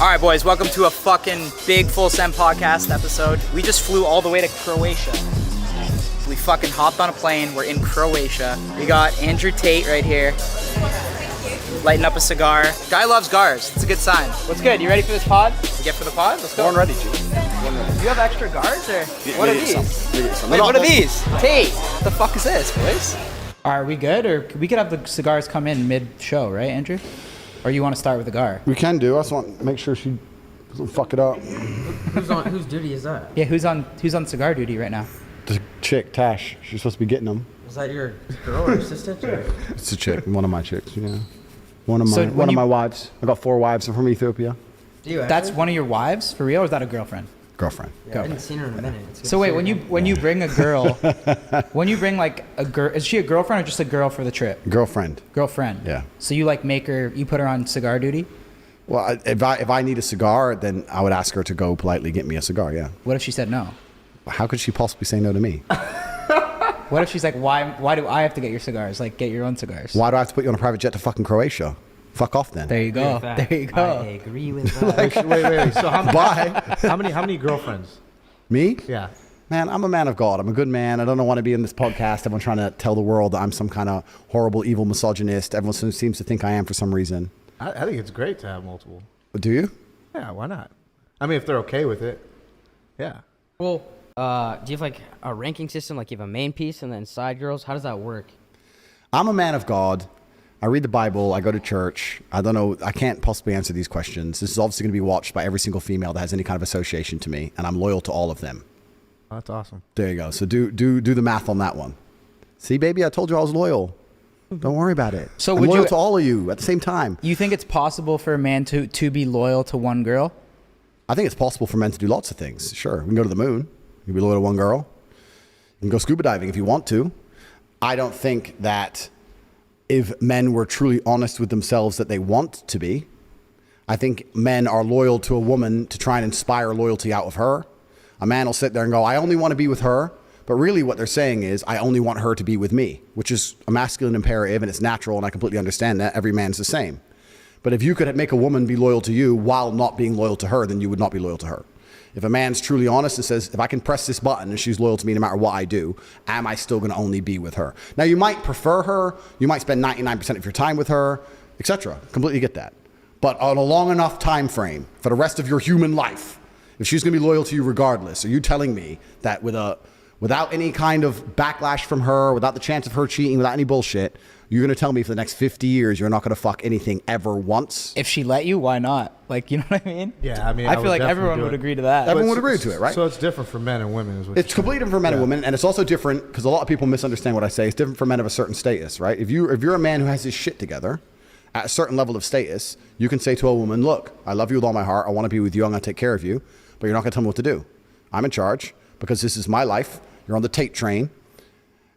All right, boys, welcome to a fucking big Full Send podcast episode. We just flew all the way to Croatia. We fucking hopped on a plane. We're in Croatia. We got Andrew Tate right here. Lighting up a cigar. Guy loves gars. It's a good sign. What's good? You ready for this pod? You get for the pod? Let's go. Born ready, G. Do you have extra gars or what are these? Wait, what are these? Tate, what the fuck is this, boys? Are we good, or we could have the cigars come in mid-show, right, Andrew? Or you want to start with the gar? We can do. I just want to make sure she doesn't fuck it up. Whose duty is that? Yeah, who's on cigar duty right now? The chick, Tash. She's supposed to be getting them. Was that your girl or assistant? Or? It's a chick. One of my chicks. Yeah. One of my wives. I got 4 wives. I'm from Ethiopia. Do you That's one of your wives for real, or is that a girlfriend? Girlfriend. Yeah, I hadn't seen her in a minute. So wait, when you bring a girl, when you bring like a girl, is she a girlfriend or just a girl for the trip? Girlfriend. Girlfriend. Yeah. So you like you put her on cigar duty? Well, if I need a cigar, then I would ask her to go politely get me a cigar. Yeah. What if she said no? How could she possibly say no to me? What if she's like, why do I have to get your cigars? Like, get your own cigars. Why do I have to put you on a private jet to fucking Croatia? Fuck off then. There you go. There you go. I agree with that. Like, Wait. So bye. how many girlfriends? Me? Yeah. Man, I'm a man of God. I'm a good man. I don't want to be in this podcast. Everyone trying to tell the world that I'm some kind of horrible, evil misogynist. Everyone seems to think I am for some reason. I think it's great to have multiple. Do you? Yeah, why not? I mean, if they're okay with it. Yeah. Well, do you have like a ranking system? Like you have a main piece and then side girls? How does that work? I'm a man of God. I read the Bible. I go to church. I don't know. I can't possibly answer these questions. This is obviously going to be watched by every single female that has any kind of association to me, and I'm loyal to all of them. Oh, that's awesome. There you go. So do the math on that one. See, baby, I told you I was loyal. Don't worry about it. So I'm loyal to all of you at the same time. You think it's possible for a man to be loyal to one girl? I think it's possible for men to do lots of things. Sure, we can go to the moon. You can be loyal to one girl. You can go scuba diving if you want to. I don't think that if men were truly honest with themselves that they want to be, I think men are loyal to a woman to try and inspire loyalty out of her. A man will sit there and go, I only want to be with her. But really what they're saying is, I only want her to be with me, which is a masculine imperative and it's natural. And I completely understand that. Every man's the same. But if you could make a woman be loyal to you while not being loyal to her, then you would not be loyal to her. If a man's truly honest and says, if I can press this button and she's loyal to me no matter what I do, am I still going to only be with her? Now, you might prefer her. You might spend 99% of your time with her, etc. Completely get that. But on a long enough time frame for the rest of your human life, if she's going to be loyal to you regardless, are you telling me that without any kind of backlash from her, without the chance of her cheating, without any bullshit, you're going to tell me for the next 50 years you're not going to fuck anything ever once? If she let you, why not? Like, you know what I mean? Yeah, I mean, I feel like everyone would agree to that. Everyone would agree to it, right? So it's different for men and women. It's completely different for men and women, and it's also different because a lot of people misunderstand what I say. It's different for men of a certain status, right? If you're a man who has his shit together at a certain level of status, you can say to a woman, look, I love you with all my heart. I want to be with you. I'm going to take care of you, but you're not going to tell me what to do. I'm in charge because this is my life. You're on the Tate train,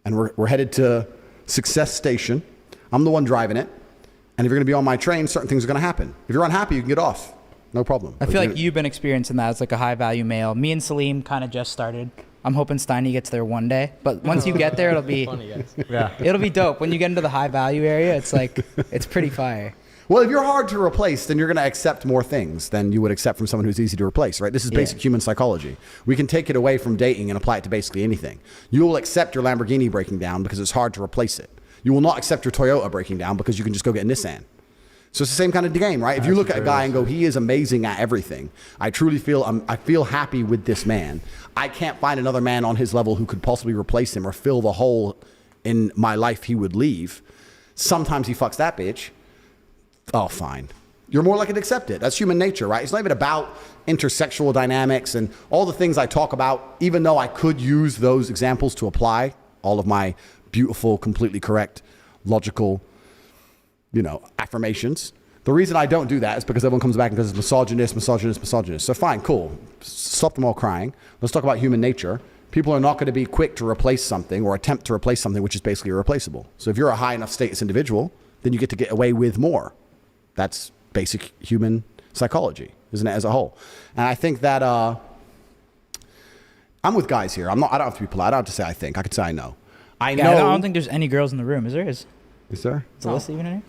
and we're headed to Success Station. I'm the one driving it, and if you're going to be on my train, certain things are going to happen. If you're unhappy, you can get off. No problem. I feel like you've been experiencing that as like a high value male. Me and Salim kind of just started. I'm hoping Steiny gets there one day, but once you get there, it'll be it'll be dope. When you get into the high value area, it's like it's pretty fire. Well, if you're hard to replace, then you're going to accept more things than you would accept from someone who's easy to replace, right? This is basic human psychology. We can take it away from dating and apply it to basically anything. You will accept your Lamborghini breaking down because it's hard to replace it. You will not accept your Toyota breaking down because you can just go get a Nissan. So it's the same kind of game, right? If you look at a guy and go, he is amazing at everything. I truly feel, I feel happy with this man. I can't find another man on his level who could possibly replace him or fill the hole in my life he would leave. Sometimes he fucks that bitch. Oh, fine. You're more likely to accept it. That's human nature, right? It's not even about intersexual dynamics and all the things I talk about, even though I could use those examples to apply all of my beautiful, completely correct, logical, affirmations. The reason I don't do that is because everyone comes back and goes, misogynist. So fine, cool. Stop them all crying. Let's talk about human nature. People are not going to be quick to replace something or attempt to replace something which is basically irreplaceable. So if you're a high enough status individual, then you get to get away with more. That's basic human psychology, isn't it, as a whole? And I think that I'm with guys here. I don't have to be polite. I don't have to say I think. I could say I know. I know. I don't think there's any girls in the room. Is there? Is there? Is Alyssa even in here?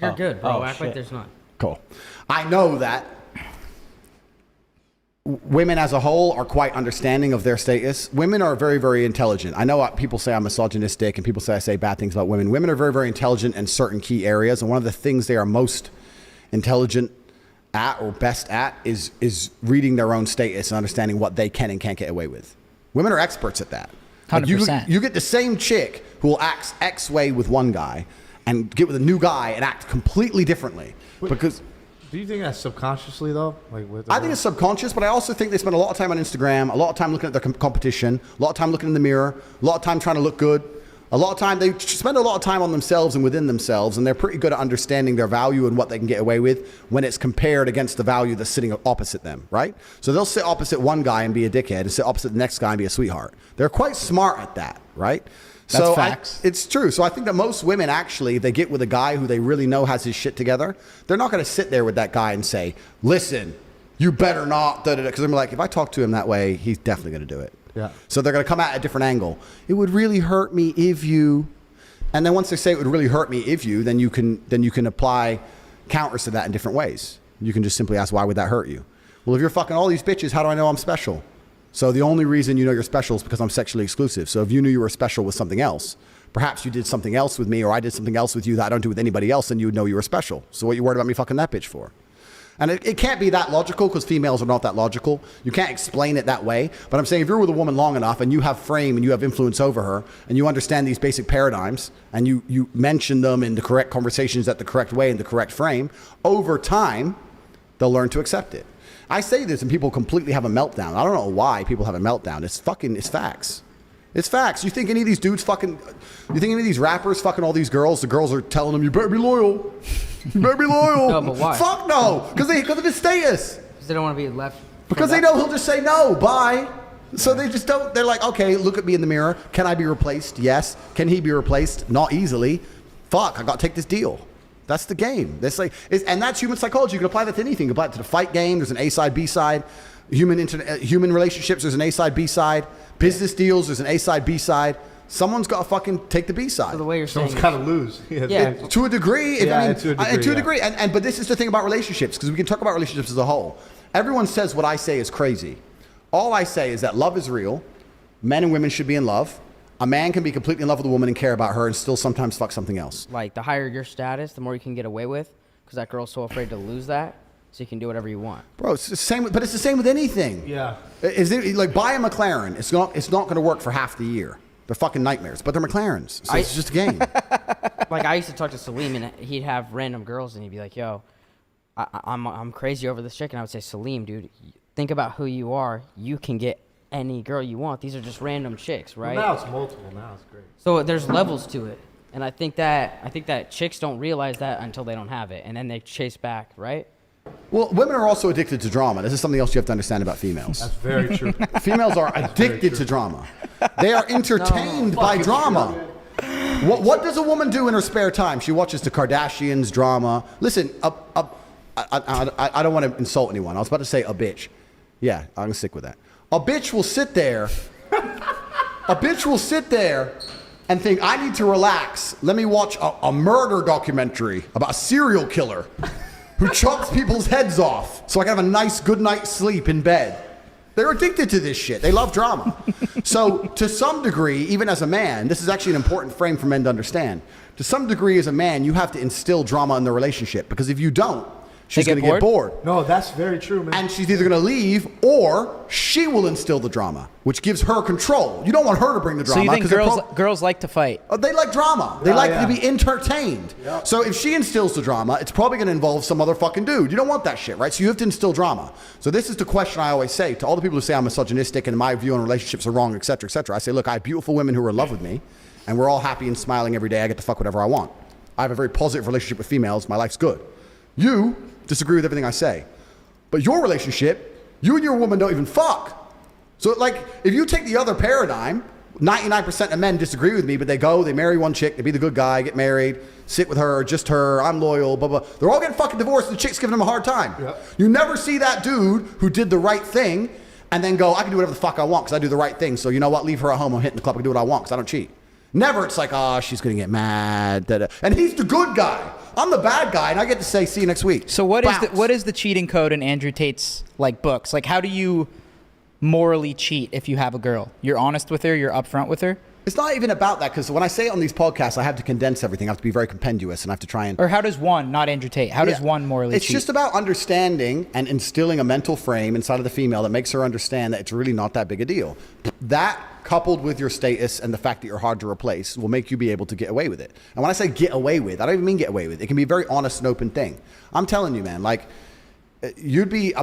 You're good, bro. Oh, Act shit. like there's not. Cool. I know that women as a whole are quite understanding of their status. Women are very, very intelligent. I know people say I'm misogynistic and people say I say bad things about women. Women are very, very intelligent in certain key areas. And one of the things they are most intelligent at or best at is reading their own status and understanding what they can and can't get away with. Women are experts at that. Like 100%. You get the same chick who will act X way with one guy and get with a new guy and act completely differently. Because Do you think that's subconsciously though? Like with I think it's subconscious, but I also think they spend a lot of time on Instagram, a lot of time looking at their competition, a lot of time looking in the mirror, a lot of time trying to look good. A lot of time, they spend a lot of time on themselves and within themselves, and they're pretty good at understanding their value and what they can get away with when it's compared against the value that's sitting opposite them, right? So they'll sit opposite one guy and be a dickhead and sit opposite the next guy and be a sweetheart. They're quite smart at that, right? That's So facts. it's true. So I think that most women actually, if they get with a guy who they really know has his shit together, they're not going to sit there with that guy and say, listen, you better not, because they're like, if I talk to him that way, he's definitely going to do it. Yeah. So they're going to come at a different angle. It would really hurt me if you, and then once they say it would really hurt me if you, then you can apply counters to that in different ways. You can just simply ask, why would that hurt you? Well, if you're fucking all these bitches, how do I know I'm special? So the only reason you know you're special is because I'm sexually exclusive. So if you knew you were special with something else, perhaps you did something else with me, or I did something else with you that I don't do with anybody else, and you would know you were special. So what you worried about me fucking that bitch for? And it can't be that logical because females are not that logical. You can't explain it that way. But I'm saying if you're with a woman long enough and you have frame and you have influence over her and you understand these basic paradigms and you mention them in the correct conversations at the correct way in the correct frame, over time, they'll learn to accept it. I say this and people completely have a meltdown. I don't know why people have a meltdown. It's facts. It's facts. You think any of these dudes you think any of these rappers fucking all these girls, the girls are telling them, you better be loyal. You better be loyal. No, but why? Fuck no. Because of his status. Because they don't want to be left. Because they know he'll just say no, bye. So they just don't, they're like, okay, look at me in the mirror. Can I be replaced? Yes. Can he be replaced? Not easily. Fuck, I got to take this deal. That's the game. And that's human psychology. You can apply that to anything. You can apply it to the fight game. There's an A side, B side. Human relationships, there's an A side, B side. Business deals, there's an A side, B side. Someone's got to fucking take the B side. So the way you're saying, someone's got to lose. Yeah. To a degree. To a degree. Yeah. But this is the thing about relationships, because we can talk about relationships as a whole. Everyone says what I say is crazy. All I say is that love is real. Men and women should be in love. A man can be completely in love with a woman and care about her and still sometimes fuck something else. like the higher your status, the more you can get away with, because that girl's so afraid to lose that, so you can do whatever you want. Bro, it's the same. But it's the same with anything. Yeah. Is it like buy a McLaren? It's not going to work for half the year. They're fucking nightmares, but they're McLarens, so it's just a game. Like I used to talk to Salim, and he'd have random girls, and he'd be like, "Yo, I'm crazy over this chick," and I would say, "Salim, dude, think about who you are. You can get any girl you want. These are just random chicks, right?" Well, now it's multiple. Now it's great. So there's levels to it, and I think that chicks don't realize that until they don't have it, and then they chase back, right? Well, women are also addicted to drama. This is something else you have to understand about females. That's very true. Females are addicted to drama. They are entertained by drama. What does a woman do in her spare time? She watches the Kardashians drama. Listen, I don't want to insult anyone. I was about to say a bitch. Yeah, I'm going to stick with that. A bitch will sit there. A bitch will sit there and think, I need to relax. Let me watch a murder documentary about a serial killer who chops people's heads off so I can have a nice good night's sleep in bed. They're addicted to this shit. They love drama. So to some degree, even as a man, this is actually an important frame for men to understand. To some degree as a man, you have to instill drama in the relationship, because if you don't, she's going to get bored. No, that's very true, man. And she's either going to leave or she will instill the drama, which gives her control. You don't want her to bring the drama. So you think girls like to fight? They like drama. They like to be entertained. Yep. So if she instills the drama, it's probably going to involve some other fucking dude. You don't want that shit, right? So you have to instill drama. So this is the question I always say to all the people who say I'm misogynistic and my view on relationships are wrong, et cetera, et cetera. I say, look, I have beautiful women who are in love with me, and we're all happy and smiling every day. I get to fuck whatever I want. I have a very positive relationship with females. My life's good. You disagree with everything I say. But your relationship, you and your woman don't even fuck. So like, if you take the other paradigm, 99% of men disagree with me, but they marry one chick, they be the good guy, get married, sit with her, just her, I'm loyal, blah, blah. They're all getting fucking divorced and the chick's giving them a hard time. Yep. You never see that dude who did the right thing and then go, I can do whatever the fuck I want because I do the right thing. So you know what? Leave her at home. I'm hitting the club. I can do what I want because I don't cheat. Never. It's like, oh, she's going to get mad. Da, da. And he's the good guy. I'm the bad guy, and I get to say, see you next week. So what Bounce. is the cheating code in Andrew Tate's like books? Like, how do you morally cheat if you have a girl? You're honest with her. You're upfront with her. It's not even about that, because when I say it on these podcasts, I have to condense everything. I have to be very compendious, and I have to try and... Or how does one, not Andrew Tate, how does one morally It's cheat? just about understanding and instilling a mental frame inside of the female that makes her understand that it's really not that big a deal. That, coupled with your status and the fact that you're hard to replace, will make you be able to get away with it. And when I say get away with, I don't even mean get away with. It can be a very honest and open thing. I'm telling you, man, like,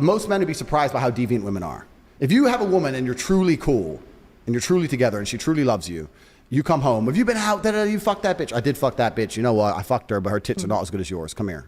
most men would be surprised by how deviant women are. If you have a woman and you're truly cool, and you're truly together, and she truly loves you, you come home. Have you been out? You fucked that bitch. I did fuck that bitch. You know what? I fucked her, but her tits are not as good as yours. Come here.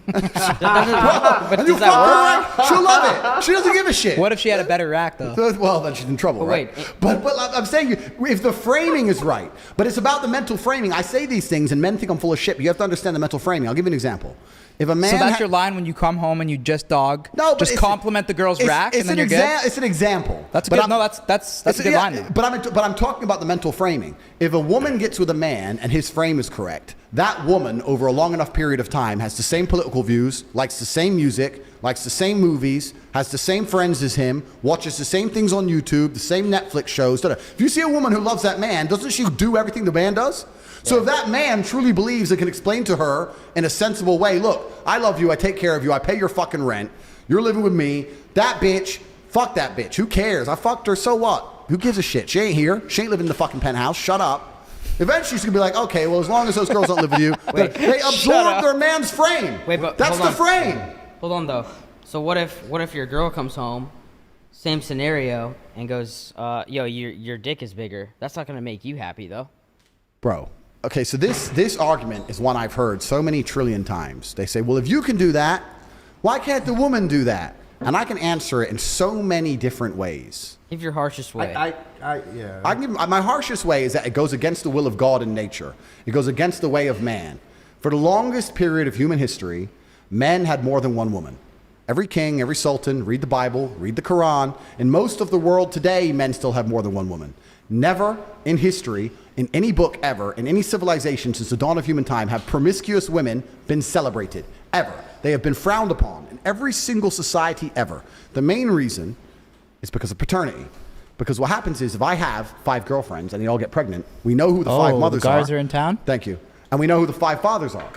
But And you does that fucked her, right? She'll love it. She doesn't give a shit. What if she had a better rack, though? Well, then she's in trouble, right? But I'm saying, if the framing is right, but it's about the mental framing. I say these things, and men think I'm full of shit, but you have to understand the mental framing. I'll give you an example. If a man So that's your line when you come home and you just just compliment the girl's rack, it's and then you're good? It's an example. That's a good, that's a good line, though. But I'm talking about the mental framing. If a woman gets with a man and his frame is correct, that woman, over a long enough period of time, has the same political views, likes the same music, likes the same movies, has the same friends as him, watches the same things on YouTube, the same Netflix shows. If you see a woman who loves that man, doesn't she do everything the man does? So if that man truly believes and can explain to her in a sensible way, look, I love you, I take care of you, I pay your fucking rent, you're living with me, that bitch, fuck that bitch, who cares? I fucked her, so what? Who gives a shit? She ain't here, she ain't living in the fucking penthouse, shut up. Eventually she's gonna be like, okay, well, as long as those girls don't live with you, they absorb their man's frame. But that's the frame. Hold on, though. So what if your girl comes home, same scenario, and goes, yo, your dick is bigger? That's not gonna make you happy, though. Bro. Okay, so this argument is one I've heard so many trillion times. They say, well, if you can do that, why can't the woman do that? And I can answer it in so many different ways. Give your harshest way. Yeah. I can give, my harshest way is that it goes against the will of God and nature. It goes against the way of man. For the longest period of human history, men had more than one woman. Every king, every sultan, read the Bible, read the Quran. In most of the world today, men still have more than one woman. Never in history, in any book ever, in any civilization since the dawn of human time, have promiscuous women been celebrated, ever. They have been frowned upon in every single society ever. The main reason is because of paternity. Because what happens is, if I have 5 girlfriends and they all get pregnant, we know who the 5 mothers the guys are. are in town? Thank you. And we know who the 5 fathers are.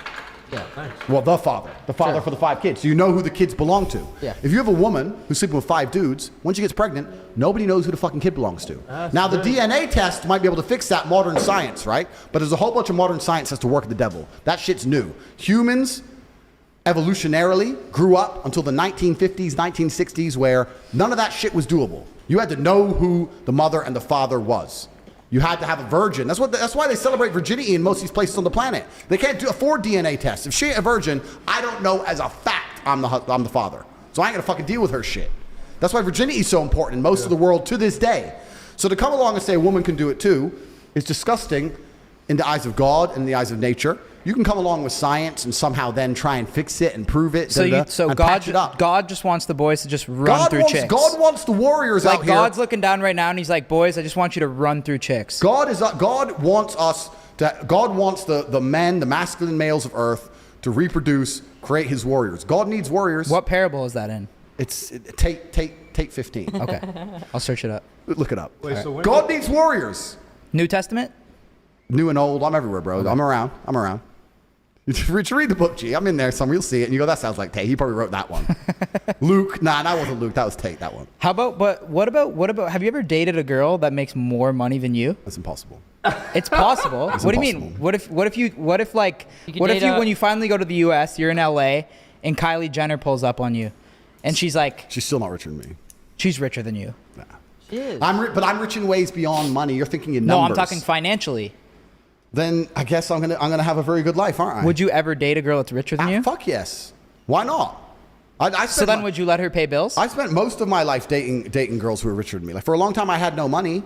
Yeah, thanks. Well, the father for the 5 kids. So you know who the kids belong to. Yeah. If you have a woman who's sleeping with 5 dudes, when she gets pregnant, nobody knows who the fucking kid belongs to. Now, the DNA test might be able to fix that, modern science, right? But there's a whole bunch of modern science that has to work the devil. That shit's new. Humans, evolutionarily, grew up until the 1950s, 1960s, where none of that shit was doable. You had to know who the mother and the father was. You had to have a virgin. That's why they celebrate virginity in most of these places on the planet. They can't afford DNA tests. If she ain't a virgin, I don't know as a fact I'm the father. So I ain't gonna fucking deal with her shit. That's why virginity is so important in most of the world to this day. So to come along and say a woman can do it too is disgusting in the eyes of God and in the eyes of nature. You can come along with science and somehow then try and fix it and prove it. So and patch it up. God just wants the boys to just run through chicks. God wants the warriors out here. God's looking down right now and he's like, boys, I just want you to run through chicks. God wants the men, the masculine males of earth to reproduce, create his warriors. God needs warriors. What parable is that in? It's Tate 15. Okay. I'll search it up. Look it up. Wait, so when God needs warriors. New Testament? New and old. I'm everywhere, bro. Okay. I'm around. You read the book, G. I'm in there somewhere. You'll see it. And you go, that sounds like Tate. He probably wrote that one. Luke. Nah, that wasn't Luke. That was Tate, that one. What about, have you ever dated a girl that makes more money than you? That's impossible. It's possible. What do you mean? What if when you finally go to the US, you're in LA, and Kylie Jenner pulls up on you, and she's like... She's still not richer than me. She's richer than you. Nah. She is. But I'm rich in ways beyond money. You're thinking in numbers. No, I'm talking financially. Then I guess I'm gonna have a very good life, aren't I? Would you ever date a girl that's richer than you? Fuck yes. Why not? Would you let her pay bills? I spent most of my life dating girls who were richer than me. Like, for a long time, I had no money,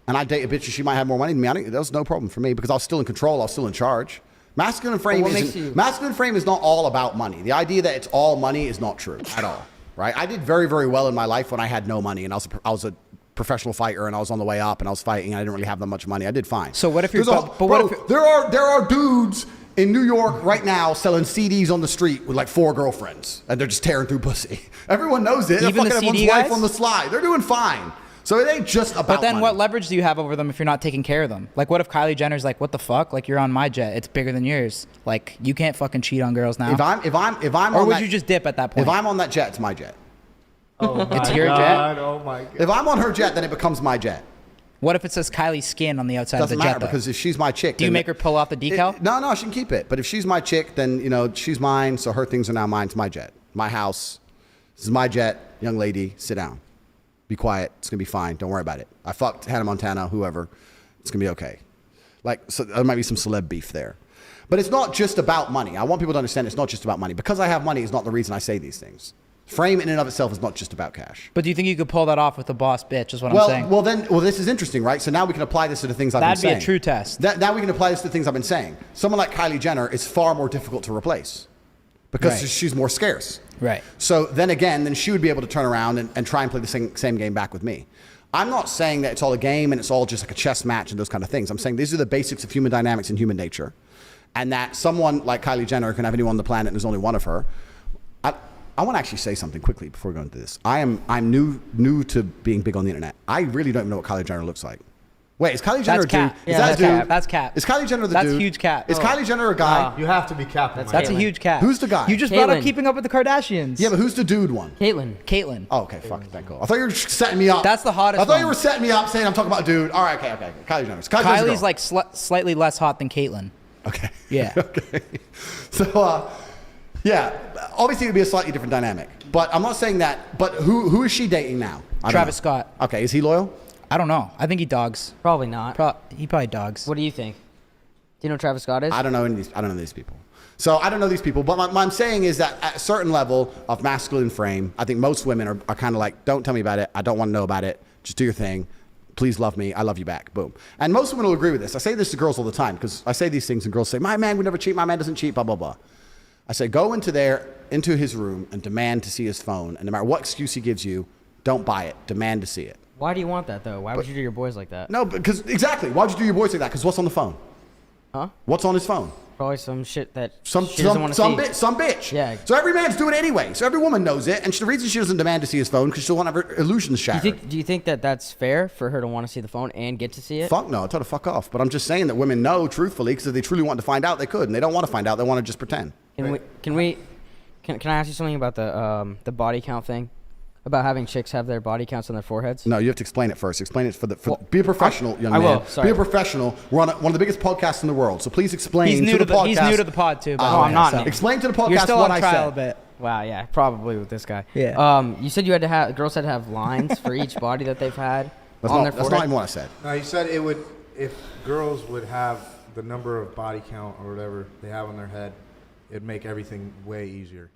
and I'd date a bitch and she might have more money than me. That was no problem for me because I was still in control. I was still in charge. Masculine frame is not all about money. The idea that it's all money is not true at all. Right? I did very, very well in my life when I had no money, and I was a professional fighter and I was on the way up and I was fighting and I didn't really have that much money, I did fine. So what if you're... there are dudes in New York right now selling CDs on the street with like 4 girlfriends and they're just tearing through pussy. Everyone knows it. They're Even fucking the CD everyone's wife guys? on the slide. They're doing fine. So it ain't just about But then money. what leverage do you have over them if you're not taking care of them? Like, what if Kylie Jenner's like, what the fuck? Like, you're on my jet. It's bigger than yours. Like, you can't fucking cheat on girls now. If I'm or on would that, you just dip at that point? If I'm on that jet, it's my jet. Oh my It's your God, jet? Oh my God. If I'm on her jet, then it becomes my jet. What if it says Kylie Skin on the outside Doesn't of the matter jet, though? because if she's my chick, Do you then make her pull off the decal? No, she can keep it. But if she's my chick, then she's mine. So her things are now mine. It's my jet, my house. This is my jet. Young lady, sit down. Be quiet. It's gonna be fine. Don't worry about it. I fucked Hannah Montana, whoever. It's gonna be okay. Like, so there might be some celeb beef there, but it's not just about money. I want people to understand it's not just about money. Because I have money is not the reason I say these things. Frame in and of itself is not just about cash. But do you think you could pull that off with a boss bitch, is what I'm saying? Well, this is interesting, right? So now we can apply this to the things I've been saying. That'd be a true test. Now we can apply this to the things I've been saying. Someone like Kylie Jenner is far more difficult to replace because Right. she's more scarce. Right. So then she would be able to turn around and try and play the same game back with me. I'm not saying that it's all a game and it's all just like a chess match and those kind of things. I'm saying these are the basics of human dynamics and human nature. And that someone like Kylie Jenner can have anyone on the planet and there's only one of her. I want to actually say something quickly before we go into this. I'm new to being big on the internet. I really don't even know what Kylie Jenner looks like. Wait, is Kylie Jenner That's a dude? cap. Is Yeah, that that's a dude? cap. That's cap. Is Kylie Jenner the That's dude? huge cap. Is Kylie Jenner a guy? You have to be capping. That's a huge cap. Who's the guy? You just brought up Caitlyn. Keeping Up with the Kardashians. Yeah, but who's the dude one? Caitlyn. Oh, okay, fuck, thank God. I thought you were setting me up. That's the hottest I thought you one. were setting me up saying I'm talking about a dude. All right, okay. Kylie Jenner. Kylie's like slightly less hot than Caitlyn. Okay. Yeah. Okay. So, yeah, obviously it would be a slightly different dynamic. But I'm not saying that. But who is she dating now? I don't Travis know. Scott. Okay, is he loyal? I don't know. I think he dogs. Probably not. He probably dogs. What do you think? Do you know who Travis Scott is? I don't know these people. So I don't know these people. But what I'm saying is that at a certain level of masculine frame, I think most women are kind of like, don't tell me about it. I don't want to know about it. Just do your thing. Please love me. I love you back. Boom. And most women will agree with this. I say this to girls all the time because I say these things and girls say, my man would never cheat. My man doesn't cheat, blah, blah, blah. I say, go into his room and demand to see his phone. And no matter what excuse he gives you, don't buy it. Demand to see it. Why do you want that, though? Why would you do your boys like that? No, because exactly. Why'd you do your boys like that? Because what's on the phone? Huh? What's on his phone? Probably some shit that Some she doesn't want to see. Some bitch. Yeah. So every man's doing it anyway. So every woman knows it. And the reason she doesn't demand to see his phone because she'll want to have her illusions shattered. Do you think that that's fair for her to want to see the phone and get to see it? Fuck no. Tell her to fuck off. But I'm just saying that women know truthfully because if they truly want to find out, they could. And they don't want to find out. They want to just pretend. Can I ask you something about the body count thing? About having chicks have their body counts on their foreheads? No, you have to explain it first. Explain it be a professional, young I man. will, sorry. Be a professional. We're on one of the biggest podcasts in the world. So please explain He's new to the podcast. He's new to the pod too. by the Oh, way, I'm not so. new. Explain to the podcast You're still what on I trial said. a bit. Wow, yeah, probably with this guy. Yeah. You said you had to have girls had to have lines for each body that they've had on their That's forehead. not even what I said. No, you said it would if girls would have the number of body count or whatever they have on their head, it'd make everything way easier.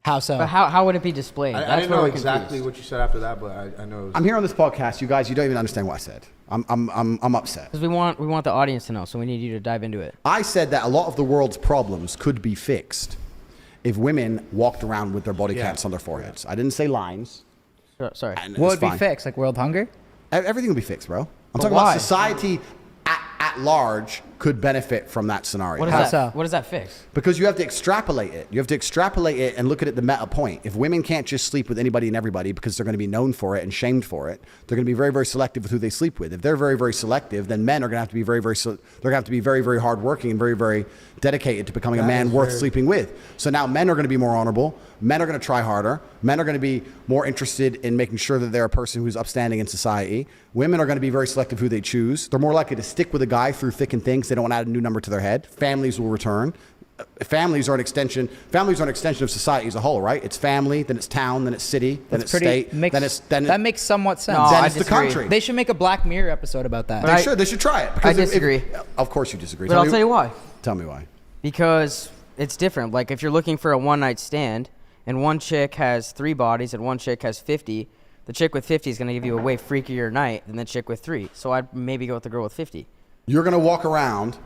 How so? But how would it be displayed? I didn't know exactly what you said after that, but I know. I'm here on this podcast, you guys. You don't even understand what I said. I'm upset. Because we want the audience to know, so we need you to dive into it. I said that a lot of the world's problems could be fixed if women walked around with their body counts on their foreheads. I didn't say lines. Sorry. And What it's would be fine. fixed? Like world hunger? Everything will be fixed, bro. I'm But talking why? about society at large could benefit from that scenario. What How does so? what does that fix? Because you have to extrapolate it. You have to extrapolate it and look at it the meta point. If women can't just sleep with anybody and everybody because they're going to be known for it and shamed for it, they're going to be very, very selective with who they sleep with. If they're very, very selective, then men are going to have to be very, very, they're going to have to be very, very hardworking and very, very dedicated to becoming a man worth sleeping with. So now men are going to be more honorable. Men are going to try harder. Men are going to be more interested in making sure that they're a person who's upstanding in society. Women are going to be very selective who they choose. They're more likely to stick with a guy through thick and thin because they don't want to add a new number to their head. Families will return. Families are an extension of society as a whole, right? It's family, then it's town, then it's city, then it's state, that makes somewhat sense. No, then I it's the disagree. country. They should make a Black Mirror episode about that. They should try it. I disagree. Of course you disagree. But I'll tell you why. Tell me why. Because it's different. Like if you're looking for a one-night stand and one chick has 3 bodies and one chick has 50, the chick with 50 is going to give you a way freakier night than the chick with 3. So I'd maybe go with the girl with 50. You're going to walk around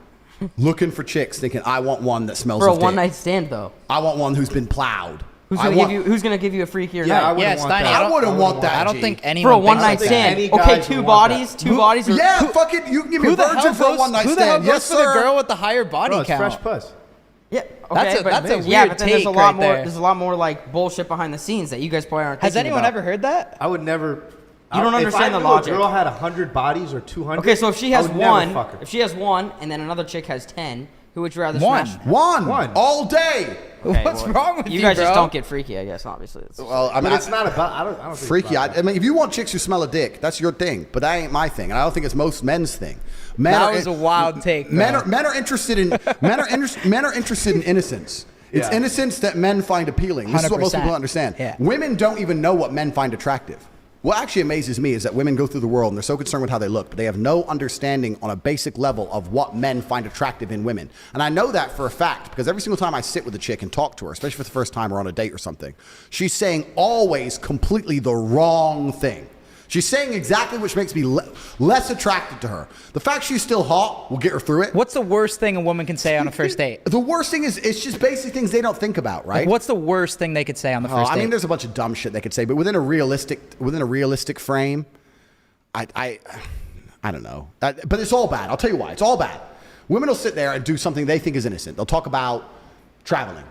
looking for chicks thinking, I want one that smells For a of dick. one-night stand, though. I want one who's been plowed. Who's gonna give you a freakier Yeah, I night? wouldn't Yeah, want Steiny, that. I wouldn't want that. I don't G. think For anyone a one thinks night like that. stand. Any Okay, guys two would want bodies. that. Two bodies. Are, Yeah, fucking, you can give me a virgin for a one night Who the hell stand. goes Yes, for the sir. girl with the higher body Bro, it's count? fresh puss. Yeah. That's Okay, a- that's a yeah, weird but then there's a take lot right more. there. There's a lot more like bullshit behind the scenes that you guys probably aren't. Has thinking anyone about. ever heard that? I would never. You don't understand the logic. If a girl had 100 bodies or 200. Okay, so if she has I would never one, fuck her. if she has one, and then another chick has 10, who would you rather One. smash? One. All day. Okay, What's well, wrong with you, you guys bro? just don't get freaky, I guess. Obviously, it's Well, I mean, But it's not about. I don't think it's freaky. about I mean, if you want chicks who smell a dick, that's your thing. But that ain't my thing, and I don't think it's most men's thing. Men That are- was a wild take, Men bro. are interested in men are interested in innocence. It's Yeah. innocence that men find appealing. This is what most 100%. people don't understand. Yeah. Women don't even know what men find attractive. What actually amazes me is that women go through the world and they're so concerned with how they look, but they have no understanding on a basic level of what men find attractive in women. And I know that for a fact because every single time I sit with a chick and talk to her, especially for the first time or on a date or something, she's saying always completely the wrong thing. She's saying exactly which makes me less attracted to her. The fact she's still hot will get her through it. What's the worst thing a woman can say on a first date? The worst thing is it's just basic things they don't think about, right? Like, what's the worst thing they could say on the Oh, first I date? mean, there's a bunch of dumb shit they could say, but within a realistic frame, I don't know. But it's all bad. I'll tell you why. It's all bad. Women will sit there and do something they think is innocent. They'll talk about traveling.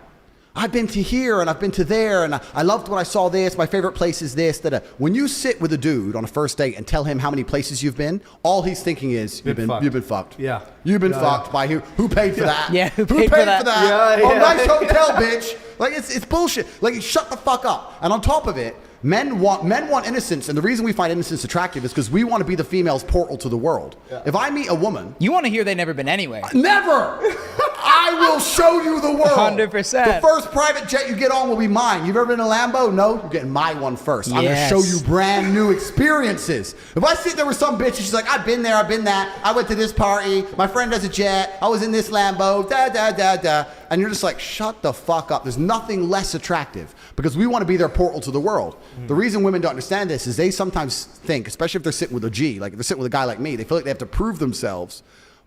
I've been to here and I've been to there and I loved when I saw this. My favorite place is this. Da-da. When you sit with a dude on a first date and tell him how many places you've been, all he's thinking is you've been fucked. Yeah. You've been Yeah, fucked by who paid for that? Yeah, who paid for that? Yeah, Oh, yeah. nice hotel, bitch. Like it's bullshit. Like shut the fuck up. And on top of it, men want innocence, and the reason we find innocence attractive is because we want to be the female's portal to the world. Yeah. If I meet a woman, You want to hear they've never been anyway. never. I will show you the world. 100%. The first private jet you get on will be mine. You've ever been in a Lambo? No, you're getting my one first. I'm going to Yes. show you brand new experiences. If I sit there with some bitch and she's like, I've been there, I've been that. I went to this party. My friend has a jet. I was in this Lambo. Da, da, da, da. And you're just like, shut the fuck up. There's nothing less attractive because we want to be their portal to the world. The reason women don't understand this is they sometimes think, especially if they're sitting with a G, like if they're sitting with a guy like me, they feel like they have to prove themselves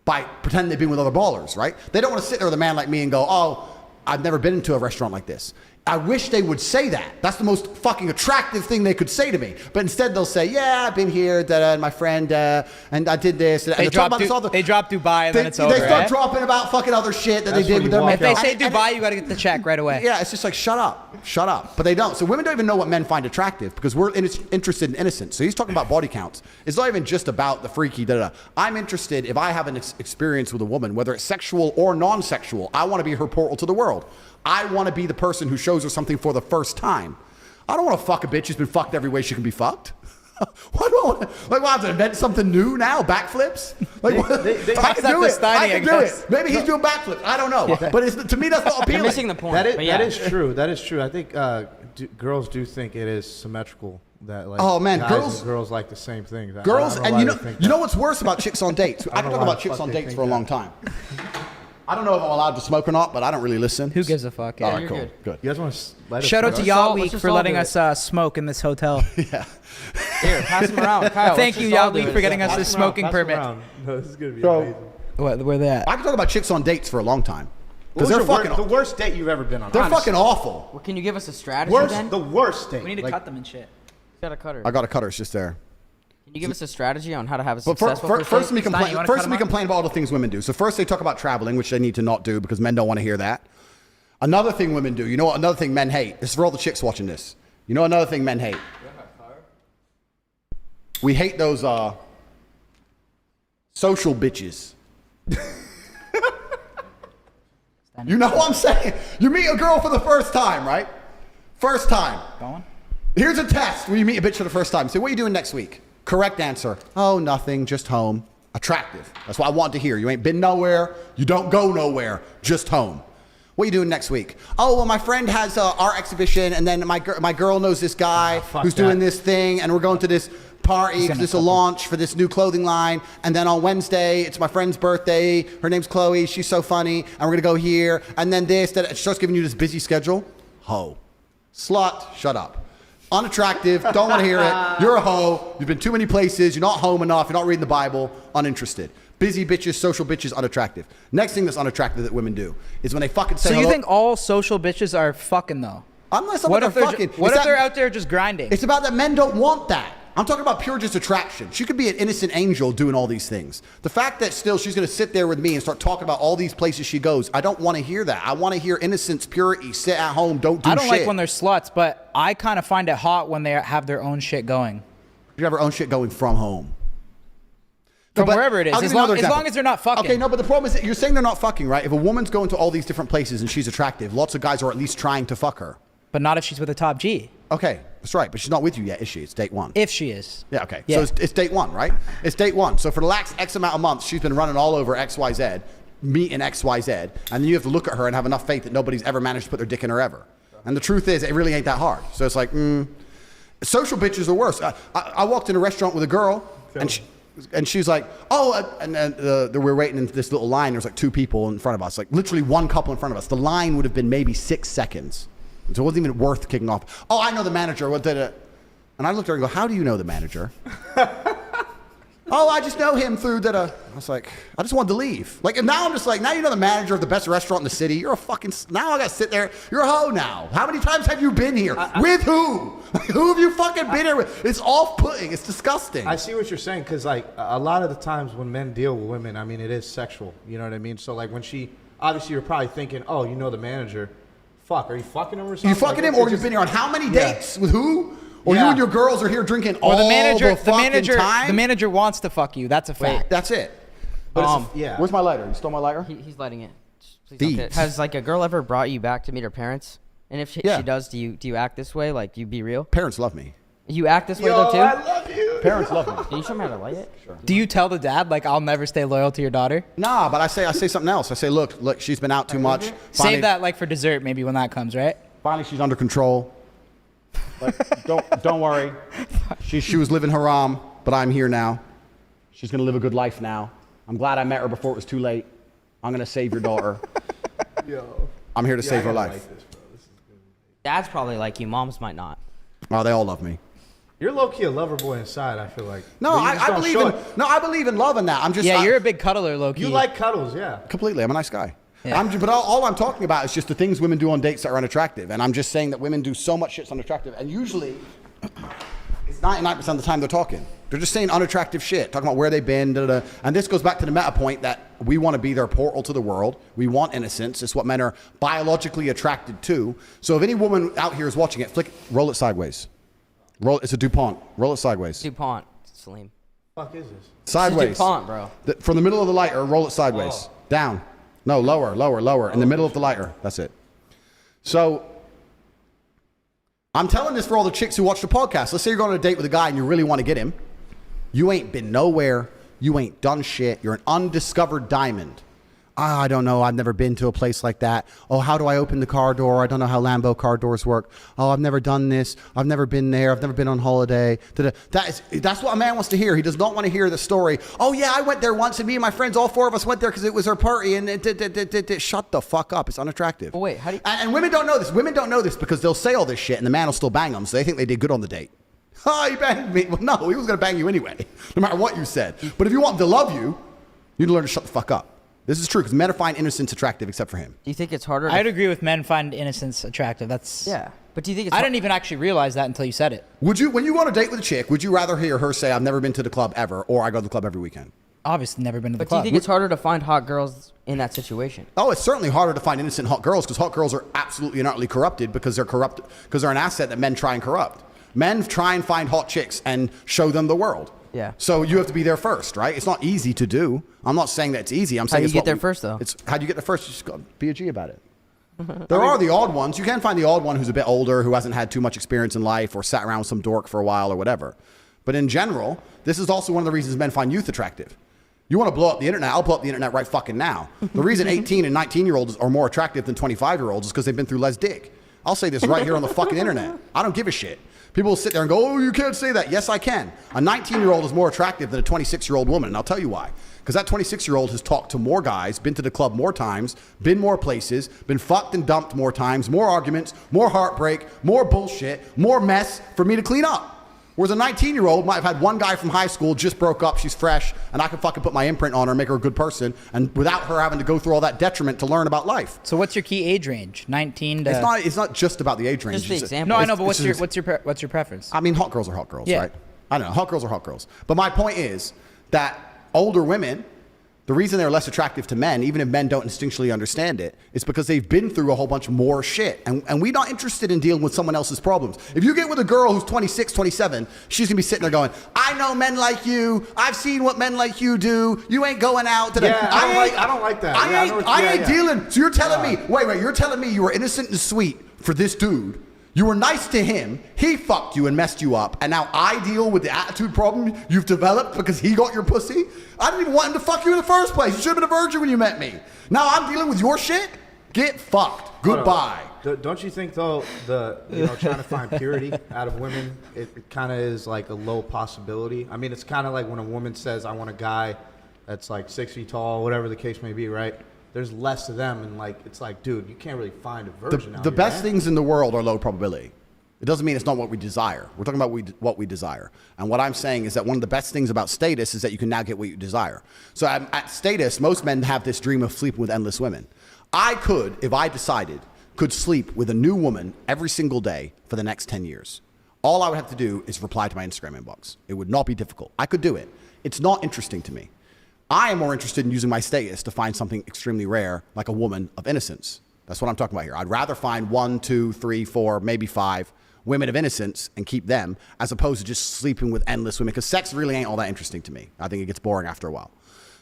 by pretending they've been with other ballers, right? They don't want to sit there with a man like me and go, oh, I've never been into a restaurant like this. I wish they would say that. That's the most fucking attractive thing they could say to me. But instead they'll say, yeah, I've been here, and my friend, and I did this. And They they're talking drop, about this all the- they drop Dubai and then it's over, They start right? dropping about fucking other shit that That's they did when with you their walk makeup. If they say And- Dubai, you got to get the check right away. yeah, it's just like, shut up. But they don't. So women don't even know what men find attractive because we're interested in innocence. So he's talking about body counts. It's not even just about the freaky, da-da-da. I'm interested, if I have an experience with a woman, whether it's sexual or non-sexual, I want to be her portal to the world. I want to be the person who shows her something for the first time. I don't want to fuck a bitch who's been fucked every way she can be fucked. Why do I want to, like, well, I have to invent something new now? Backflips? Like, I can do it. I can do it. Maybe he's doing backflips. I don't know. But to me, that's not appealing. You're missing the point. That is, but yeah. that is true. That is true. I think girls do think it is symmetrical. That like Oh, man, guys and girls like the same thing. Girls, I don't and why you they know, think you know that. what's worse about chicks on dates? I can don't talk know why about the chicks fuck on they dates think for a that. long time. I don't know if I'm allowed to smoke or not, but I don't really listen. Who gives a fuck? All Yeah. right, you're cool, good. You guys want to let us Shout out know? to Let's Yacht all- let's Week just for all letting do us smoke in this hotel. Yeah. Here, pass them around. Kyle, Thank let's you, just all Yacht do Week, it. for getting us Pass this them around, smoking pass them permit. around. No, this is gonna be So- amazing. Where they at? I can talk about chicks on dates for a long time. What Because was they're your fucking, the worst date you've ever been on? they're honestly? fucking awful. Well, can you give us a strategy then? The worst date. We need to Like, cut them and shit. Got a cutter. I got a cutter, it's just there. Can you give us a strategy on how to have a But successful first, first me date? Stein, you wanna cut them up? complain about all the things women do. So first they talk about traveling, which they need to not do because men don't want to hear that. Another thing women do, you know what? Another thing men hate. This is for all the chicks watching this. You know another thing men hate. We hate those social bitches. You know what I'm saying? You meet a girl for the first time, right? First time. Going? Here's a test where you meet a bitch for the first time. Say, what are you doing next week? Correct answer. Oh, nothing, just home. Attractive. That's what I want to hear. You ain't been nowhere. You don't go nowhere. Just home. What are you doing next week? Oh, well, my friend has an art exhibition, and then my girl knows this guy who's doing this thing, and we're going to this party because it's a launch for this new clothing line. And then on Wednesday, it's my friend's birthday. Her name's Chloe. She's so funny. And we're going to go here. And then this, that. She starts giving you this busy schedule. Ho. Slut. Shut up. Unattractive. Don't want to hear it. You're a hoe. You've been too many places. You're not home enough. You're not reading the Bible. Uninterested. Busy bitches, social bitches, unattractive. Next thing that's unattractive that women do is when they fucking say So you hello. think all social bitches are fucking though? I'm not What about if they're they're fucking. what if they're out there just grinding? It's about that men don't want that. I'm talking about pure just attraction. She could be an innocent angel doing all these things. The fact that still she's going to sit there with me and start talking about all these places she goes, I don't want to hear that. I want to hear innocence, purity, sit at home, don't do shit. I don't like when they're sluts, but I kind of find it hot when they have their own shit going. You have her own shit going from home. From But wherever it is, I'll give as you another long example. as they're not fucking. Okay, no, but the problem is that you're saying they're not fucking, right? If a woman's going to all these different places and she's attractive, lots of guys are at least trying to fuck her. But not if she's with a top G. Okay, that's right, but she's not with you yet, is she? It's date one. If she is. Yeah, okay. Yeah. So it's date one, right? It's date one. So for the last X amount of months, she's been running all over XYZ, meeting XYZ, and then you have to look at her and have enough faith that nobody's ever managed to put their dick in her ever. And the truth is, it really ain't that hard. So it's like, social bitches are worse. I walked in a restaurant with a girl, and she's like, we're waiting in this little line. There's like 2 people in front of us, like literally 1 couple in front of us. The line would have been maybe 6 seconds. So it wasn't even worth kicking off. Oh, I know the manager. What did it? And I looked at her and go, how do you know the manager? Oh, I just know him through that. I was like, I just wanted to leave. Like, and now I'm just like, now you know the manager of the best restaurant in the city. You're a fucking, now I got to sit there. You're a hoe now. How many times have you been here? With who? Like, who have you fucking been here with? It's off-putting. It's disgusting. I see what you're saying, because like a lot of the times when men deal with women, I mean, it is sexual. You know what I mean? So like when she, obviously you're probably thinking, oh, you know the manager. Fuck, are you fucking him or something? You fucking him, or you've been here on how many dates? With who? Or you and your girls are here drinking Or all the manager, fucking time? the manager wants to fuck you. That's a fact. That's it. But yeah. Where's my lighter? You stole my lighter? He's lighting it. Please don't Thieves. get it. Has like a girl ever brought you back to meet her parents? And if she does, do you act this way? Like, do you be real? Parents love me. You act this way though too? I love you. Parents love me. Can you show me how to light it? Sure. Do you tell the dad, like, I'll never stay loyal to your daughter? Nah, but I say something else. I say, look, she's been out too much. Save that, like, for dessert maybe when that comes, right? Finally, she's under control. Like, don't worry. She was living haram, but I'm here now. She's gonna live a good life now. I'm glad I met her before it was too late. I'm gonna save your daughter. Yo. I'm here to save her I life. like this, bro. This is good. Dads probably like you. Moms might not. Oh, they all love me. You're low-key a lover boy inside, I feel like. No, But you just I don't believe show in it. I believe in love and that. I'm just Yeah, you're a big cuddler, low-key. You like cuddles, yeah. completely. I'm a nice guy. Yeah. But all I'm talking about is just the things women do on dates that are unattractive. And I'm just saying that women do so much shit's unattractive. And usually, it's 99% of the time they're talking. They're just saying unattractive shit, talking about where they've been, da-da-da. And this goes back to the meta point that we want to be their portal to the world. We want innocence. It's what men are biologically attracted to. So if any woman out here is watching it, roll it sideways. It's a DuPont. Roll it sideways. DuPont, Salim. Fuck is this? Sideways. It's a DuPont, bro. From the middle of the lighter, roll it sideways. Down. No, lower. In the middle of the lighter. That's it. So, I'm telling this for all the chicks who watch the podcast. Let's say you're going on a date with a guy and you really want to get him. You ain't been nowhere. You ain't done shit. You're an undiscovered diamond. I don't know. I've never been to a place like that. Oh, how do I open the car door? I don't know how Lambo car doors work. Oh, I've never done this. I've never been there. I've never been on holiday. That's what a man wants to hear. He does not want to hear the story. Oh, yeah, I went there once and me and my friends, all 4 of us went there because it was our party. And shut the fuck up. It's unattractive. But wait, how do you... And women don't know this. Women don't know this because they'll say all this shit and the man will still bang them. So they think they did good on the date. Oh, he banged me. Well, no, he was going to bang you anyway, no matter what you said. But if you want him to love you, you need to learn to shut the fuck up. This is true because men find innocence attractive except for him. Do you think it's harder to... I'd agree with men find innocence attractive. That's... Yeah. But do you think it's... I didn't even actually realize that until you said it. Would you, when you go on a date with a chick, would you rather hear her say, I've never been to the club ever, or I go to the club every weekend? Obviously never been to the But do you club. think it's harder to find hot girls in that situation? Oh, it's certainly harder to find innocent hot girls because hot girls are absolutely and utterly corrupted because they're corrupt, because they're an asset that men try and corrupt. Men try and find hot chicks and show them the world. Yeah. So you have to be there first, right? It's not easy to do. I'm not saying that it's easy. I'm saying do you it's get what there first, though? How do you get there first? You just got to be a G about it. There are the odd ones. You can find the odd one who's a bit older, who hasn't had too much experience in life or sat around with some dork for a while or whatever. But in general, this is also one of the reasons men find youth attractive. You want to blow up the internet? I'll blow up the internet right fucking now. The reason 18 and 19-year-olds are more attractive than 25-year-olds is because they've been through less dick. I'll say this right here on the fucking internet. I don't give a shit. People will sit there and go, oh, you can't say that. Yes, I can. A 19-year-old is more attractive than a 26-year-old woman, and I'll tell you why. Because that 26-year-old has talked to more guys, been to the club more times, been more places, been fucked and dumped more times, more arguments, more heartbreak, more bullshit, more mess for me to clean up. Whereas a 19-year-old might have had one guy from high school, just broke up, she's fresh, and I can fucking put my imprint on her and make her a good person, and without her having to go through all that detriment to learn about life. So what's your key age range? 19 to... It's not just about the age range. Just the example. No, I know, but what's your preference? I mean, hot girls are hot girls, Yeah. right? I don't know. Hot girls are hot girls. But my point is that older women, the reason they're less attractive to men, even if men don't instinctually understand it, is because they've been through a whole bunch more shit. And we're not interested in dealing with someone else's problems. If you get with a girl who's 26, 27, she's going to be sitting there going, I know men like you. I've seen what men like you do. You ain't going out today. Yeah, I don't like that. I ain't dealing. So you're telling me, wait, you're telling me you were innocent and sweet for this dude. You were nice to him, he fucked you and messed you up, and now I deal with the attitude problem you've developed because he got your pussy? I didn't even want him to fuck you in the first place. You should have been a virgin when you met me. Now I'm dealing with your shit? Get fucked. Goodbye. Don't you think, though, trying to find purity out of women, it kind of is like a low possibility? I mean, it's kind of like when a woman says, I want a guy that's like 6 feet tall, whatever the case may be, right? There's less of them, and like it's like, dude, you can't really find a virgin out The here, best man. things in the world are low probability. It doesn't mean it's not what we desire. We're talking about what we desire. And what I'm saying is that one of the best things about status is that you can now get what you desire. So at status, most men have this dream of sleeping with endless women. I could, if I decided, could sleep with a new woman every single day for the next 10 years. All I would have to do is reply to my Instagram inbox. It would not be difficult. I could do it. It's not interesting to me. I am more interested in using my status to find something extremely rare, like a woman of innocence. That's what I'm talking about here. I'd rather find 1, 2, 3, 4, maybe 5 women of innocence and keep them, as opposed to just sleeping with endless women, because sex really ain't all that interesting to me. I think it gets boring after a while.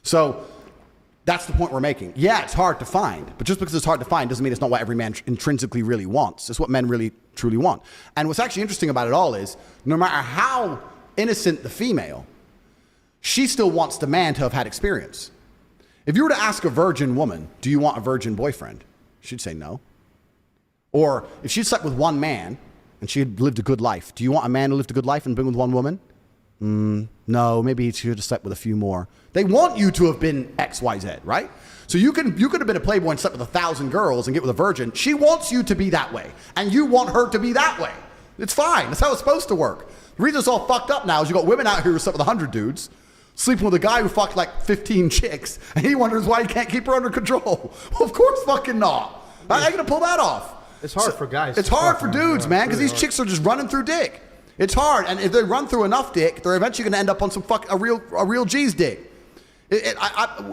So that's the point we're making. Yeah, it's hard to find, but just because it's hard to find doesn't mean it's not what every man intrinsically really wants. It's what men really, truly want. And what's actually interesting about it all is, no matter how innocent the female, she still wants the man to have had experience. If you were to ask a virgin woman, do you want a virgin boyfriend? She'd say no. Or if she slept with one man and she had lived a good life, do you want a man who lived a good life and been with one woman? No, maybe she should have slept with a few more. They want you to have been X, Y, Z, right? So you could have been a playboy and slept with 1,000 girls and get with a virgin. She wants you to be that way, and you want her to be that way. It's fine. That's how it's supposed to work. The reason it's all fucked up now is you got women out here who slept with 100 dudes, sleeping with a guy who fucked like 15 chicks, and he wonders why he can't keep her under control. Well, of course fucking not. How are you going to pull that off? It's hard for guys. It's hard for dudes, man, because these chicks are just running through dick. It's hard, and if they run through enough dick, they're eventually going to end up on a real G's dick.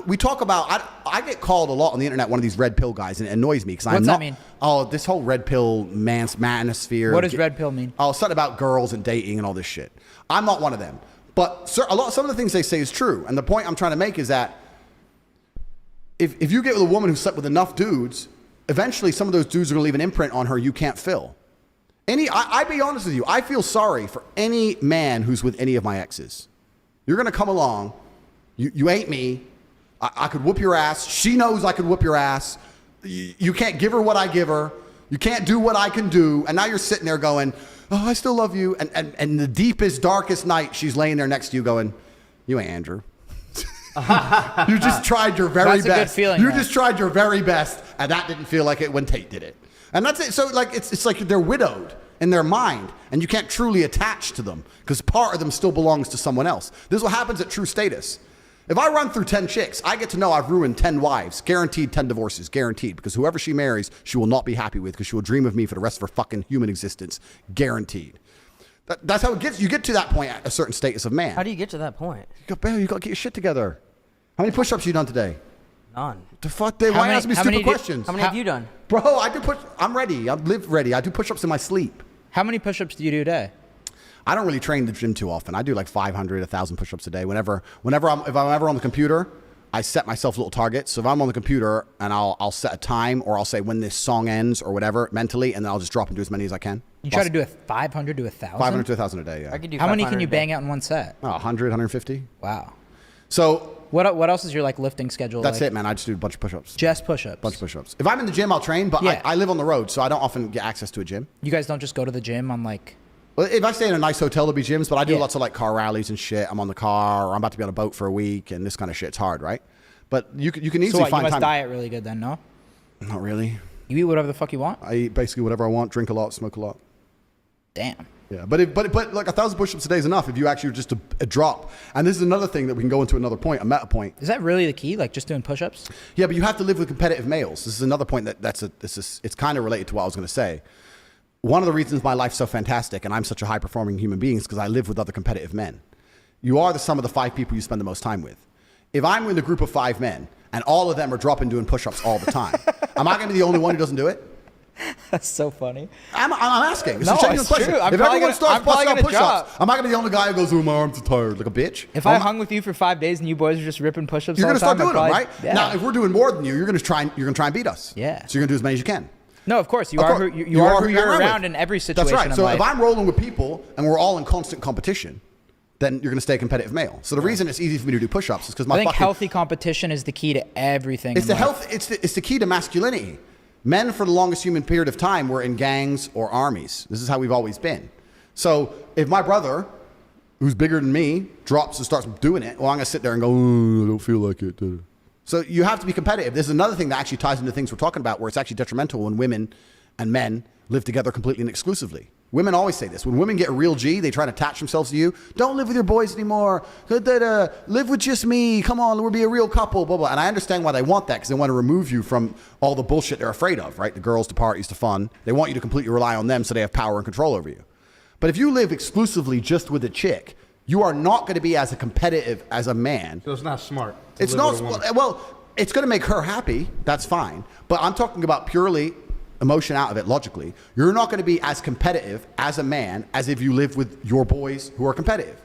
We talk about, I get called a lot on the internet one of these red pill guys, and it annoys me because I'm not. What's that mean? Oh, this whole red pill manosphere. What does red pill mean? Oh, something about girls and dating and all this shit. I'm not one of them. But some of the things they say is true. And the point I'm trying to make is that if you get with a woman who slept with enough dudes, eventually some of those dudes are going to leave an imprint on her you can't fill. I be honest with you, I feel sorry for any man who's with any of my exes. You're going to come along, you ain't me, I could whoop your ass, she knows I could whoop your ass, you can't give her what I give her, you can't do what I can do, and now you're sitting there going, oh, I still love you. And the deepest, darkest night, she's laying there next to you going, you ain't Andrew. You just tried your very best. That's a good feeling, You man. just tried your very best, and that didn't feel like it when Tate did it. And that's it. So like it's like they're widowed in their mind, and you can't truly attach to them because part of them still belongs to someone else. This is what happens at true status. If I run through 10 chicks, I get to know I've ruined 10 wives, guaranteed 10 divorces, guaranteed, because whoever she marries, she will not be happy with because she will dream of me for the rest of her fucking human existence, guaranteed. That's how it gets. You get to that point at a certain status of man. How do you get to that point? You got to get your shit together. How many push-ups you done today? None. The fuck? Why ask me stupid questions? How many have you done? Bro, I do I'm ready. I live ready. I do push-ups in my sleep. How many push-ups do you do a day? I don't really train the gym too often. I do like 500, 1,000 push-ups a day. If I'm ever on the computer, I set myself little targets. So if I'm on the computer and I'll set a time, or I'll say when this song ends or whatever mentally, and then I'll just drop and do as many as I can. You try to do a 500 to 1,000? 500 to 1,000 a day, yeah. I could do How many can 500 you a day. bang out in one set? 100, 150. Wow. So What else is your like lifting schedule? that's like? it, man. I just do a bunch of push-ups. Just push-ups. Bunch of push-ups. If I'm in the gym, I'll train, but Yeah. I live on the road, so I don't often get access to a gym. You guys don't just go to the gym on like... Well, if I stay in a nice hotel, there'll be gyms, but I do Yeah. lots of like car rallies and shit. I'm on the car, or I'm about to be on a boat for a week, and this kind of shit's hard, right? But you can easily So what, you find must time. diet really good then, no? Not really. You eat whatever the fuck you want? I eat basically whatever I want, drink a lot, smoke a lot. Damn. Yeah, but like 1,000 push-ups a day is enough if you actually just a drop. And this is another thing that we can go into another point, a meta point. Is that really the key? Like just doing push-ups? Yeah, but you have to live with competitive males. This is another point it's kind of related to what I was going to say. One of the reasons my life's so fantastic and I'm such a high-performing human being is because I live with other competitive men. You are the sum of the 5 people you spend the most time with. If I'm in a group of 5 men and all of them are dropping doing push-ups all the time, am I going to be the only one who doesn't do it? That's so funny. I'm asking. No, a genuine it's question. true. If everyone starts busting out push-ups, drop. am I going to be the only guy who goes, "Oh, my arms are tired," like a bitch? If I hung with you for 5 days and you boys are just ripping push-ups, you're going to to start doing them, right? Yeah. Now, if we're doing more than you, you're going to try and beat us. Yeah. So you're going to do as many as you can. No, of course. You are who you're around in every situation. That's right. So life. if I'm rolling with people and we're all in constant competition, then you're going to stay a competitive male. So the reason it's easy for me to do push-ups is because I think healthy competition is the key to everything. It's the key to masculinity. Men, for the longest human period of time, were in gangs or armies. This is how we've always been. So if my brother, who's bigger than me, drops and starts doing it, well, I'm going to sit there and go, "Oh, I don't feel like it." So you have to be competitive. This is another thing that actually ties into things we're talking about, where it's actually detrimental when women and men live together completely and exclusively. Women always say this. When women get a real G, they try to attach themselves to you. Don't live with your boys anymore. Live with just me. Come on, we'll be a real couple, blah, blah. And I understand why they want that, because they want to remove you from all the bullshit they're afraid of, right? The girls, the parties, the fun. They want you to completely rely on them so they have power and control over you. But if you live exclusively just with a chick, you are not going to be as competitive as a man. So it's not smart. It's not, well, it's going to make her happy. That's fine. But I'm talking about purely emotion out of it logically. You're not going to be as competitive as a man as if you live with your boys who are competitive.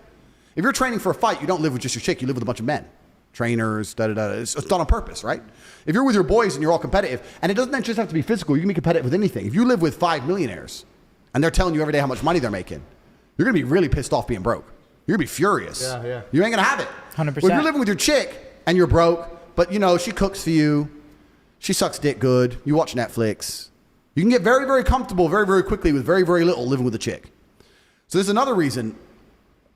If you're training for a fight, you don't live with just your chick, you live with a bunch of men. Trainers, It's done on purpose, right? If you're with your boys and you're all competitive, and it doesn't just have to be physical, you can be competitive with anything. If you live with 5 millionaires and they're telling you every day how much money they're making, you're going to be really pissed off being broke. You're going to be furious. Yeah. You ain't going to have it. 100%. But if you're living with your chick and you're broke, but she cooks for you, she sucks dick good, you watch Netflix, you can get very, very comfortable very, very quickly with very, very little living with a chick. So there's another reason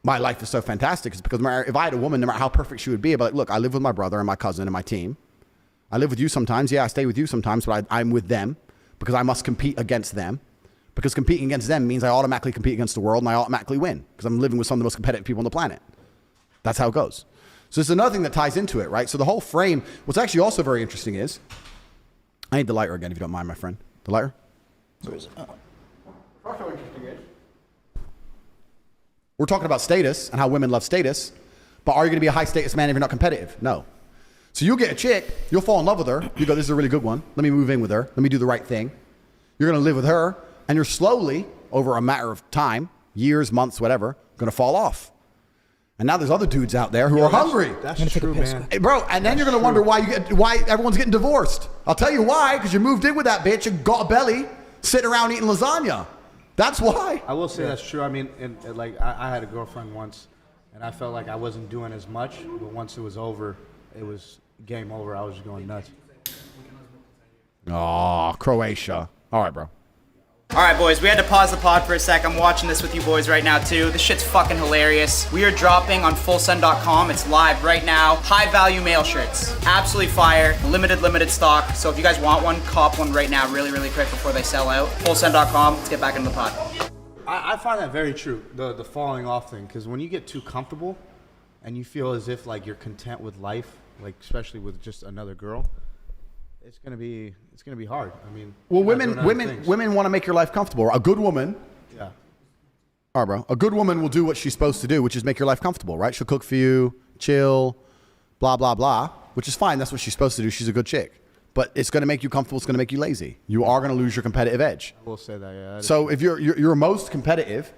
my life is so fantastic, is because if I had a woman, no matter how perfect she would be, I'd be like, "Look, I live with my brother and my cousin and my team. I live with you sometimes. Yeah, I stay with you sometimes, but I'm with them because I must compete against them. Because competing against them means I automatically compete against the world and I automatically win because I'm living with some of the most competitive people on the planet." That's how it goes. So there's another thing that ties into it, right? So the whole frame, what's actually also very interesting is, I need the lighter again, if you don't mind, my friend. The lighter? Where is it? Oh. Also interesting is, we're talking about status and how women love status, but are you going to be a high status man if you're not competitive? No. So you'll get a chick, you'll fall in love with her, you go, "This is a really good one, let me move in with her, let me do the right thing." You're going to live with her, and you're slowly, over a matter of time, years, months, whatever, going to fall off. And now there's other dudes out there who are hungry. That's true, man. Hey, bro, and then you're going to wonder why everyone's getting divorced. I'll tell you why, because you moved in with that bitch and got a belly, sitting around eating lasagna. That's why. I will say that's true. I mean, I had a girlfriend once, and I felt like I wasn't doing as much, but once it was over, it was game over. I was just going nuts. Oh, Croatia. All right, bro. All right, boys, we had to pause the pod for a sec. I'm watching this with you boys right now, too. This shit's fucking hilarious. We are dropping on fullsend.com. It's live right now. High-value male shirts. Absolutely fire. Limited stock. So if you guys want one, cop one right now really, really quick before they sell out. Fullsend.com. Let's get back into the pod. I find that very true, the falling off thing, because when you get too comfortable and you feel as if, like, you're content with life, like, especially with just another girl, it's gonna be hard. I mean, well, women want to make your life comfortable. A good woman, yeah. All right, bro. A good woman will do what she's supposed to do, which is make your life comfortable, right? She'll cook for you, chill, blah blah blah, which is fine. That's what she's supposed to do. She's a good chick, but it's gonna make you comfortable. It's gonna make you lazy. You are gonna lose your competitive edge. I will say that. Yeah. So if you're most competitive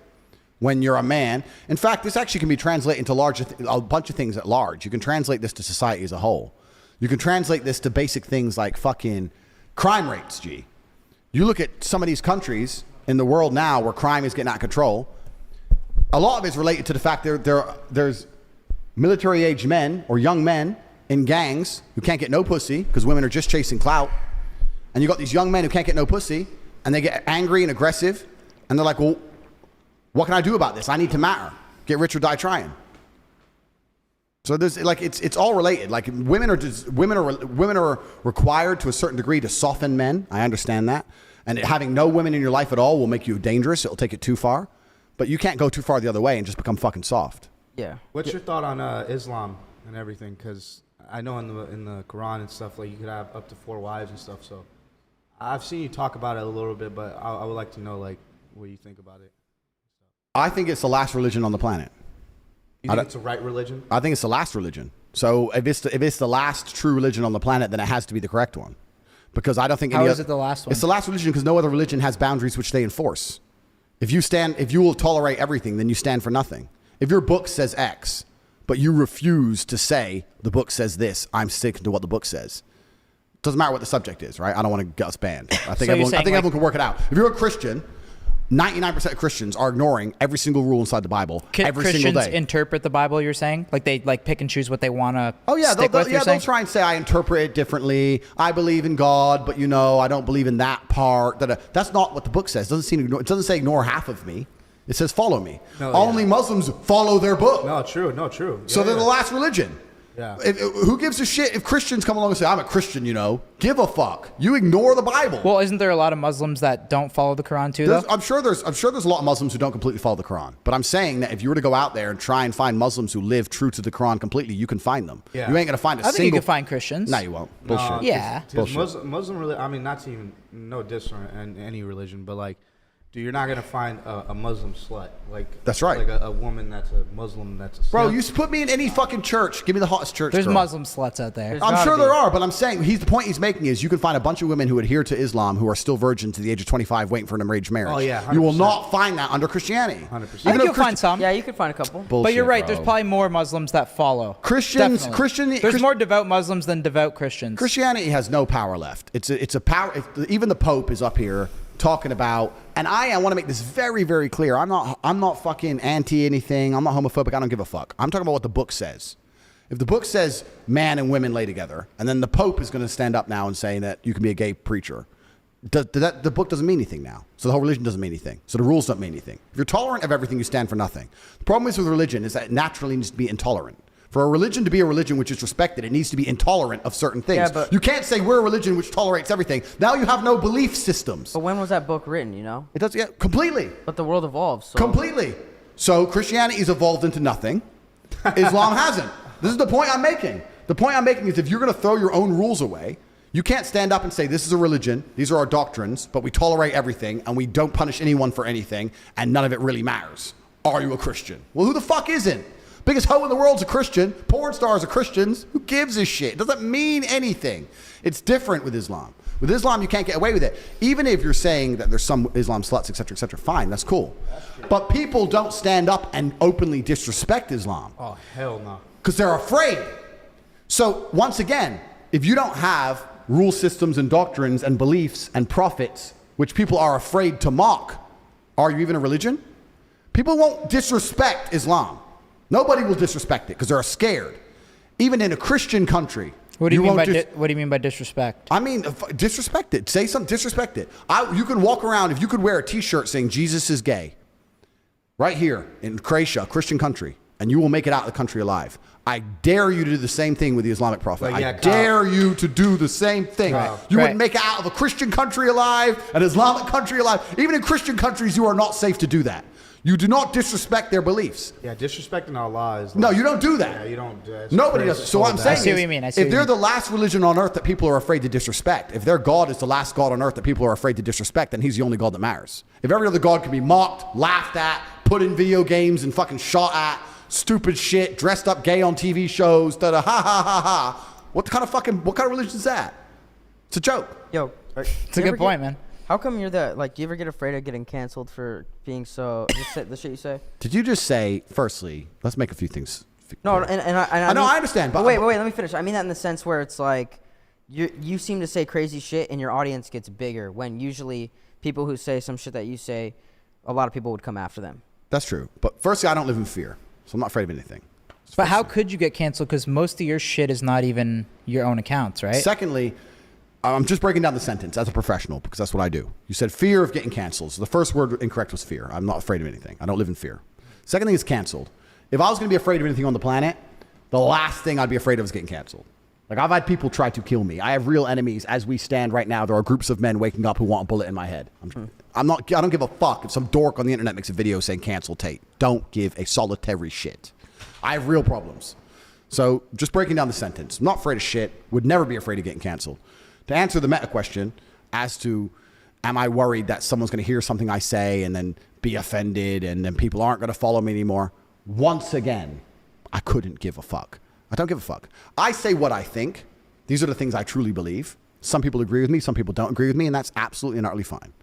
when you're a man, in fact, this actually can be translated into a bunch of things at large. You can translate this to society as a whole. You can translate this to basic things like fucking crime rates, G. You look at some of these countries in the world now where crime is getting out of control. A lot of it is related to the fact there's military-age men or young men in gangs who can't get no pussy because women are just chasing clout. And you got these young men who can't get no pussy and they get angry and aggressive and they're like, "Well, what can I do about this? I need to matter. Get rich or die trying." So there's like it's all related. Like women are required to a certain degree to soften men. I understand that, and having no women in your life at all will make you dangerous. It'll take it too far. but you can't go too far the other way and just become fucking soft. Yeah. What's your thought on Islam and everything? Because I know in the Quran and stuff, like you could have up to 4 wives and stuff. So I've seen you talk about it a little bit, but I would like to know like what you think about it. I think it's the last religion on the planet. You think it's the right religion? I think it's the last religion. So if it's the last true religion on the planet, then it has to be the correct one. Because I don't think How is it the last one? It's the last religion because no other religion has boundaries which they enforce. If you will tolerate everything, then you stand for nothing. If your book says X, but you refuse to say the book says this, I'm sticking to what the book says. Doesn't matter what the subject is, right? I don't want to get us banned. I think everyone can work it out. If you're a Christian, 99% of Christians are ignoring every single rule inside the Bible every single day. Christians interpret the Bible, you're saying? Like they pick and choose what they want to stick with, they'll try and say, I interpret it differently. I believe in God, but I don't believe in that part. That's not what the book says. It doesn't say ignore half of me. It says follow me. Only Muslims follow their book. No, true. So they're the last religion. Yeah. Who gives a shit if Christians come along and say, I'm a Christian, Give a fuck. You ignore the Bible. Well, isn't there a lot of Muslims that don't follow the Quran too, though? I'm sure there's a lot of Muslims who don't completely follow the Quran. But I'm saying that if you were to go out there and try and find Muslims who live true to the Quran completely, you can find them. Yeah. You ain't going to find a single... I think you can find Christians. No, you won't. Bullshit. No, yeah. Bullshit. Muslim religion, I mean, not to even... No diss on any religion, but like... Dude, you're not going to find a Muslim slut. That's right. Like a woman that's a Muslim that's a slut. Bro, you put me in any fucking church. Give me the hottest church. There's girl. Muslim sluts out there. I'm sure there are, but I'm saying the point he's making is you can find a bunch of women who adhere to Islam who are still virgins to the age of 25 waiting for an arranged marriage. Oh, yeah, 100%. You will not find that under Christianity. 100%. I think you'll find some. Yeah, you could find a couple. Bullshit, but you're right. bro. There's probably more Muslims that follow. There's more devout Muslims than devout Christians. Christianity has no power left. It's a power. Even the Pope is up here talking about, and I want to make this very, very clear. I'm not fucking anti anything. I'm not homophobic. I don't give a fuck. I'm talking about what the book says. If the book says man and women lay together, and then the Pope is going to stand up now and say that you can be a gay preacher, the book doesn't mean anything now. So the whole religion doesn't mean anything. So the rules don't mean anything. If you're tolerant of everything, you stand for nothing. The problem is with religion is that it naturally needs to be intolerant. For a religion to be a religion which is respected, it needs to be intolerant of certain things. Yeah, but you can't say we're a religion which tolerates everything. Now you have no belief systems. But when was that book written, It does, completely. But the world evolves. So. Completely. So Christianity's evolved into nothing. Islam hasn't. This is the point I'm making. The point I'm making is if you're going to throw your own rules away, you can't stand up and say this is a religion, these are our doctrines, but we tolerate everything and we don't punish anyone for anything and none of it really matters. Are you a Christian? Well, who the fuck isn't? Biggest hoe in the world's a Christian. Porn stars are Christians. Who gives a shit? It doesn't mean anything. It's different with Islam. With Islam, you can't get away with it. Even if you're saying that there's some Islam sluts, etc., fine, that's cool. But people don't stand up and openly disrespect Islam. Oh, hell no. Because they're afraid. So, once again, if you don't have rule systems and doctrines and beliefs and prophets, which people are afraid to mock, are you even a religion? People won't disrespect Islam. Nobody will disrespect it because they're scared. Even in a Christian country. What do you mean by disrespect? I mean, disrespect it. Say something, disrespect it. You can walk around, if you could wear a t-shirt saying Jesus is gay, right here in Croatia, a Christian country, and you will make it out of the country alive. I dare you to do the same thing with the Islamic prophet. I dare you to do the same thing. You wouldn't make it out of a Christian country alive, an Islamic country alive. Even in Christian countries, you are not safe to do that. You do not disrespect their beliefs. Yeah, disrespecting Allah is... No, you don't do that. Yeah, you don't... Nobody does. So what I'm saying is, if they're the last religion on earth that people are afraid to disrespect, if their God is the last God on earth that people are afraid to disrespect, then he's the only God that matters. If every other God can be mocked, laughed at, put in video games and fucking shot at, stupid shit, dressed up gay on TV shows, what kind of religion is that? It's a joke. Yo, it's a good point, man. How come you're that, do you ever get afraid of getting canceled for being so, the shit you say? Did you just say, firstly, let's make a few things. No, I understand. But wait, let me finish. I mean that in the sense where it's like, you seem to say crazy shit and your audience gets bigger when usually people who say some shit that you say, a lot of people would come after them. That's true. But firstly, I don't live in fear, so I'm not afraid of anything. But how could you get canceled? Because most of your shit is not even your own accounts, right? Secondly, I'm just breaking down the sentence as a professional because that's what I do. You said fear of getting canceled. So the first word incorrect was fear. I'm not afraid of anything. I don't live in fear. Second thing is canceled. If I was going to be afraid of anything on the planet, the last thing I'd be afraid of is getting canceled. Like, I've had people try to kill me. I have real enemies. As we stand right now, there are groups of men waking up who want a bullet in my head. I don't give a fuck if some dork on the internet makes a video saying cancel Tate. Don't give a solitary shit. I have real problems. So just breaking down the sentence. I'm not afraid of shit. Would never be afraid of getting canceled. To answer the meta question as to, am I worried that someone's going to hear something I say and then be offended and then people aren't going to follow me anymore? Once again, I couldn't give a fuck. I don't give a fuck. I say what I think. These are the things I truly believe. Some people agree with me. Some people don't agree with me. And that's absolutely and utterly fine.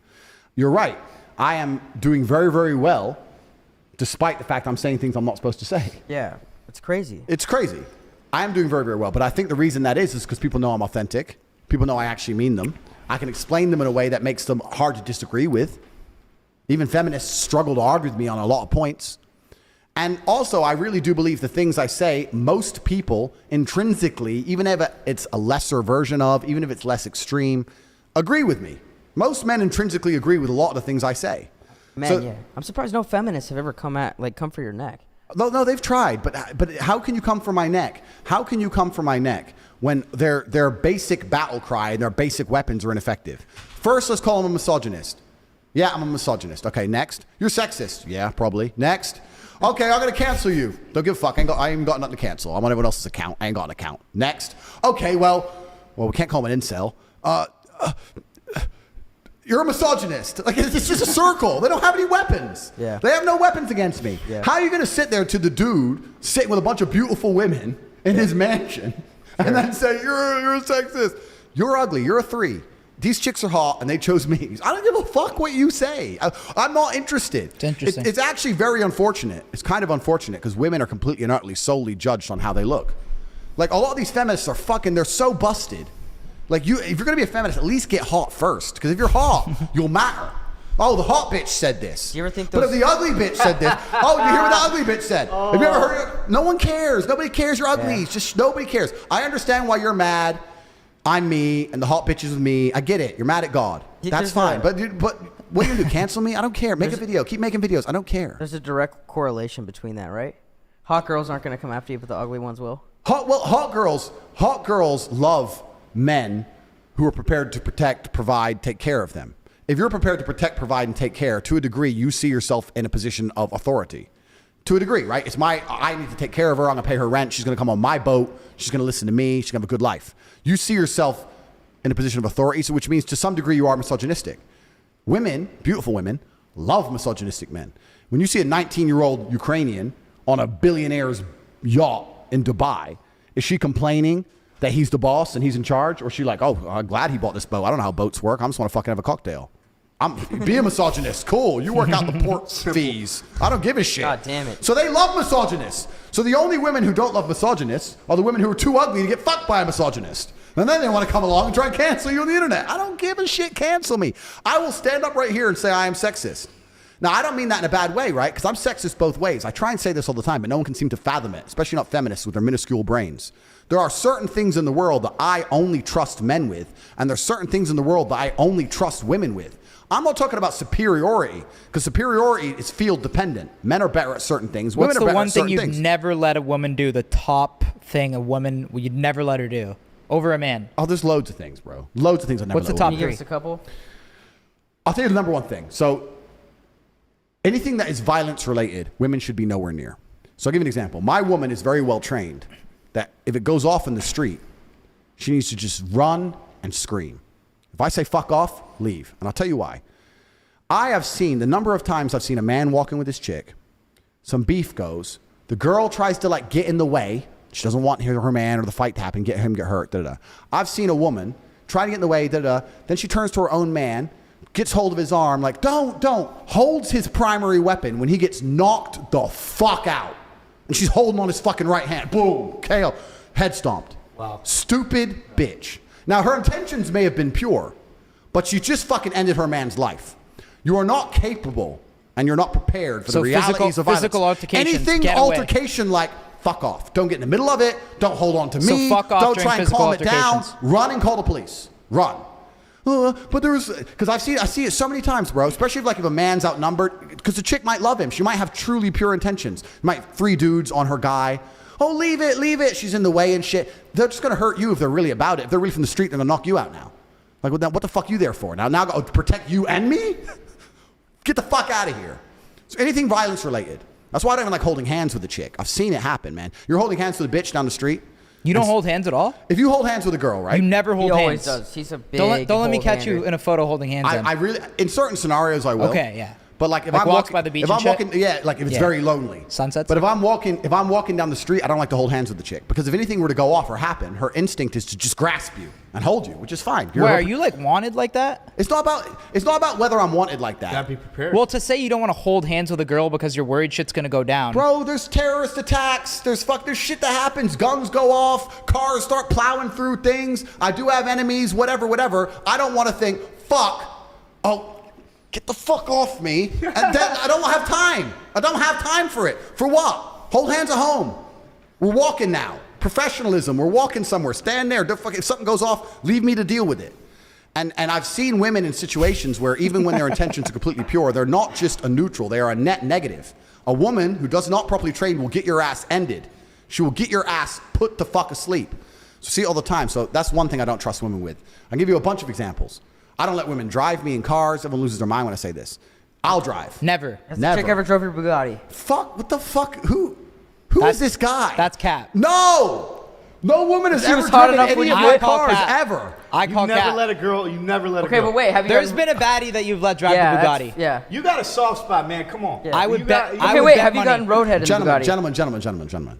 You're right. I am doing very, very well, despite the fact I'm saying things I'm not supposed to say. Yeah, it's crazy. It's crazy. I am doing very, very well. But I think the reason that is because people know I'm authentic. People know I actually mean them. I can explain them in a way that makes them hard to disagree with. Even feminists struggle to argue with me on a lot of points. And also, I really do believe the things I say, most people intrinsically, even if it's a lesser version of, even if it's less extreme, agree with me. Most men intrinsically agree with a lot of the things I say. Man, yeah. I'm surprised no feminists have ever come for your neck. No, they've tried, but how can you come for my neck? How can you come for my neck when their basic battle cry and their basic weapons are ineffective? First, let's call them a misogynist. Yeah, I'm a misogynist. Okay, next. You're sexist. Yeah, probably. Next. Okay, I'm going to cancel you. Don't give a fuck. I ain't even got nothing to cancel. I'm on everyone else's account. I ain't got an account. Next. Okay, well, we can't call him an incel. You're a misogynist. Like, it's just a circle. They don't have any weapons. Yeah. They have no weapons against me. Yeah. How are you going to sit there to the dude sitting with a bunch of beautiful women in his mansion and then say, you're a sexist? You're ugly. You're a 3. These chicks are hot, and they chose me. I don't give a fuck what you say. I'm not interested. It's interesting. It's actually very unfortunate. It's kind of unfortunate because women are completely and utterly solely judged on how they look. Like, a lot of these feminists are they're so busted. Like, if you're going to be a feminist, at least get hot first. Because if you're hot, you'll matter. Oh, the hot bitch said this. Do you ever think But if the ugly bitch said this, oh, you hear what the ugly bitch said? Have you ever heard it? No one cares. Nobody cares you're ugly. It's just nobody cares. I understand why you're mad. I'm me, and the hot bitch is with me. I get it. You're mad at God. That's fine. But what are you going to do? Cancel me? I don't care. Make a video. Keep making videos. I don't care. There's a direct correlation between that, right? Hot girls aren't going to come after you, but the ugly ones will. Hot girls love men who are prepared to protect, provide, take care of them. If you're prepared to protect, provide, and take care, to a degree, you see yourself in a position of authority. To a degree, right? I need to take care of her. I'm going to pay her rent. She's going to come on my boat. She's going to listen to me. She's going to have a good life. You see yourself in a position of authority, so which means to some degree you are misogynistic. Women, beautiful women, love misogynistic men. When you see a 19-year-old Ukrainian on a billionaire's yacht in Dubai, is she complaining that he's the boss and he's in charge? Or is she like, oh, I'm glad he bought this boat. I don't know how boats work. I just want to fucking have a cocktail. Be a misogynist. Cool. You work out the port fees. I don't give a shit. God damn it. So they love misogynists. So the only women who don't love misogynists are the women who are too ugly to get fucked by a misogynist. And then they want to come along and try and cancel you on the internet. I don't give a shit. Cancel me. I will stand up right here and say I am sexist. Now, I don't mean that in a bad way, right? Because I'm sexist both ways. I try and say this all the time, but no one can seem to fathom it, especially not feminists with their minuscule brains. There are certain things in the world that I only trust men with, and there's certain things in the world that I only trust women with. I'm not talking about superiority, because superiority is field dependent. Men are better at certain things. What's Women are the better one at certain thing you'd things. never let a woman do? The top thing a woman you'd never let her do over a man? Oh, there's loads of things, bro. Loads of things I never What's the let top Can you give three? us a couple? I'll tell you the number one thing. So anything that is violence related, women should be nowhere near. So I'll give you an example. My woman is very well trained that if it goes off in the street, she needs to just run and scream. If I say fuck off, leave. And I'll tell you why. I have seen the number of times I've seen a man walking with his chick, some beef goes, the girl tries to like get in the way. She doesn't want her man or the fight to happen, get hurt, da-da-da. I've seen a woman try to get in the way, da-da-da. Then she turns to her own man, gets hold of his arm, like, don't, holds his primary weapon when he gets knocked the fuck out. And she's holding on his fucking right hand. Boom, KO, head stomped. Wow. Stupid bitch. Now, her intentions may have been pure, but she just fucking ended her man's life. You are not capable and you're not prepared for the realities of violence. Physical altercations, Anything get away. altercation like, fuck off. Don't get in the middle of it. Don't hold on to me. So fuck off Don't during try and physical calm it down. altercations. Run and call the police. Run. But there's, because I see it so many times, bro, especially if a man's outnumbered, because the chick might love him. She might have truly pure intentions. Might have 3 dudes on her guy. Oh, leave it. She's in the way and shit. They're just going to hurt you if they're really about it. If they're really from the street, they're going to knock you out now. Like, what the fuck are you there for? Now to protect you and me? Get the fuck out of here. So anything violence related. That's why I don't even like holding hands with a chick. I've seen it happen, man. You're holding hands with a bitch down the street. You don't hold hands at all? If you hold hands with a girl, right? You never hold He hands. always does. He's a big. Don't let me catch hold-hander. you in a photo holding hands. I really, in certain scenarios, I will. Okay, yeah. But like if Like I'm walks walking by the beach if and I'm shit? walking, yeah, like if it's Yeah. very lonely. Sunsets? But if I'm walking down the street, I don't like to hold hands with the chick because if anything were to go off or happen, her instinct is to just grasp you and hold you, which is fine. Where are you like wanted like that? It's not about whether I'm wanted like that. Gotta be prepared. Well, to say you don't want to hold hands with a girl because you're worried shit's gonna go down. Bro, there's terrorist attacks. There's shit that happens. Guns go off. Cars start plowing through things. I do have enemies. Whatever. I don't want to think, fuck. Oh, get the fuck off me. And then I don't have time. I don't have time for it. For what? Hold hands at home. We're walking now. Professionalism. We're walking somewhere. Stand there. If something goes off, leave me to deal with it. And I've seen women in situations where even when their intentions are completely pure, they're not just a neutral. They are a net negative. A woman who does not properly train will get your ass ended. She will get your ass put the fuck asleep. So see it all the time. So that's one thing I don't trust women with. I'll give you a bunch of examples. I don't let women drive me in cars. Everyone loses their mind when I say this. I'll drive. Never. Has the Never. chick ever drove your Bugatti? Fuck, what the fuck? Who is this guy? That's Cap. No woman has She ever was hot driven enough any when of you my did? cars Cap. ever. I You call never Cap. let a girl. You never let a Okay, girl. but wait, have you? There's ever, been a baddie that you've let drive yeah, the that's- Bugatti. Yeah. You got a soft spot, man. Come on. Yeah. I would You bet. got- I Okay, would wait. bet Have you money. gotten roadhead in the Bugatti? Gentlemen.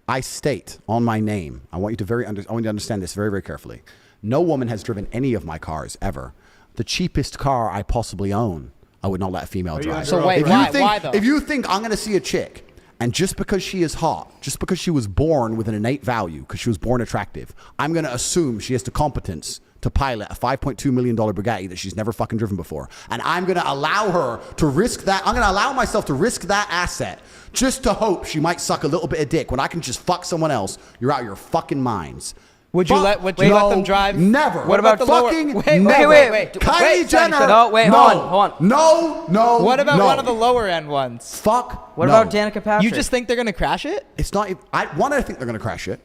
I state on my name. I want you to I want you to understand this very, very carefully. No woman has driven any of my cars ever. The cheapest car I possibly own, I would not let a female drive. So wait, If why? you think, Why though? If you think I'm going to see a chick, and just because she is hot, just because she was born with an innate value, because she was born attractive, I'm going to assume she has the competence to pilot a $5.2 million Bugatti that she's never fucking driven before. And I'm going to allow her to risk that. I'm going to allow myself to risk that asset just to hope she might suck a little bit of dick when I can just fuck someone else. You're out of your fucking minds. Would you let let them drive? Never. What about the lower? fucking Wait, never. wait. Kylie Wait, Jenner. no, wait, hold on. No. What about no. one of the lower end ones? Fuck. What no. about Danica Patrick? You just think they're gonna crash it? It's not. I think they're gonna crash it.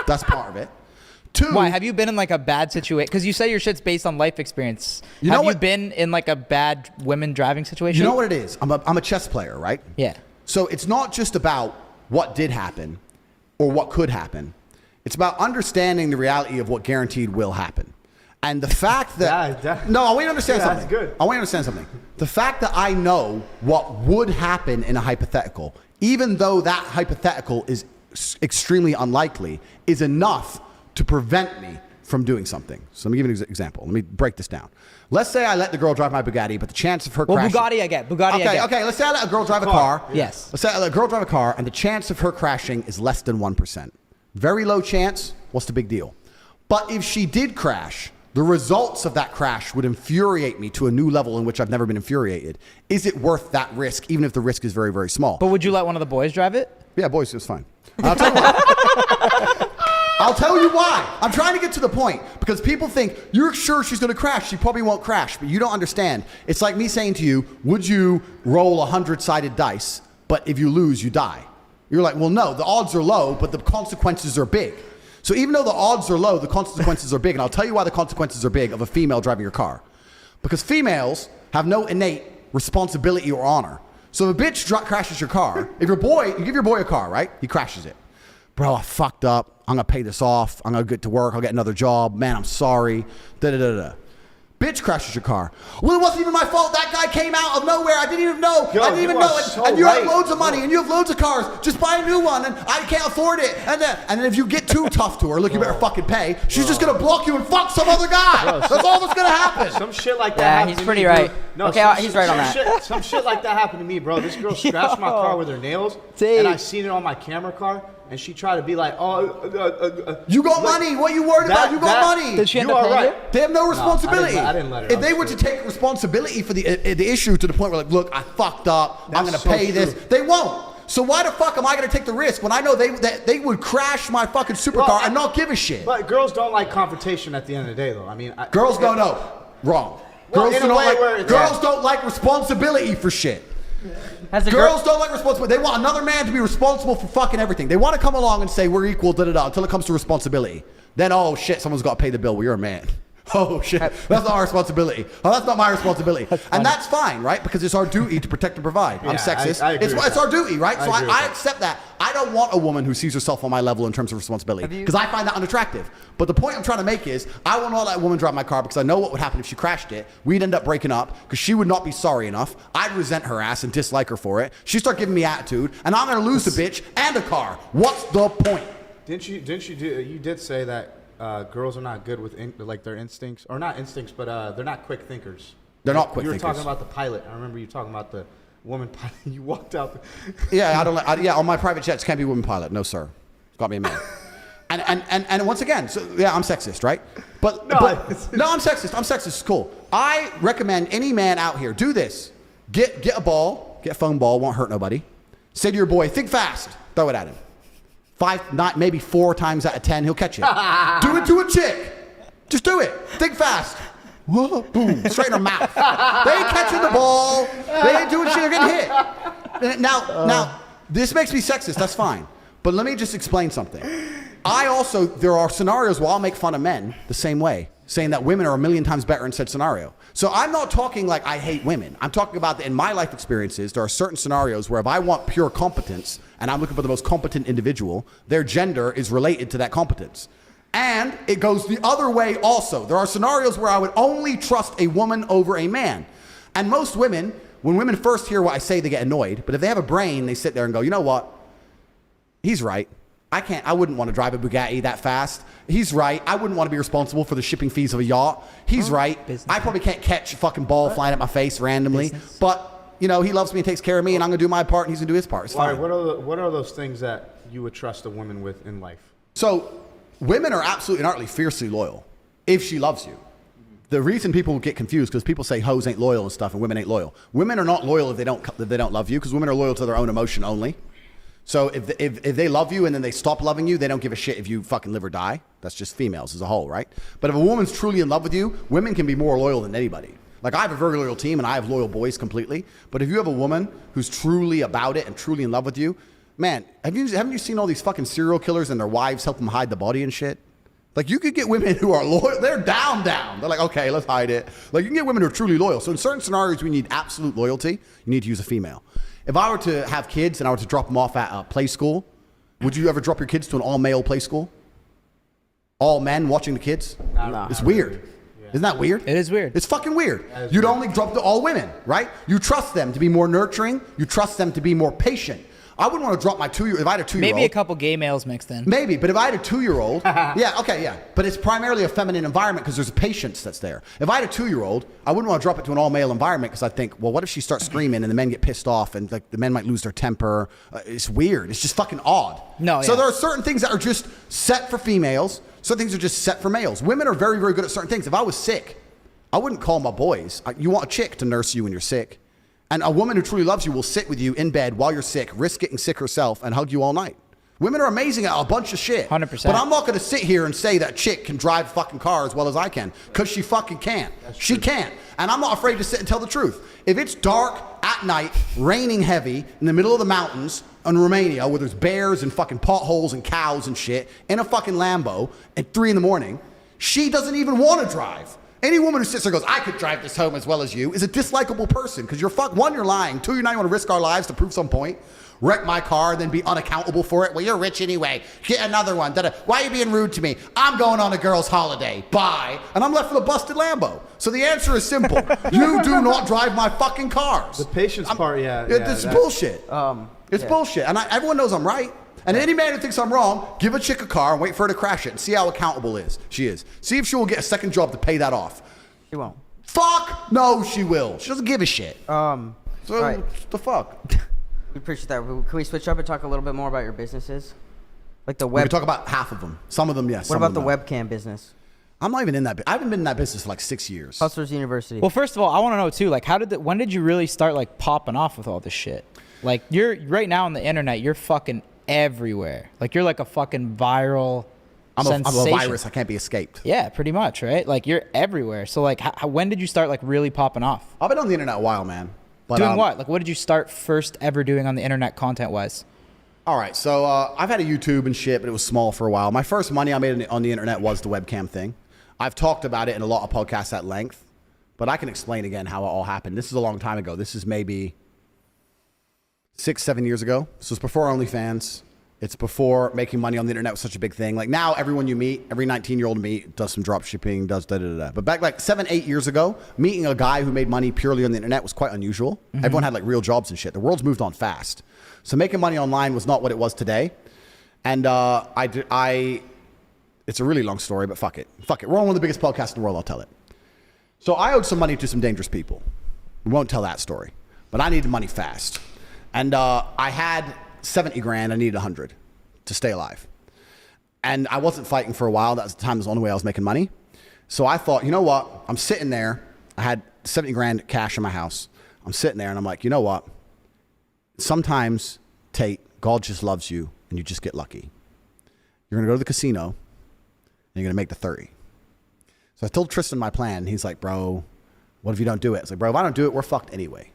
That's part of it. Two. Why? Have you been in like a bad situation? Because you say your shit's based on life experience. You know Have you what? been in like a bad women driving situation? You know what it is? I'm a chess player, right? Yeah. So it's not just about what did happen or what could happen. It's about understanding the reality of what guaranteed will happen. And the fact that... No, I want you to understand something. That's good. I want you to understand something. The fact that I know what would happen in a hypothetical, even though that hypothetical is extremely unlikely, is enough to prevent me from doing something. So let me give you an example. Let me break this down. Let's say I let the girl drive my Bugatti, but the chance of her crashing... Bugatti I get. Bugatti I get. Okay, let's say I let a girl drive a car. Yes. Let's say I let a girl drive a car, and the chance of her crashing is less than 1%. Very low chance. What's the big deal? But if she did crash, the results of that crash would infuriate me to a new level in which I've never been infuriated. Is it worth that risk, even if the risk is very, very small? But would you let one of the boys drive it? Yeah, boys, it's fine. I'll tell you why. I'll tell you why. I'm trying to get to the point because people think, you're sure she's going to crash. She probably won't crash, but you don't understand. It's like me saying to you, would you roll 100-sided dice, but if you lose, you die? You're like, well, no, the odds are low, but the consequences are big. So even though the odds are low, the consequences are big. And I'll tell you why the consequences are big of a female driving your car. Because females have no innate responsibility or honor. So if a bitch crashes your car, you give your boy a car, right? He crashes it. Bro, I fucked up. I'm going to pay this off. I'm going to get to work. I'll get another job. Man, I'm sorry. Da-da-da-da. Bitch crashes your car. Well, it wasn't even my fault. That guy came out of nowhere. I didn't even know. Yo, I didn't even you know are it. so And you have right. loads of money and you have loads of cars. Just buy a new one and I can't afford it. And then if you get too tough to her, look, you better fucking pay. She's just going to block you and fuck some other guy. That's all that's going to happen. Some shit like that Yeah, happened he's to pretty me, right. dude. No, Okay, some he's right on some that. Some shit like that happened to me, bro. This girl scratched my car with her nails, Tate. and I seen it on my camera car, and she tried to be like, You got money. What are you worried about? You got money. Did she end You up are paying right. it? They have no responsibility. I didn't let her. If they were to take responsibility for the issue to the point where, like, look, I fucked up. I'm going That's to pay so this. true. They won't. So why the fuck am I going to take the risk when I know they would crash my fucking supercar Well, and not give a shit? But girls don't like confrontation at the end of the day, though. I mean, Girls don't know. Wrong. Well, Girls in a don't way like. where it's- Girls don't like responsibility for shit. Girls don't like responsibility. They want another man to be responsible for fucking everything. They want to come along and say we're equal, da-da-da, until it comes to responsibility. Then, oh shit, someone's got to pay the bill. Well, you're a man. Oh shit, that's not our responsibility. Oh, that's not my responsibility. And that's fine, right? Because it's our duty to protect and provide. I'm sexist. I agree it's our duty, right? So I accept that. I don't want a woman who sees herself on my level in terms of responsibility because I find that unattractive. But the point I'm trying to make is I will not let a woman drive my car because I know what would happen if she crashed it. We'd end up breaking up because she would not be sorry enough. I'd resent her ass and dislike her for it. She'd start giving me attitude, and I'm going to lose the bitch and a car. What's the point? You did say that girls are not good with like their instincts, or not instincts, but they're not quick thinkers. They're not quick thinkers. You were thinkers. talking about the pilot. I remember you talking about the woman pilot. You walked out. Yeah, I don't. On my private jets can't be a woman pilot. No, sir. It's got to be a man. And once again, so yeah, I'm sexist, right? But no, I'm sexist. I'm sexist. It's cool. I recommend any man out here do this. Get a ball, get a foam ball. Won't hurt nobody. Say to your boy, think fast. Throw it at him. 5, not maybe 4 times out of 10, he'll catch it. Do it to a chick. Just do it. Think fast. Whoa, boom, straight in her mouth. They ain't catching the ball. They ain't doing shit. They're getting hit. Now, this makes me sexist. That's fine. But let me just explain something. There are scenarios where I'll make fun of men the same way, saying that women are a million times better in said scenario. So I'm not talking like I hate women. I'm talking about that in my life experiences, there are certain scenarios where if I want pure competence and I'm looking for the most competent individual, their gender is related to that competence. And it goes the other way also. There are scenarios where I would only trust a woman over a man. And most women, when women first hear what I say, they get annoyed. But if they have a brain, they sit there and go, you know what? He's right. I wouldn't want to drive a Bugatti that fast. He's right. I wouldn't want to be responsible for the shipping fees of a yacht. He's right. Business. I probably can't catch a fucking ball flying at my face randomly. Business. But, he loves me and takes care of me, and I'm going to do my part, and he's going to do his part. It's fine. What are those things that you would trust a woman with in life? So, women are absolutely and utterly fiercely loyal if she loves you. The reason people get confused because people say hoes ain't loyal and stuff, and women ain't loyal. Women are not loyal if they don't love you because women are loyal to their own emotion only. So if they love you and then they stop loving you, they don't give a shit if you fucking live or die. That's just females as a whole, right? But if a woman's truly in love with you, women can be more loyal than anybody. Like I have a very loyal team and I have loyal boys completely. But if you have a woman who's truly about it and truly in love with you, man, haven't you seen all these fucking serial killers and their wives help them hide the body and shit? Like you could get women who are loyal. They're down. They're like, okay, let's hide it. Like you can get women who are truly loyal. So in certain scenarios, we need absolute loyalty. You need to use a female. If I were to have kids and I were to drop them off at a play school, would you ever drop your kids to an all-male play school? All men watching the kids? No. It's weird. Yeah. Isn't that weird? It is weird. It's fucking weird. You'd only drop to all women, right? You trust them to be more nurturing. You trust them to be more patient. I wouldn't want to drop my 2-year-old. If I had a 2-year-old. Maybe a couple gay males mixed in. Maybe, but if I had a 2-year-old, yeah. But it's primarily a feminine environment because there's a patience that's there. If I had a 2-year-old, I wouldn't want to drop it to an all-male environment because I think, well, what if she starts screaming and the men get pissed off and like the men might lose their temper? It's weird. It's just fucking odd. No. So yeah. there are certain things that are just set for females. Certain things are just set for males. Women are very, very good at certain things. If I was sick, I wouldn't call my boys. You want a chick to nurse you when you're sick. And a woman who truly loves you will sit with you in bed while you're sick, risk getting sick herself, and hug you all night. Women are amazing at a bunch of shit. 100%. But I'm not going to sit here and say that chick can drive a fucking car as well as I can, because she fucking can't. She can't. And I'm not afraid to sit and tell the truth. If it's dark at night, raining heavy, in the middle of the mountains in Romania, where there's bears and fucking potholes and cows and shit, in a fucking Lambo at 3 a.m, she doesn't even want to drive. Any woman who sits there and goes, I could drive this home as well as you, is a dislikable person because one, you're lying. 2, you're not even want to risk our lives to prove some point. Wreck my car, then be unaccountable for it. Well, you're rich anyway. Get another one. Why are you being rude to me? I'm going on a girl's holiday. Bye. And I'm left with a busted Lambo. So the answer is simple. You do not drive my fucking cars. The patience part, yeah. It's bullshit. It's bullshit. And everyone knows I'm right. And any man who thinks I'm wrong, give a chick a car and wait for her to crash it and see how accountable she is. See if she will get a second job to pay that off. She won't. Fuck no, she will. She doesn't give a shit. Right. The fuck? We appreciate that. Can we switch up and talk a little bit more about your businesses? Like the We web. can talk about half of them. Some of them, yes. What about the webcam business? I'm not even in that. I haven't been in that business for like 6 years. Hustlers University. Well, first of all, I want to know too, like, when did you really start like popping off with all this shit? Like, you're right now on the internet, you're fucking everywhere. Like, you're like a fucking viral I'm sensation. a virus. I can't be escaped. Yeah, pretty much, right? Like, you're everywhere. So, like, when did you start like really popping off? I've been on the internet a while, man. But, Doing what? Like, what did you start first ever doing on the internet content-wise? All right, so I've had a YouTube and shit, but it was small for a while. My first money I made on the internet was the webcam thing. I've talked about it in a lot of podcasts at length, but I can explain again how it all happened. This is a long time ago. This is maybe 6-7 years ago. This was before OnlyFans. It's before making money on the internet was such a big thing. Like now, everyone you meet, every 19-year-old you meet does some drop shipping, does da-da-da-da. But back like 7-8 years ago, meeting a guy who made money purely on the internet was quite unusual. Mm-hmm. Everyone had like real jobs and shit. The world's moved on fast. So making money online was not what it was today. And it's a really long story, but fuck it. Fuck it. We're on one of the biggest podcasts in the world, I'll tell it. So I owed some money to some dangerous people. We won't tell that story. But I needed money fast. And I had 70 grand, I needed 100 to stay alive. And I wasn't fighting for a while. That was the time, was the only way I was making money. So I thought, you know what? I'm sitting there. I had 70 grand cash in my house. I'm sitting there and I'm like, you know what? Sometimes, Tate, God just loves you and you just get lucky. You're going to go to the casino and you're going to make the 30. So I told Tristan my plan. He's like, bro, what if you don't do it? I was like, bro, if I don't do it, we're fucked anyway.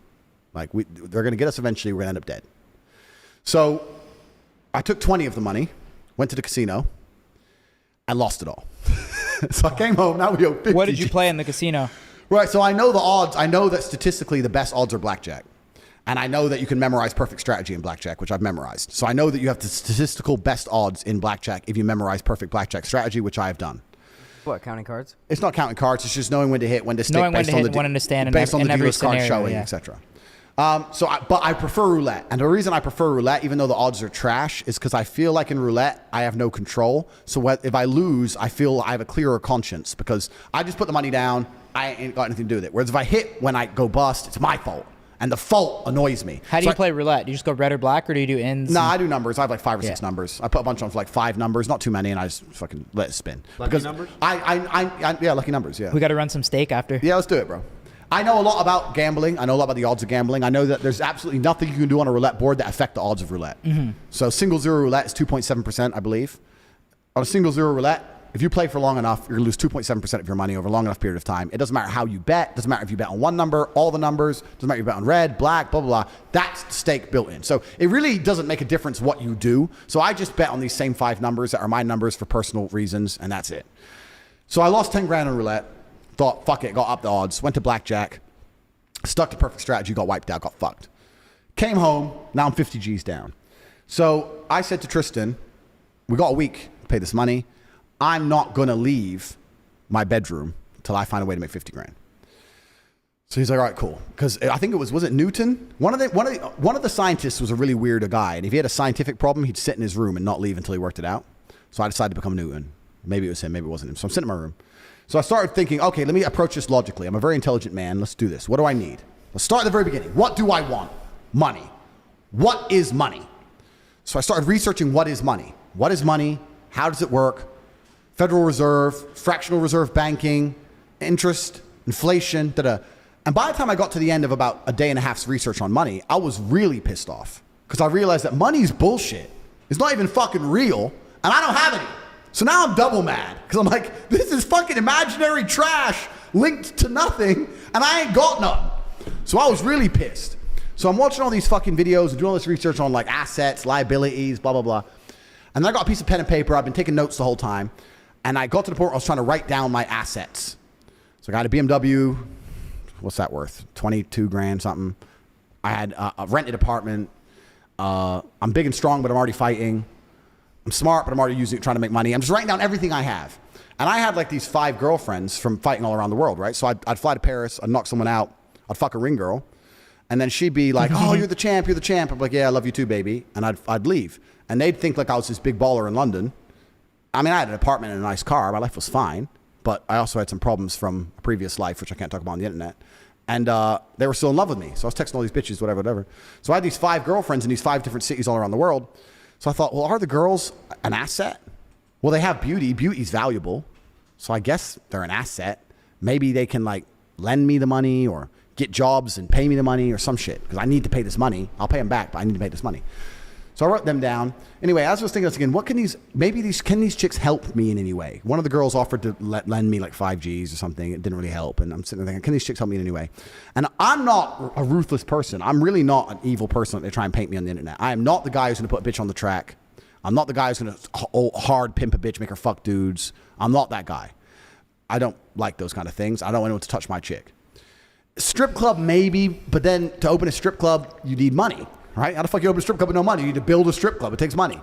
Like, they're going to get us eventually. We're going to end up dead. So I took 20 of the money, went to the casino, and lost it all. So I came home. Now we owe 50. What did you play in the casino? Right. So I know the odds. I know that statistically the best odds are blackjack. And I know that you can memorize perfect strategy in blackjack, which I've memorized. So I know that you have the statistical best odds in blackjack if you memorize perfect blackjack strategy, which I have done. What, counting cards? It's not counting cards. It's just knowing when to hit, when to stick, Knowing when based to on hit, the when to stand, based on in the every dealer's card scenario, showing, yeah. etc. But I prefer roulette, and the reason I prefer roulette, even though the odds are trash, is because I feel like in roulette I have no control. So if I lose, I feel I have a clearer conscience because I just put the money down. I ain't got anything to do with it. Whereas if I hit when I go bust, it's my fault, and the fault annoys me. How do you play roulette? Do you just go red or black, or do you do ins? No, I do numbers. I have like 5 or 6 numbers. I put a bunch on for like 5 numbers, not too many, and I just fucking let it spin. Lucky numbers? Yeah, lucky numbers. Yeah. We got to run some steak after. Yeah, let's do it, bro. I know a lot about gambling. I know a lot about the odds of gambling. I know that there's absolutely nothing you can do on a roulette board that affect the odds of roulette. Mm-hmm. So single zero roulette is 2.7%, I believe. On a single zero roulette, if you play for long enough, you're going to lose 2.7% of your money over a long enough period of time. It doesn't matter how you bet. It doesn't matter if you bet on one number, all the numbers. It doesn't matter if you bet on red, black, blah, blah, blah. That's the stake built in. So it really doesn't make a difference what you do. So I just bet on these same 5 numbers that are my numbers for personal reasons, and that's it. So I lost 10 grand on roulette. Thought, fuck it, got up the odds. Went to blackjack. Stuck to perfect strategy, got wiped out, got fucked. Came home, now I'm 50 G's down. So I said to Tristan, we got a week to pay this money. I'm not going to leave my bedroom till I find a way to make 50 grand. So he's like, all right, cool. Because I think was it Newton? One of the scientists was a really weird guy. And if he had a scientific problem, he'd sit in his room and not leave until he worked it out. So I decided to become Newton. Maybe it was him, maybe it wasn't him. So I'm sitting in my room. So I started thinking, okay, let me approach this logically. I'm a very intelligent man. Let's do this. What do I need? Let's start at the very beginning. What do I want? Money. What is money? So I started researching what is money. What is money? How does it work? Federal Reserve, fractional reserve banking, interest, inflation, da-da. And by the time I got to the end of about a day and a half's research on money, I was really pissed off because I realized that money's bullshit. It's not even fucking real, and I don't have any. So now I'm double mad because I'm like, this is fucking imaginary trash linked to nothing and I ain't got none. So I was really pissed. So I'm watching all these fucking videos and doing all this research on like assets, liabilities, blah, blah, blah. And then I got a piece of pen and paper. I've been taking notes the whole time. And I got to the point where I was trying to write down my assets. So I got a BMW. What's that worth? 22 grand something. I had a rented apartment. I'm big and strong, but I'm already fighting. I'm smart, but I'm already trying to make money. I'm just writing down everything I have. And I had like these 5 girlfriends from fighting all around the world, right? So I'd fly to Paris, I'd knock someone out, I'd fuck a ring girl, and then she'd be like, oh, you're the champ, you're the champ. I'm like, yeah, I love you too, baby. And I'd leave. And they'd think like I was this big baller in London. I mean, I had an apartment and a nice car. My life was fine. But I also had some problems from a previous life, which I can't talk about on the internet. And they were still in love with me. So I was texting all these bitches, whatever. So I had these 5 girlfriends in these 5 different cities all around the world. So I thought, well, are the girls an asset? Well, they have beauty. Beauty's valuable. So I guess they're an asset. Maybe they can like lend me the money or get jobs and pay me the money or some shit. Because I need to pay this money. I'll pay them back, but I need to pay this money. So I wrote them down. Anyway, as I was thinking, what can these chicks help me in any way? One of the girls offered to lend me like 5 G's or something. It didn't really help. And I'm sitting there thinking, can these chicks help me in any way? And I'm not a ruthless person. I'm really not an evil person that they try and paint me on the internet. I am not the guy who's going to put a bitch on the track. I'm not the guy who's going to hard pimp a bitch, make her fuck dudes. I'm not that guy. I don't like those kind of things. I don't want anyone to touch my chick. Strip club, maybe, but then to open a strip club, you need money, right? How the fuck you open a strip club with no money? You need to build a strip club. It takes money.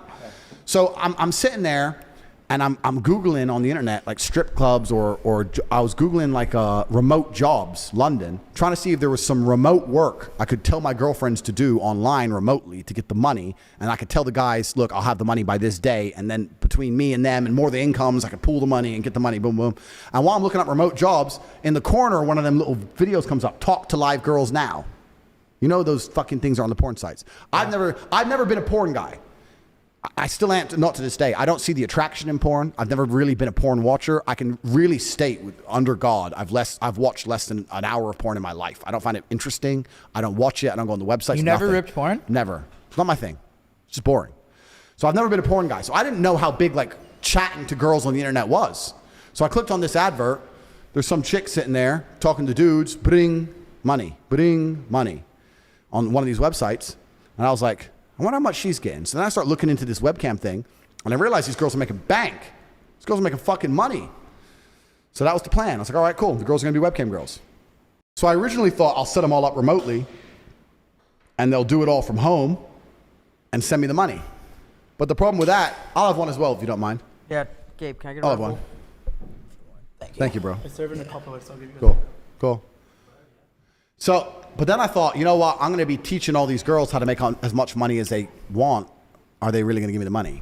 So I'm sitting there and I'm Googling on the internet like strip clubs or I was Googling like remote jobs, London, trying to see if there was some remote work I could tell my girlfriends to do online remotely to get the money. And I could tell the guys, look, I'll have the money by this day. And then between me and them and more of the incomes, I could pool the money and get the money, boom, boom. And while I'm looking up remote jobs, in the corner, one of them little videos comes up, talk to live girls now. You know those fucking things are on the porn sites. Yeah. I've never been a porn guy. I still am, not to this day. I don't see the attraction in porn. I've never really been a porn watcher. I can really state under God, I've watched less than an hour of porn in my life. I don't find it interesting. I don't watch it. I don't go on the website. You never ripped porn? Never. It's not my thing. It's just boring. So I've never been a porn guy. So I didn't know how big like chatting to girls on the internet was. So I clicked on this advert. There's some chick sitting there talking to dudes, bring money on one of these websites. And I was like, I wonder how much she's getting. So then I start looking into this webcam thing, and I realized these girls are making bank. These girls are making fucking money. So that was the plan. I was like, all right, cool. The girls are going to be webcam girls. So I originally thought I'll set them all up remotely, and they'll do it all from home and send me the money. But the problem with that, I'll have one as well if you don't mind. Yeah, Gabe, can I get a I'll have Red one. Bull? Thank you, bro. I serve in a couple of, so I'll give you Cool. So, but then I thought, you know what? I'm going to be teaching all these girls how to make as much money as they want. Are they really going to give me the money?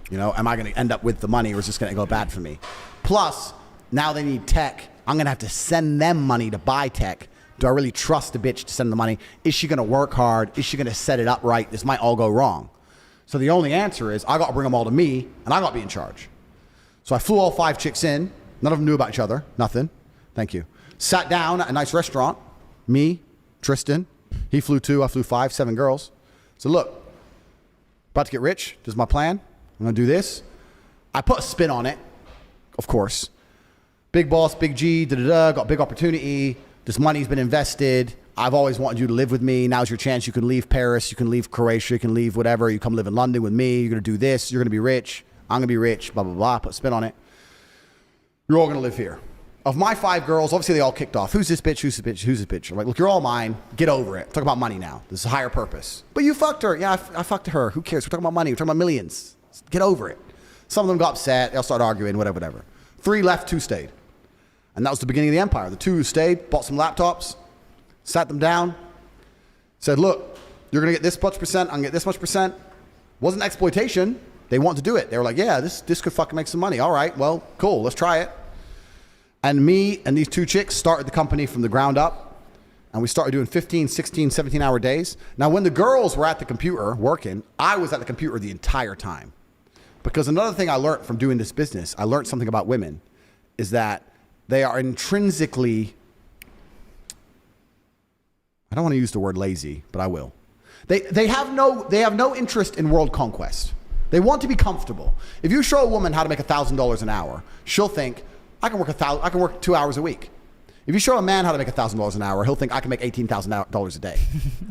You know, am I going to end up with the money or is this going to go bad for me? Plus, now they need tech. I'm going to have to send them money to buy tech. Do I really trust the bitch to send the money? Is she going to work hard? Is she going to set it up right? This might all go wrong. So the only answer is I got to bring them all to me and I got to be in charge. So I flew all 5 chicks in. None of them knew about each other. Nothing. Thank you. Sat down at a nice restaurant. Me, Tristan, he flew 2, I flew 5, 7 girls. So look, about to get rich. This is my plan. I'm going to do this. I put a spin on it, of course. Big boss, big G, got big opportunity. This money's been invested. I've always wanted you to live with me. Now's your chance. You can leave Paris. You can leave Croatia. You can leave whatever. You come live in London with me. You're going to do this. You're going to be rich. I'm going to be rich, blah, blah, blah. Put a spin on it. You're all going to live here. Of my 5 girls, obviously they all kicked off. Who's this bitch? Who's this bitch? Who's this bitch? I'm like, look, you're all mine. Get over it. Talk about money now. This is a higher purpose. But you fucked her. Yeah, I fucked her. Who cares? We're talking about money. We're talking about millions. Get over it. Some of them got upset. They all started arguing, whatever. 3 left, 2 stayed. And that was the beginning of the empire. The 2 who stayed, bought some laptops, sat them down, said, look, you're going to get this much percent. I'm going to get this much percent. Wasn't exploitation. They wanted to do it. They were like, yeah, this could fucking make some money. All right, well, cool. Let's try it. And me and these 2 chicks started the company from the ground up. And we started doing 15, 16, 17-hour days. Now, when the girls were at the computer working, I was at the computer the entire time. Because another thing I learned from doing this business, I learned something about women, is that they are intrinsically, I don't want to use the word lazy, but I will. They have no interest in world conquest. They want to be comfortable. If you show a woman how to make $1,000 an hour, she'll think, I can work 2 hours a week. If you show a man how to make $1,000 an hour, he'll think I can make $18,000 a day.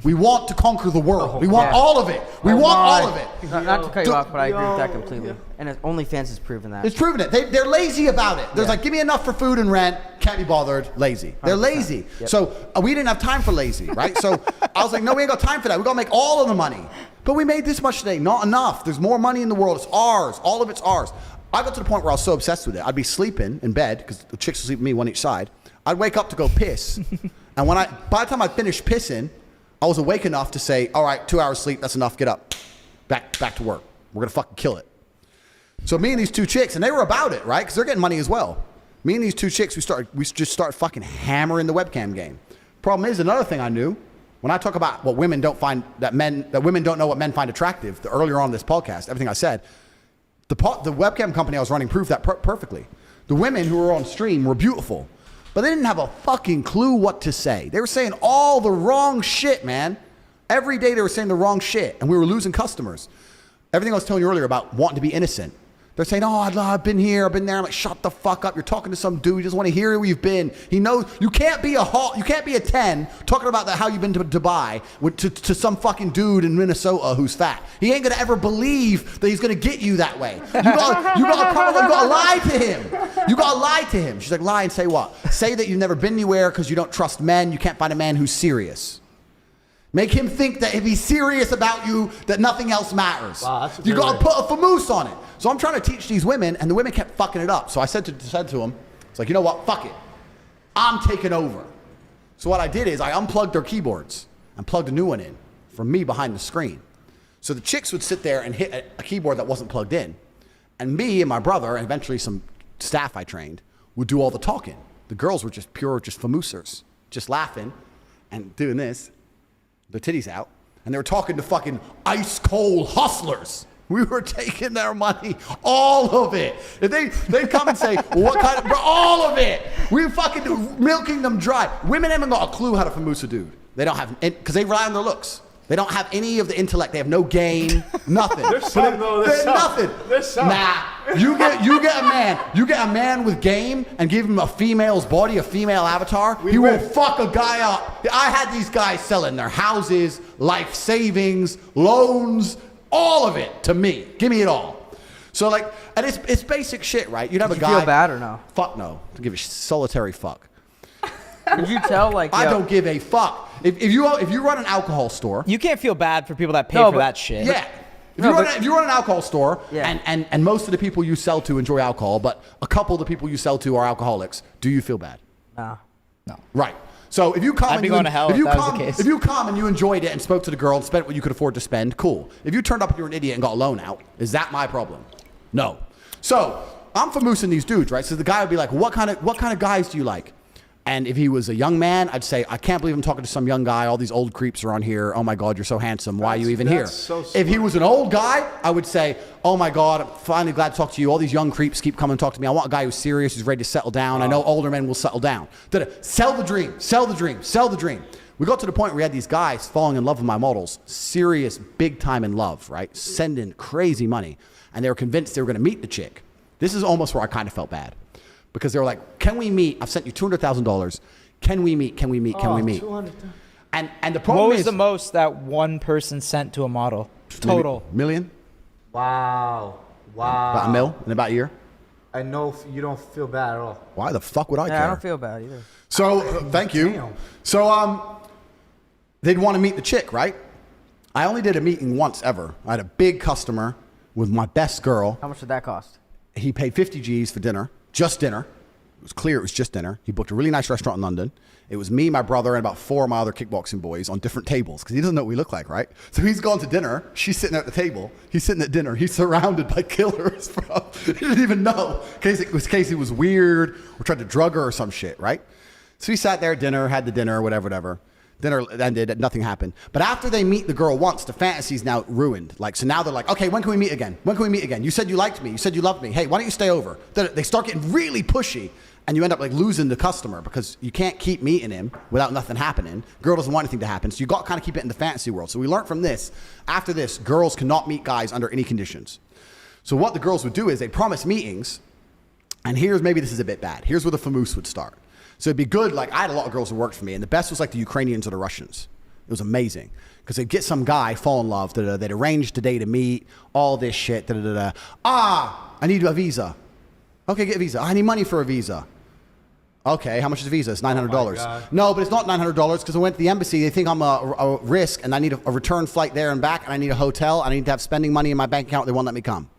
We want to conquer the world. We want all of it. We want all of it. Not to cut you off, but I agree with that completely. And OnlyFans has proven that. It's proven it. They're lazy about it. There's like, give me enough for food and rent. Can't be bothered. Lazy. They're lazy. Yep. So we didn't have time for lazy, right? So I was like, no, we ain't got time for that. We got to make all of the money. But we made this much today. Not enough. There's more money in the world. It's ours. All of it's ours. I got to the point where I was so obsessed with it. I'd be sleeping in bed because the chicks would sleep with me one each side. I'd wake up to go piss. And by the time I finished pissing, I was awake enough to say, all right, 2 hours sleep. That's enough. Get up. Back to work. We're going to fucking kill it. So me and these 2 chicks, and they were about it, right? Because they're getting money as well. Me and these 2 chicks, we just started fucking hammering the webcam game. Problem is, another thing I knew, when I talk about what women don't find, that women don't know what men find attractive, earlier on in this podcast, everything I said, the webcam company I was running proved that perfectly. The women who were on stream were beautiful, but they didn't have a fucking clue what to say. They were saying all the wrong shit, man. Every day they were saying the wrong shit, and we were losing customers. Everything I was telling you earlier about wanting to be innocent. They're saying, oh, I've been here, I've been there. I'm like, shut the fuck up. You're talking to some dude. He doesn't want to hear where you've been. He knows you can't be a 10 talking about how you've been to Dubai to some fucking dude in Minnesota who's fat. He ain't gonna ever believe that he's gonna get you that way. You gotta lie to him. You gotta lie to him. She's like, lie and say what? Say that you've never been anywhere because you don't trust men. You can't find a man who's serious. Make him think that if he's serious about you, that nothing else matters. Wow, you got to put a famoose on it. So I'm trying to teach these women, and the women kept fucking it up. So I said to them, it's like, you know what? Fuck it. I'm taking over. So what I did is I unplugged their keyboards and plugged a new one in from me behind the screen. So the chicks would sit there and hit a keyboard that wasn't plugged in. And me and my brother, and eventually some staff I trained, would do all the talking. The girls were just famoosers, just laughing and doing this. Their titties out, and they were talking to fucking ice cold hustlers. We were taking their money, all of it. If they'd come and say, well, what kind of, all of it. We were fucking milking them dry. Women haven't got a clue how to famoose a dude. They don't have, because they rely on their looks. They don't have any of the intellect. They have no game, nothing. There's some, though. There's nothing. There's some. Nah. You get a man with game and give him a female's body, a female avatar. He will fuck a guy up. I had these guys selling their houses, life savings, loans, all of it to me. Give me it all. So like, and it's basic shit, right? You'd have a guy. Did you feel bad or no? Fuck no. To give a solitary fuck. Did you tell like? I don't give a fuck. If you run an alcohol store, You can't feel bad for people that pay for that shit. yeah. If you run an alcohol store, Yeah. and most of the people you sell to enjoy alcohol, but a couple of the people you sell to are alcoholics, do you feel bad? No. Right. So if you come, I'd be going to hell if that was the case. If you come and you enjoyed it and spoke to the girl and spent what you could afford to spend, cool. If you turned up and you're an idiot and got a loan out, is that my problem? No. So I'm famoosing these dudes, right? So the guy would be like, what kind of guys do you like? And if he was a young man, I'd say, I can't believe I'm talking to some young guy. All these old creeps are on here. Oh my God, you're so handsome. Why are you even here? So if he was an old guy, I would say, oh my God, I'm finally glad to talk to you. All these young creeps keep coming to talk to me. I want a guy who's serious, who's ready to settle down. I know older men will settle down. Sell the dream, sell the dream, sell the dream. We got to the point where we had these guys falling in love with my models, serious, big time in love, right? Sending crazy money. And they were convinced they were going to meet the chick. This is almost where I kind of felt bad. Because they were like, can we meet? I've sent you $200,000. Can we meet? Can we meet? Can we meet? And the problem What was is, the most that one person sent to a model? Total. million? Wow. About a mil in about a year? I know you don't feel bad at all. Why the fuck would I care? Yeah, I don't feel bad either. So, thank you. Damn. So, they'd want to meet the chick, right? I only did a meeting once ever. I had a big customer with my best girl. How much did that cost? He paid 50 G's for dinner, just dinner. It was clear it was just dinner. He booked a really nice restaurant in London. It was me, my brother, and about 4 of my other kickboxing boys on different tables because he doesn't know what we look like, right? So he's gone to dinner. She's sitting at the table. He's sitting at dinner. He's surrounded by killers, bro. He didn't even know. Casey was weird or tried to drug her or some shit, right? So he sat there at dinner, had the dinner, whatever. Dinner ended, nothing happened. But after they meet the girl once, the fantasy's now ruined. Like, so now they're like, okay, when can we meet again? When can we meet again? You said you liked me. You said you loved me. Hey, why don't you stay over? They start getting really pushy, and you end up like losing the customer because you can't keep meeting him without nothing happening. Girl doesn't want anything to happen, so you got to kind of keep it in the fantasy world. So we learned from this. After this, girls cannot meet guys under any conditions. So what the girls would do is they'd promise meetings, and maybe this is a bit bad. Here's where the famoose would start. So it'd be good, like I had a lot of girls who worked for me, and the best was like the Ukrainians or the Russians. It was amazing. Because they'd get some guy, fall in love, they'd arrange today to meet, all this shit, I need a visa. Okay, get a visa. I need money for a visa. Okay, how much is a visa? It's $900. No, but it's not $900 because I went to the embassy. They think I'm a risk, and I need a return flight there and back, and I need a hotel, and I need to have spending money in my bank account. They won't let me come.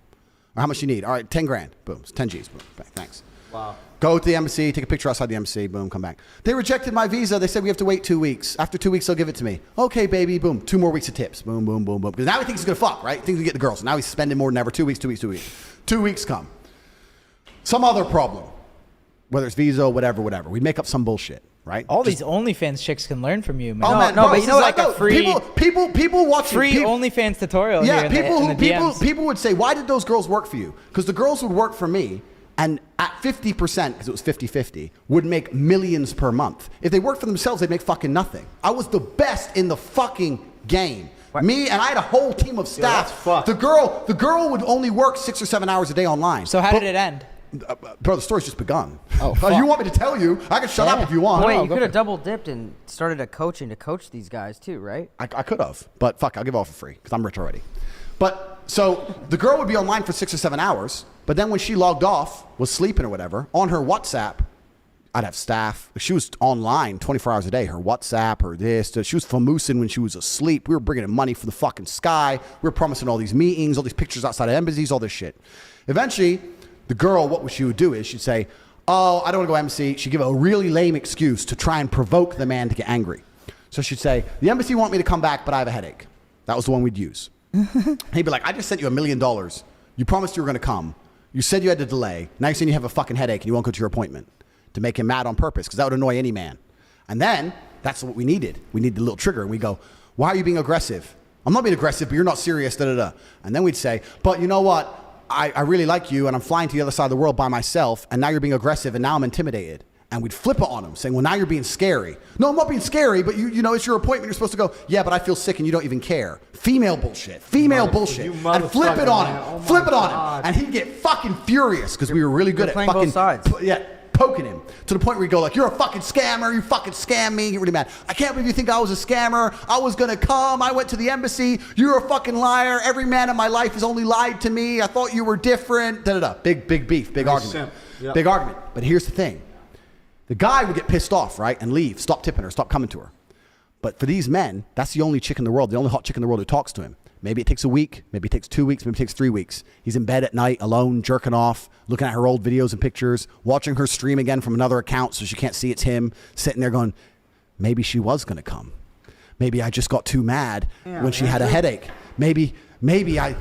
Or how much you need? All right, 10 grand. Boom, it's 10 G's. Boom, thanks. Wow. Go to the embassy, take a picture outside the embassy, boom, come back. They rejected my visa. They said we have to wait 2 weeks. After 2 weeks, they'll give it to me. Okay, baby, boom. 2 more weeks of tips. Boom, boom, boom, boom. Because now he thinks he's going to fuck, right? He thinks he get the girls. Now he's spending more than ever. 2 weeks. 2 weeks come. Some other problem. Whether it's visa, whatever. We make up some bullshit, right? All these OnlyFans chicks can learn from you, man. Oh, man, no, bro, but you know, like a free people watch free OnlyFans tutorial. Yeah, here in the DMs. people would say, why did those girls work for you? Because the girls would work for me, and at 50%, because it was 50-50, would make millions per month. If they worked for themselves, they'd make fucking nothing. I was the best in the fucking game. Me and I had a whole team of staff. that's fucked. The girl would only work 6 or 7 hours a day online. So how did it end? Bro, the story's just begun. Oh, you want me to tell you? I can shut up if you want. Wait, No, you go could for have it. double dipped and started a coaching to coach these guys too, right? I could have, but fuck, I'll give it all for free because I'm rich already. But so the girl would be online for 6 or 7 hours, but then when she logged off, was sleeping or whatever, on her WhatsApp, I'd have staff. She was online 24 hours a day. Her WhatsApp, her this. She was famoosing when she was asleep. We were bringing in money from the fucking sky. We were promising all these meetings, all these pictures outside of embassies, all this shit. Eventually, the girl, what she would do is she'd say, oh, I don't want to go embassy. She'd give a really lame excuse to try and provoke the man to get angry. So she'd say, the embassy want me to come back, but I have a headache. That was the one we'd use. He'd be like, I just sent you $1 million. You promised you were going to come. You said you had to delay. Now you're saying you have a fucking headache and you won't go to your appointment. To make him mad on purpose, because that would annoy any man. And then, that's what we needed. We needed a little trigger. And we go, why are you being aggressive? I'm not being aggressive, but you're not serious, da-da-da. And then we'd say, but you know what? I really like you, and I'm flying to the other side of the world by myself, and now you're being aggressive, and now I'm intimidated. And we'd flip it on him, saying, well, now you're being scary. No, I'm not being scary, but you know, it's your appointment. You're supposed to go, yeah, but I feel sick, and you don't even care. Female bullshit. Female bullshit. And flip it on him. Oh Flip it on him. And he'd get fucking furious, because we were really good at playing fucking... both sides. Poking him to the point where you go like, you're a fucking scammer, you fucking scam me, get really mad. I can't believe you think I was a scammer. I was gonna come, I went to the embassy, you're a fucking liar. Every man in my life has only lied to me. I thought you were different. Da-da-da. Big beef, big argument. Yep. Big argument. But here's the thing. The guy would get pissed off, right? And leave, stop tipping her, stop coming to her. But for these men, that's the only chick in the world, the only hot chick in the world who talks to him. Maybe it takes a week, maybe it takes 2 weeks, maybe it takes 3 weeks. He's in bed at night, alone, jerking off, looking at her old videos and pictures, watching her stream again from another account so she can't see it's him, sitting there going, maybe she was going to come. Maybe I just got too mad when she had a headache. Maybe I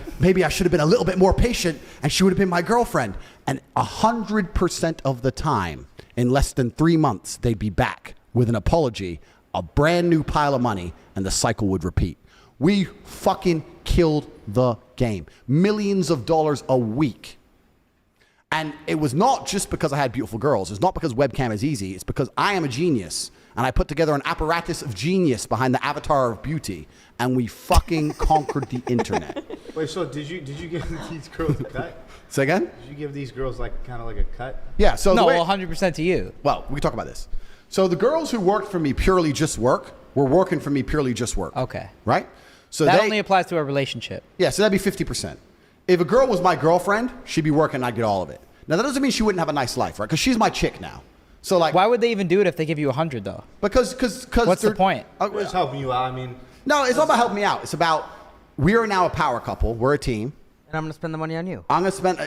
should have been a little bit more patient and she would have been my girlfriend. And 100% of the time, in less than 3 months, they'd be back with an apology, a brand new pile of money, and the cycle would repeat. We fucking killed the game. Millions of dollars a week. And it was not just because I had beautiful girls. It's not because webcam is easy. It's because I am a genius. And I put together an apparatus of genius behind the avatar of beauty. And we fucking conquered the internet. Wait, so did you give these girls a cut? Say again? Did you give these girls like kind of like a cut? Yeah, so No, the way, 100% to you. well, we can talk about this. So the girls who worked for me purely just work were working for me purely just work. Okay. Right? So That they, only applies to a relationship. yeah, so that'd be 50%. If a girl was my girlfriend, she'd be working and I'd get all of it. Now, that doesn't mean she wouldn't have a nice life, right? Because she's my chick now. So, like... Why would they even do it if they give you 100 though? Because What's the point? We're just helping you out. I mean, No, it's not about helping me out. It's about, we are now a power couple. We're a team. And I'm gonna spend the money on you. I'm going to spend...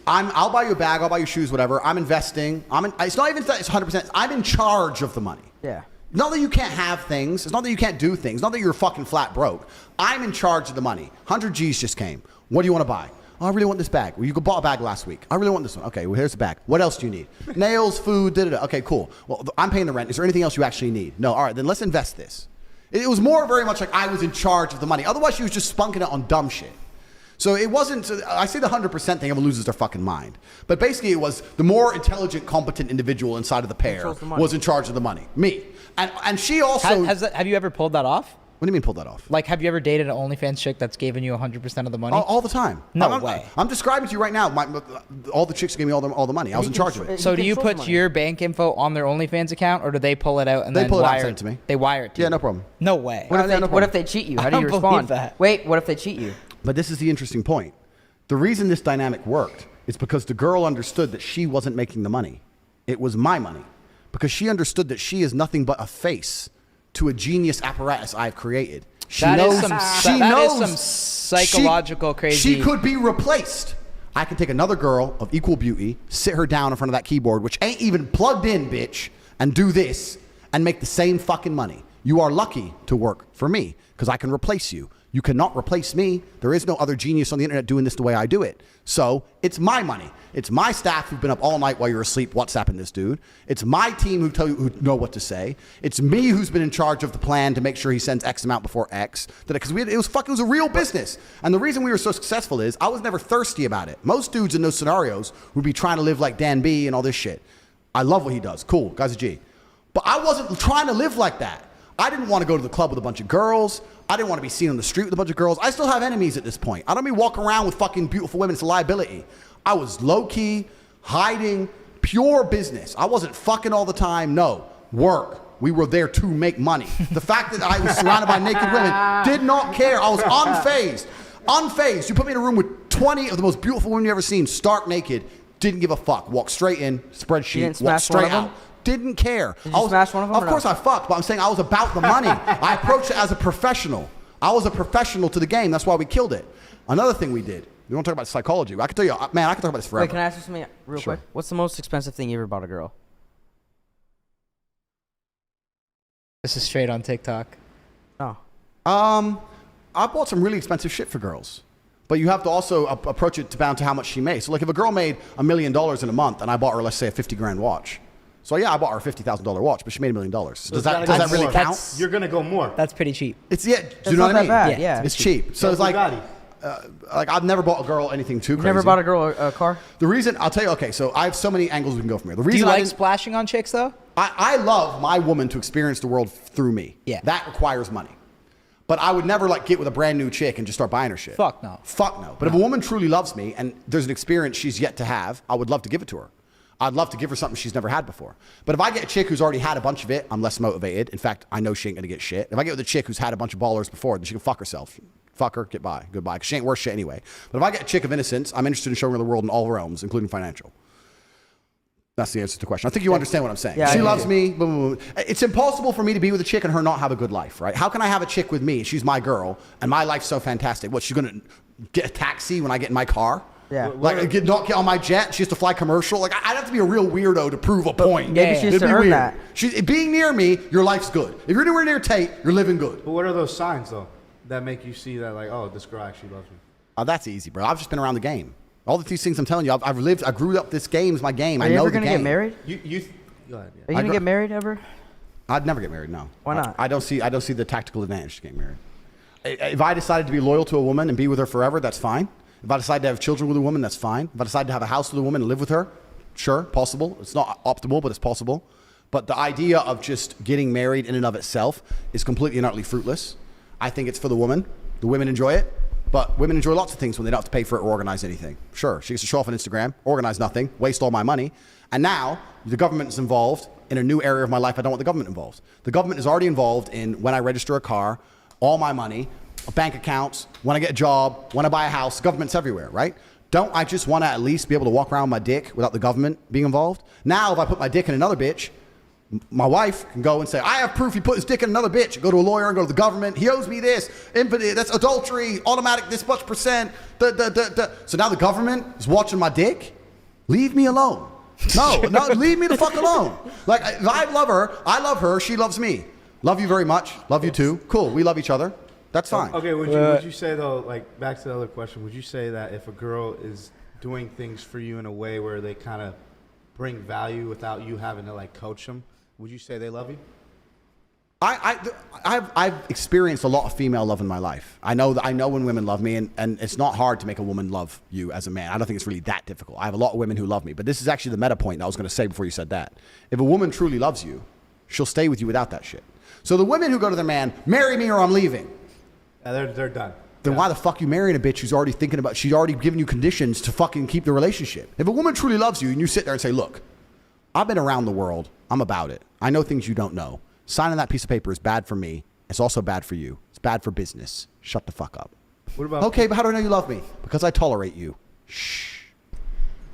I'll buy you a bag. I'll buy you shoes, whatever. I'm investing. It's not even that it's 100%. I'm in charge of the money. Yeah. Not that you can't have things. It's not that you can't do things. Not that you're fucking flat broke. I'm in charge of the money. 100 G's just came. What do you want to buy? Oh, I really want this bag. Well, you bought a bag last week. I really want this one. Okay, well, here's the bag. What else do you need? Nails, food, da-da-da. Okay, cool. Well, I'm paying the rent. Is there anything else you actually need? No. All right, then let's invest this. It was more very much like I was in charge of the money. Otherwise, she was just spunking it on dumb shit. So it wasn't, I say the 100% thing, everyone loses their fucking mind. But basically it was the more intelligent, competent individual inside of the pair was in charge of the money. Me. And she also... Have you ever pulled that off? What do you mean pulled that off? Like, have you ever dated an OnlyFans chick that's given you 100% of the money? All the time. No way. I'm describing to you right now, all the chicks gave me all the money. I was in charge of it. So do you put your bank info on their OnlyFans account, or do they pull it out and They then pull it out and wire send it to me. They wire it to Yeah, you? no problem. No way. What if they cheat you? How do you don't believe respond? that. Wait, what if they cheat you? But this is the interesting point. The reason this dynamic worked is because the girl understood that she wasn't making the money. It was my money. Because she understood that she is nothing but a face to a genius apparatus I've created. She That knows, is some- she that is knows some psychological crazy- She could be replaced. I can take another girl of equal beauty, sit her down in front of that keyboard, which ain't even plugged in, bitch, and do this, and make the same fucking money. You are lucky to work for me, because I can replace you. You cannot replace me. There is no other genius on the internet doing this the way I do it. So it's my money. It's my staff who've been up all night while you're asleep WhatsApping this dude. It's my team who know what to say. It's me who's been in charge of the plan to make sure he sends X amount before X. Because it was a real business. And the reason we were so successful is I was never thirsty about it. Most dudes in those scenarios would be trying to live like Dan B and all this shit. I love what he does. Cool. Guy's a G. But I wasn't trying to live like that. I didn't want to go to the club with a bunch of girls. I didn't want to be seen on the street with a bunch of girls. I still have enemies at this point. I don't be walking around with fucking beautiful women. It's a liability. I was low-key, hiding, pure business. I wasn't fucking all the time. No, work. We were there to make money. The fact that I was surrounded by naked women, did not care. I was unfazed. Unfazed. You put me in a room with 20 of the most beautiful women you ever seen, stark naked, didn't give a fuck. Walked straight in, spreadsheet, walked straight out. Didn't care. Did you smash one of them? Of course I fucked, but I'm saying I was about the money. I approached it as a professional. I was a professional to the game. That's why we killed it. Another thing we did. We don't talk about psychology. I can tell you, man, I can talk about this forever. Wait, can I ask you something real quick? What's the most expensive thing you ever bought a girl? This is straight on TikTok. Oh. I bought some really expensive shit for girls. But you have to also approach it down to how much she made. So like if a girl made $1 million in a month and I bought her, let's say, a 50 grand watch. So yeah, I bought her a $50,000 watch, but she made $1 million. So does that really count? You're going to go more. That's pretty cheap. It's, do you know what I mean? Bad, yeah. It's cheap. So it's like I've never bought a girl anything too crazy. Never bought a girl a car? The reason, I'll tell you, okay, so I have so many angles we can go from here. The reason Do you like splashing on chicks though? I love my woman to experience the world through me. Yeah. That requires money. But I would never like get with a brand new chick and just start buying her shit. Fuck no. Fuck no. But if a woman truly loves me and there's an experience she's yet to have, I would love to give it to her. I'd love to give her something she's never had before. But if I get a chick who's already had a bunch of it, I'm less motivated. In fact, I know she ain't gonna get shit. If I get with a chick who's had a bunch of ballers before, then she can fuck herself. Fuck her, get by, goodbye. Because she ain't worth shit anyway. But if I get a chick of innocence, I'm interested in showing her the world in all realms, including financial. That's the answer to the question. I think you understand what I'm saying. Yeah, she loves me. Boom, boom, boom. It's impossible for me to be with a chick and her not have a good life, right? How can I have a chick with me? She's my girl, and my life's so fantastic. What, she's going to get a taxi when I get in my car? Yeah. Like, not get on my jet? She has to fly commercial? Like, I'd have to be a real weirdo to prove a point. Maybe she has to earn that. Being near me, your life's good. If you're anywhere near Tate, you're living good. But what are those signs, though, that make you see that, like, oh, this girl actually loves me? Oh, that's easy, bro. I've just been around the game. All these things I'm telling you, I grew up, this game's my game. Are I you know ever the going to game. get married? Go ahead, yeah. Are you going to get married ever? I'd never get married, no. Why not? I don't see the tactical advantage to getting married. If I decided to be loyal to a woman and be with her forever, that's fine. If I decide to have children with a woman, that's fine. If I decide to have a house with a woman and live with her, sure, possible. It's not optimal, but it's possible. But the idea of just getting married in and of itself is completely and utterly fruitless. I think it's for the woman. The women enjoy it. But women enjoy lots of things when they don't have to pay for it or organize anything. Sure, she gets to show off on Instagram, organize nothing, waste all my money. And now the government is involved in a new area of my life. I don't want the government involved. The government is already involved in when I register a car, all my money, bank accounts, when I get a job, when I buy a house. The government's everywhere, right? Don't I just want to at least be able to walk around with my dick without the government being involved? Now, if I put my dick in another bitch, my wife can go and say, I have proof he put his dick in another bitch. Go to a lawyer and go to the government. He owes me this. That's adultery. Automatic this much percent. So now the government is watching my dick? Leave me alone. No, leave me the fuck alone. Like, if I love her, she loves me. Love you very much. Love you too. Cool, we love each other. That's fine. Okay, would you say, though, like, back to the other question, would you say that if a girl is doing things for you in a way where they kind of bring value without you having to, like, coach them, would you say they love you? I've experienced a lot of female love in my life. I know when women love me, and it's not hard to make a woman love you as a man. I don't think it's really that difficult. I have a lot of women who love me, but this is actually the meta point that I was going to say before you said that. If a woman truly loves you, she'll stay with you without that shit. So the women who go to their man, marry me or I'm leaving. Yeah, they're done. Then why the fuck you marrying a bitch who's already thinking about, she's already giving you conditions to fucking keep the relationship? If a woman truly loves you and you sit there and say, look, I've been around the world. I'm about it. I know things you don't know. Signing that piece of paper is bad for me. It's also bad for you. It's bad for business. Shut the fuck up. What about? Okay, but how do I know you love me? Because I tolerate you. Shh.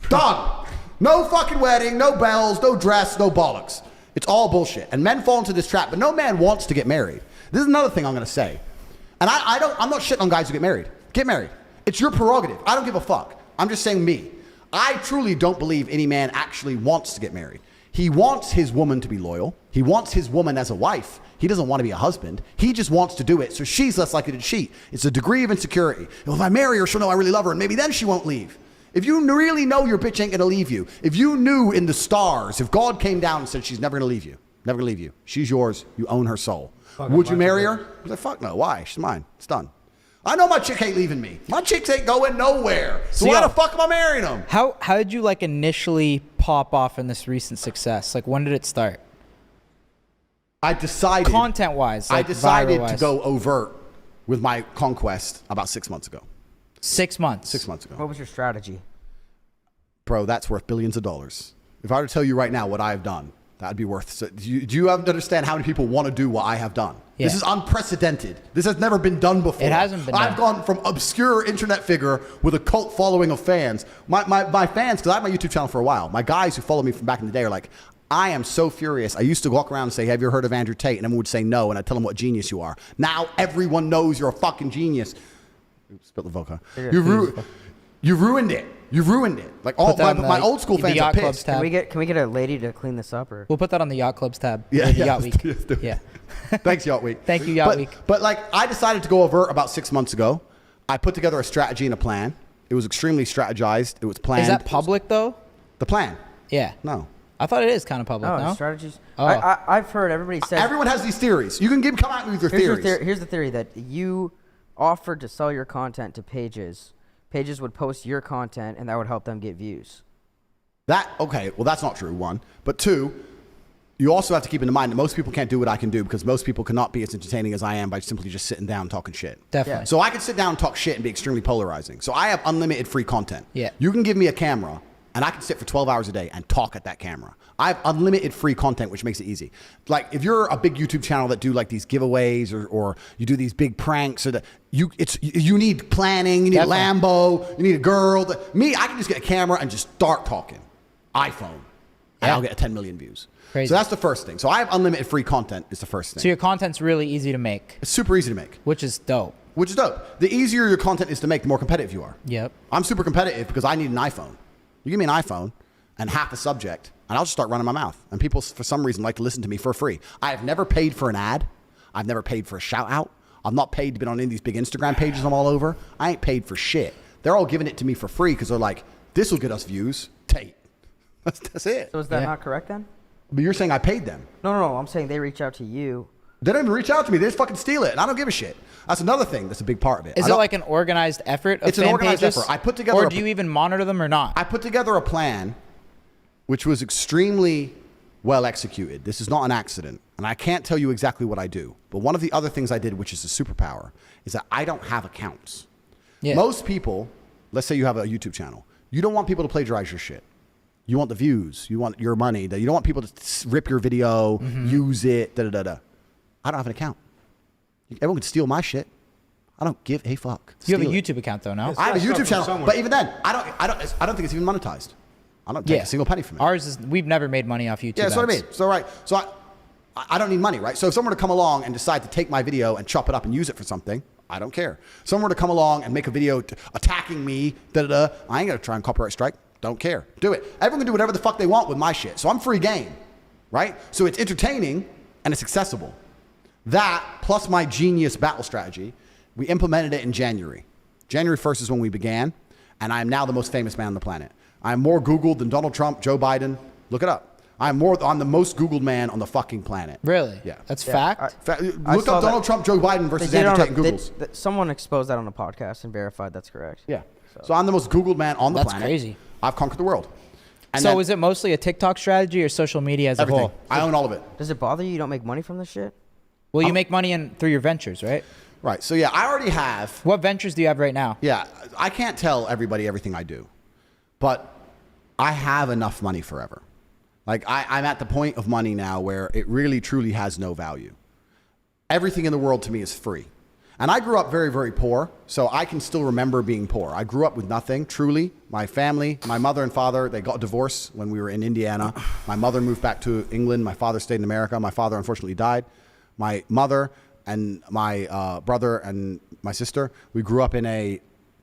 Done. No fucking wedding, no bells, no dress, no bollocks. It's all bullshit. And men fall into this trap, but no man wants to get married. This is another thing I'm going to say. And I'm not shitting on guys who get married. Get married. It's your prerogative. I don't give a fuck. I'm just saying me. I truly don't believe any man actually wants to get married. He wants his woman to be loyal. He wants his woman as a wife. He doesn't want to be a husband. He just wants to do it so she's less likely to cheat. It's a degree of insecurity. Well, if I marry her, she'll know I really love her, and maybe then she won't leave. If you really know your bitch ain't going to leave you, if you knew in the stars, if God came down and said she's never going to leave you, never going to leave you, she's yours, you own her soul, would you marry her? I was like, fuck no. Why? She's mine. It's done. I know my chick ain't leaving me. My chicks ain't going nowhere. So why the fuck am I marrying them? How did you like initially pop off in this recent success? Like, when did it start? I decided Content-wise, I like decided viral-wise. to go overt with my conquest about 6 months ago. 6 months. 6 months ago. What was your strategy? Bro, that's worth billions of dollars. If I were to tell you right now what I've done, that'd be worth. So do you have to understand how many people want to do what I have done? Yeah. This is unprecedented. This has never been done before. It hasn't been I've done. gone from obscure internet figure with a cult following of fans. My fans, because I have my YouTube channel for a while, my guys who follow me from back in the day are like, I am so furious. I used to walk around and say, have you heard of Andrew Tate? And everyone would say no, and I'd tell them what genius you are. Now everyone knows you're a fucking genius. Oops, spilled the vodka. You ruined it. You ruined it. Like all my old school fans are Yacht Clubs pissed. tab. Can we get a lady to clean this up, or? We'll put that on the Yacht Clubs tab. Yeah, Or the yeah, Yacht Week. let's do it. Yeah. Thanks, Yacht Week. Thank you, Yacht Week. But like, I decided to go overt about 6 months ago. I put together a strategy and a plan. It was extremely strategized. It was planned. Is that public though? The plan? Yeah. No. I thought it is kind of public. No. Strategies. Oh. I've heard everybody say. Everyone has these theories. You can come out with your theories. Here's the theory that you offered to sell your content to pages. Pages would post your content, and that would help them get views. Okay, well, that's not true, one. But two, you also have to keep in mind that most people can't do what I can do because most people cannot be as entertaining as I am by simply just sitting down and talking shit. Definitely. Yeah. So I can sit down and talk shit and be extremely polarizing. So I have unlimited free content. Yeah. You can give me a camera and I can sit for 12 hours a day and talk at that camera. I have unlimited free content, which makes it easy. Like if you're a big YouTube channel that do like these giveaways or you do these big pranks, or you need planning, you need Definitely. a Lambo, you need a girl. Me, I can just get a camera and just start talking. iPhone. And Yeah. I'll get 10 million views. Crazy. So that's the first thing. So I have unlimited free content is the first thing. So your content's really easy to make, It's super easy to make, which is dope. which is dope. The easier your content is to make, the more competitive you are. Yep. I'm super competitive because I need an iPhone. You give me an iPhone and half the subject, and I'll just start running my mouth. And people, for some reason, like to listen to me for free. I have never paid for an ad. I've never paid for a shout out. I'm not paid to be on any of these big Instagram pages I'm all over. I ain't paid for shit. They're all giving it to me for free because they're like, this will get us views. Tate. That's it. So is that Yeah. not correct then? But you're saying I paid them. No. I'm saying they reach out to you. They don't even reach out to me. They just fucking steal it, and I don't give a shit. That's another thing that's a big part of it. Is it like an organized effort of It's an fan organized pages? effort. I put together Or a- do you even monitor them or not? I put together a plan which was extremely well executed. This is not an accident, and I can't tell you exactly what I do. But one of the other things I did, which is a superpower, is that I don't have accounts. Yeah. Most people, let's say you have a YouTube channel, you don't want people to plagiarize your shit. You want the views. You want your money. You don't want people to rip your video, use it, da-da-da-da. I don't have an account. Everyone can steal my shit. I don't give a fuck. You have a Steal it. YouTube account though, no? Yes. I have a Stuff YouTube from channel, somewhere. but even then, I don't think it's even monetized. I don't take a single penny from it. Ours is, we've never made money off YouTube. Yeah, that's what I ads. mean. So right, so I don't need money, right? So if someone were to come along and decide to take my video and chop it up and use it for something, I don't care. Someone were to come along and make a video attacking me, da-da-da, I ain't gonna try and copyright strike. Don't care. Do it. Everyone can do whatever the fuck they want with my shit. So I'm free game, right? So it's entertaining and it's accessible. That plus my genius battle strategy, we implemented it in January. January 1st is when we began, and I am now the most famous man on the planet. I am more Googled than Donald Trump, Joe Biden. Look it up. I'm the most Googled man on the fucking planet. Really? Yeah. That's Yeah, fact? Look saw up Donald that. Trump, Joe Biden versus They did Andrew on Tate a- and Google's. someone exposed that on a podcast and verified that's correct. Yeah. So I'm the most Googled man on the That's planet. crazy. I've conquered the world. And So then is it mostly a TikTok strategy or social media as everything. a whole? I own all of it. Does it bother you don't make money from this shit? Well, you make money through your ventures, right? Right. So yeah, I already have. What ventures do you have right now? Yeah, I can't tell everybody everything I do, but I have enough money forever. Like I'm at the point of money now where it really truly has no value. Everything in the world to me is free. And I grew up very, very poor, so I can still remember being poor. I grew up with nothing, truly. My family, my mother and father, they got divorced when we were in Indiana. My mother moved back to England. My father stayed in America. My father unfortunately died. My mother and my brother and my sister, we grew up in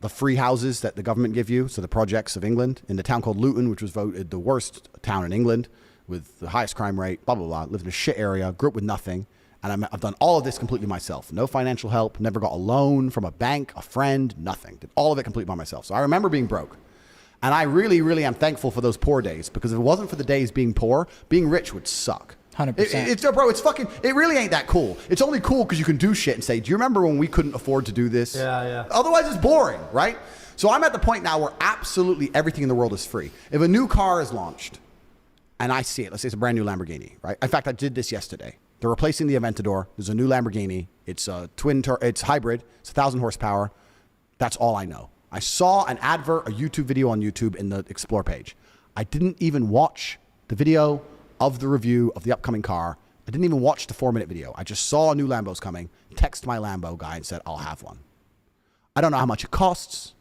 the free houses that the government give you, so the projects of England, in the town called Luton, which was voted the worst town in England with the highest crime rate, blah, blah, blah. Lived in a shit area, grew up with nothing. And I've done all of this completely myself. No financial help, never got a loan from a bank, a friend, nothing. Did all of it completely by myself. So I remember being broke. And I really, really am thankful for those poor days, because if it wasn't for the days being poor, being rich would suck. 100%. Bro, it's fucking, it really ain't that cool. It's only cool because you can do shit and say, do you remember when we couldn't afford to do this? Yeah. Otherwise it's boring, right? So I'm at the point now where absolutely everything in the world is free. If a new car is launched and I see it, let's say it's a brand new Lamborghini, right? In fact, I did this yesterday. They're replacing the Aventador. There's a new Lamborghini. It's a it's hybrid. It's 1,000 horsepower. That's all I know. I saw an advert, a YouTube video on YouTube in the Explore page. I didn't even watch the video of the review of the upcoming car. I didn't even watch the 4-minute video. I just saw a new Lambo's coming, text my Lambo guy and said, I'll have one. I don't know how much it costs.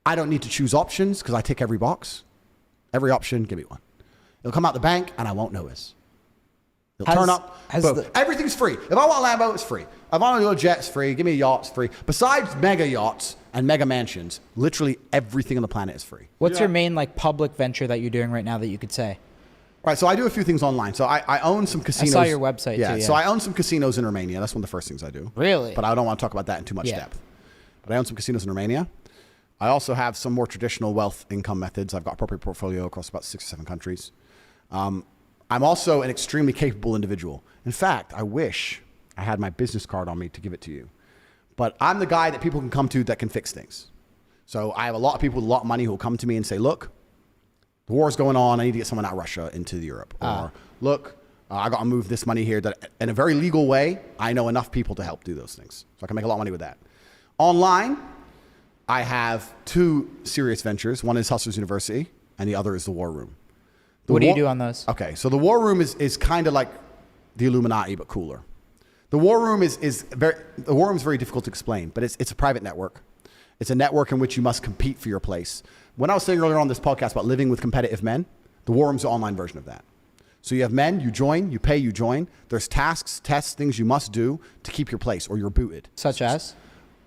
I don't need to choose options because I tick every box. Every option, give me one. It'll come out the bank and I won't notice. It'll turn up. Boom. Everything's free. If I want a Lambo, it's free. If I want a jet, it's free. Give me a yacht, it's free. Besides mega yachts and mega mansions, literally everything on the planet is free. What's your main like public venture that you're doing right now that you could say? Right, so I do a few things online. So I own some casinos. I saw your website too. Yeah, so I own some casinos in Romania. That's one of the first things I do. Really? But I don't want to talk about that in too much depth. But I own some casinos in Romania. I also have some more traditional wealth income methods. I've got a property portfolio across about 6 or 7 countries. I'm also an extremely capable individual. In fact, I wish I had my business card on me to give it to you. But I'm the guy that people can come to that can fix things. So I have a lot of people with a lot of money who will come to me and say, look, the war's going on. I need to get someone out of Russia into Europe. Or look, I got to move this money here. That in a very legal way, I know enough people to help do those things. So I can make a lot of money with that. Online, I have 2 serious ventures. One is Hustlers University, and the other is the War Room. What do you do on those? Okay, so the War Room is kind of like the Illuminati, but cooler. The War Room is very difficult to explain, but it's a private network. It's a network in which you must compete for your place. When I was saying earlier on this podcast about living with competitive men, the War Room's the online version of that. So you have men, you join, you pay, you join. There's tasks, tests, things you must do to keep your place or you're booted. Such as?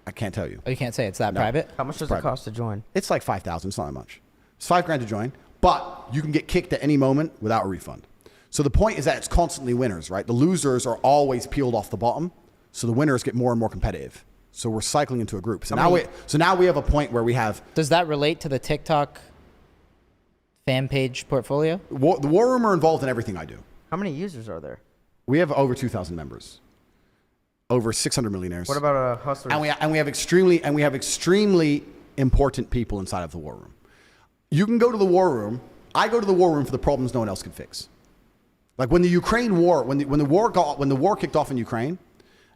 I can't tell you. Oh, you can't say it's that private? How much does it cost to join? It's like $5,000. It's not that much. It's $5,000 to join, but you can get kicked at any moment without a refund. So the point is that it's constantly winners, right? The losers are always peeled off the bottom. So the winners get more and more competitive. So we're cycling into a group. So now we have a point where we have. Does that relate to the TikTok fan page portfolio? The War Room are involved in everything I do. How many users are there? We have over 2,000 members, over 600 millionaires. What about Hustlers? And we have extremely important people inside of the War Room. You can go to the War Room. I go to the War Room for the problems no one else can fix. Like when the Ukraine war, when the war kicked off in Ukraine,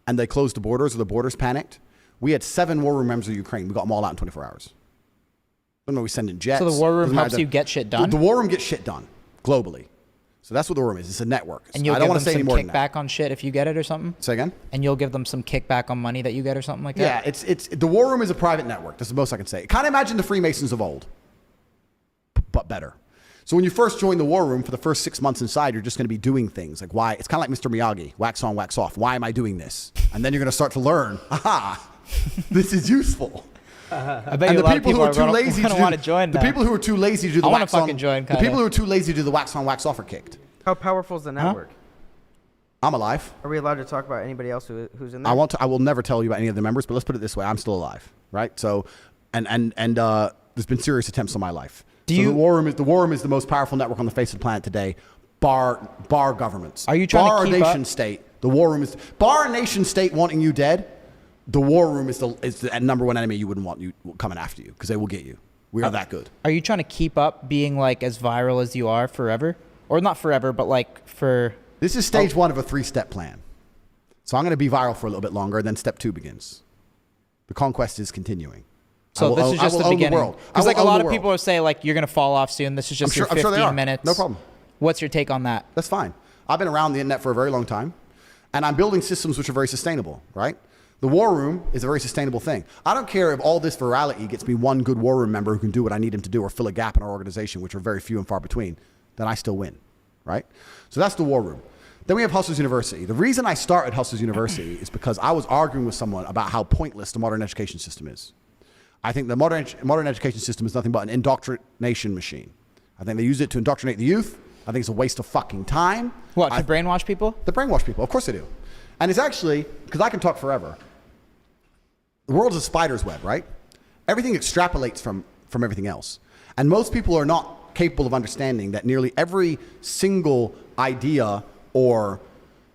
and they closed the borders or the borders panicked, we had 7 War Room members of Ukraine. We got them all out in 24 hours. I don't know, we send in jets. So the War Room helps you get shit done? The War Room gets shit done globally. So that's what the War Room is. It's a network. And you'll give them some kickback on shit if you get it or something? Say again? And you'll give them some kickback on money that you get or something like that? Yeah, it's the War Room is a private network. That's the most I can say. Kind of imagine the Freemasons of old, but better. So when you first join the War Room, for the first 6 months inside, you're just going to be doing things. Like why? It's kind of like Mr. Miyagi, wax on, wax off. Why am I doing this? And then you're going to start to learn, aha, this is useful. I bet you a lot of people are too lazy to want to join that. The people who are too lazy to do the wax on, join, the people who are too lazy to do the wax on, wax off are kicked. How powerful is the network? I'm alive. Are we allowed to talk about anybody else who's in there? I will never tell you about any of the members, but let's put it this way: I'm still alive, right? So, and there's been serious attempts on my life. The War Room is the most powerful network on the face of the planet today, bar governments. Are you trying bar to keep a nation up? state? The War Room is bar a nation state wanting you dead. The War Room is the number one enemy you wouldn't want you coming after you because they will get you. We are that good. Are you trying to keep up being like as viral as you are forever, or not forever, but like for? This is stage 1 of a 3-step plan. So I'm going to be viral for a little bit longer, then step 2 begins. The conquest is continuing. So this is just the beginning. Because like a lot of people are saying like you're going to fall off soon. This is just your 15 minutes. No problem. What's your take on that? That's fine. I've been around the internet for a very long time, and I'm building systems which are very sustainable, right? The War Room is a very sustainable thing. I don't care if all this virality gets me one good War Room member who can do what I need him to do or fill a gap in our organization, which are very few and far between, then I still win, right? So that's the War Room. Then we have Hustlers University. The reason I started Hustlers University is because I was arguing with someone about how pointless the modern education system is. I think the modern education system is nothing but an indoctrination machine. I think they use it to indoctrinate the youth. I think it's a waste of fucking time. What, to brainwash people? To brainwash people, of course they do. And it's actually, because I can talk forever, the world is a spider's web, right? Everything extrapolates from everything else. And most people are not capable of understanding that nearly every single idea or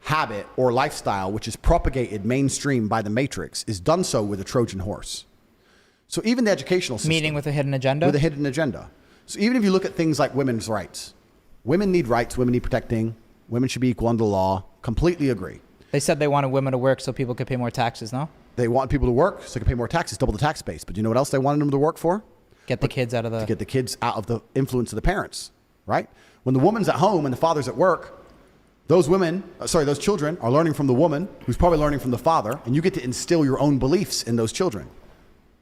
habit or lifestyle which is propagated mainstream by the Matrix is done so with a Trojan horse. So even the educational system. Meaning with a hidden agenda? With a hidden agenda. So even if you look at things like women's rights, women need rights, women need protecting, women should be equal under the law, Completely agree. They said they wanted women to work so people could pay more taxes, no? They want people to work so they can pay more taxes, double the tax base. But you know what else they wanted them to work for? Get the kids out of the... To get the kids out of the influence of the parents, right? When the woman's at home and the father's at work, those children are learning from the woman who's probably learning from the father, and you get to instill your own beliefs in those children.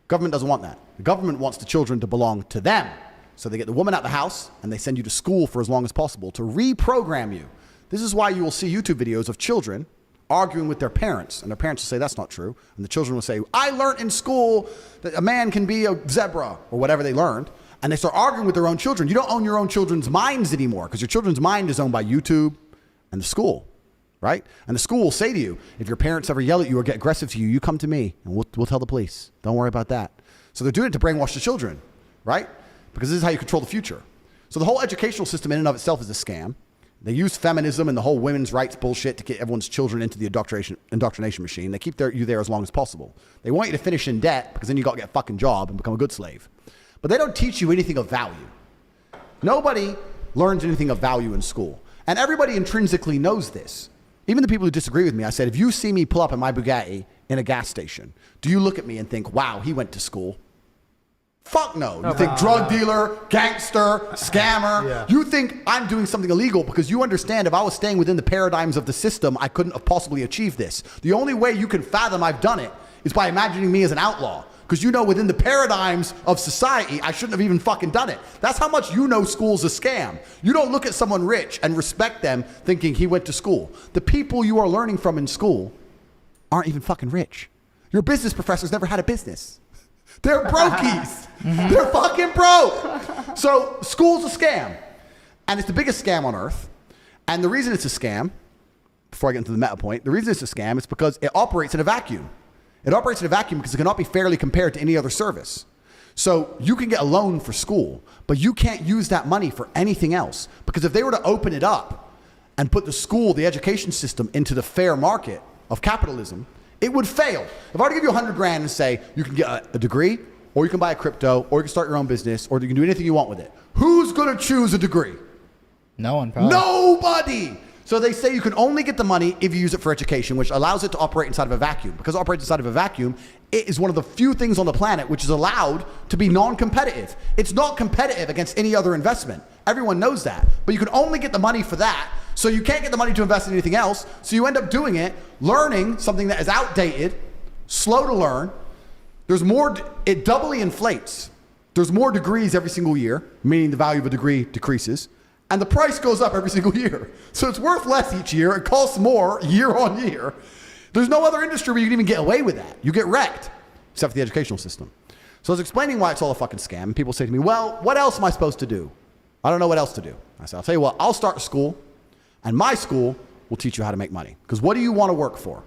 Government doesn't want that. The government wants the children to belong to them. So they get the woman out of the house and they send you to school for as long as possible to reprogram you. This is why you will see YouTube videos of children arguing with their parents, and their parents will say that's not true, and the children will say, I learned in school that a man can be a zebra, or whatever they learned, and they start arguing with their own children. You don't own your own children's minds anymore, because your children's mind is owned by YouTube and the school, right? And the school will say to you, if your parents ever yell at you or get aggressive to you, you come to me, and we'll tell the police. Don't worry about that. So they're doing it to brainwash the children, right? Because this is how you control the future. So the whole educational system in and of itself is a scam. They use feminism and the whole women's rights bullshit to get everyone's children into the indoctrination machine. They keep you there as long as possible. They want you to finish in debt because then you got to get a fucking job and become a good slave. But they don't teach you anything of value. Nobody learns anything of value in school. And everybody intrinsically knows this. Even the people who disagree with me, I said, if you see me pull up in my Bugatti in a gas station, do you look at me and think, wow, he went to school? Fuck no. You think drug dealer, gangster, scammer. Yeah. You think I'm doing something illegal because you understand if I was staying within the paradigms of the system, I couldn't have possibly achieved this. The only way you can fathom I've done it is by imagining me as an outlaw. Because you know within the paradigms of society, I shouldn't have even fucking done it. That's how much you know school's a scam. You don't look at someone rich and respect them thinking he went to school. The people you are learning from in school aren't even fucking rich. Your business professors never had a business. They're brokies. They're fucking broke. So school's a scam. And it's the biggest scam on earth. And the reason it's a scam, before I get into the meta point, the reason it's a scam is because it operates in a vacuum. It operates in a vacuum because it cannot be fairly compared to any other service. So you can get a loan for school, but you can't use that money for anything else. Because if they were to open it up and put the school, the education system, into the fair market of capitalism, it would fail. If I were to give you $100 grand and say you can get a degree, or you can buy a crypto, or you can start your own business, or you can do anything you want with it, who's going to choose a degree? No one, probably. Nobody. So they say you can only get the money if you use it for education, which allows it to operate inside of a vacuum. Because it operates inside of a vacuum, it is one of the few things on the planet which is allowed to be non-competitive. It's not competitive against any other investment. Everyone knows that. But you can only get the money for that. So you can't get the money to invest in anything else. So you end up doing it, learning something that is outdated, slow to learn. There's more, it doubly inflates. There's more degrees every single year, meaning the value of a degree decreases. And the price goes up every single year. So it's worth less each year. It costs more year on year. There's no other industry where you can even get away with that. You get wrecked, except for the educational system. So I was explaining why it's all a fucking scam. And people say to me, well, what else am I supposed to do? I don't know what else to do. I said, I'll tell you what, I'll start a school, and my school will teach you how to make money. Because what do you want to work for?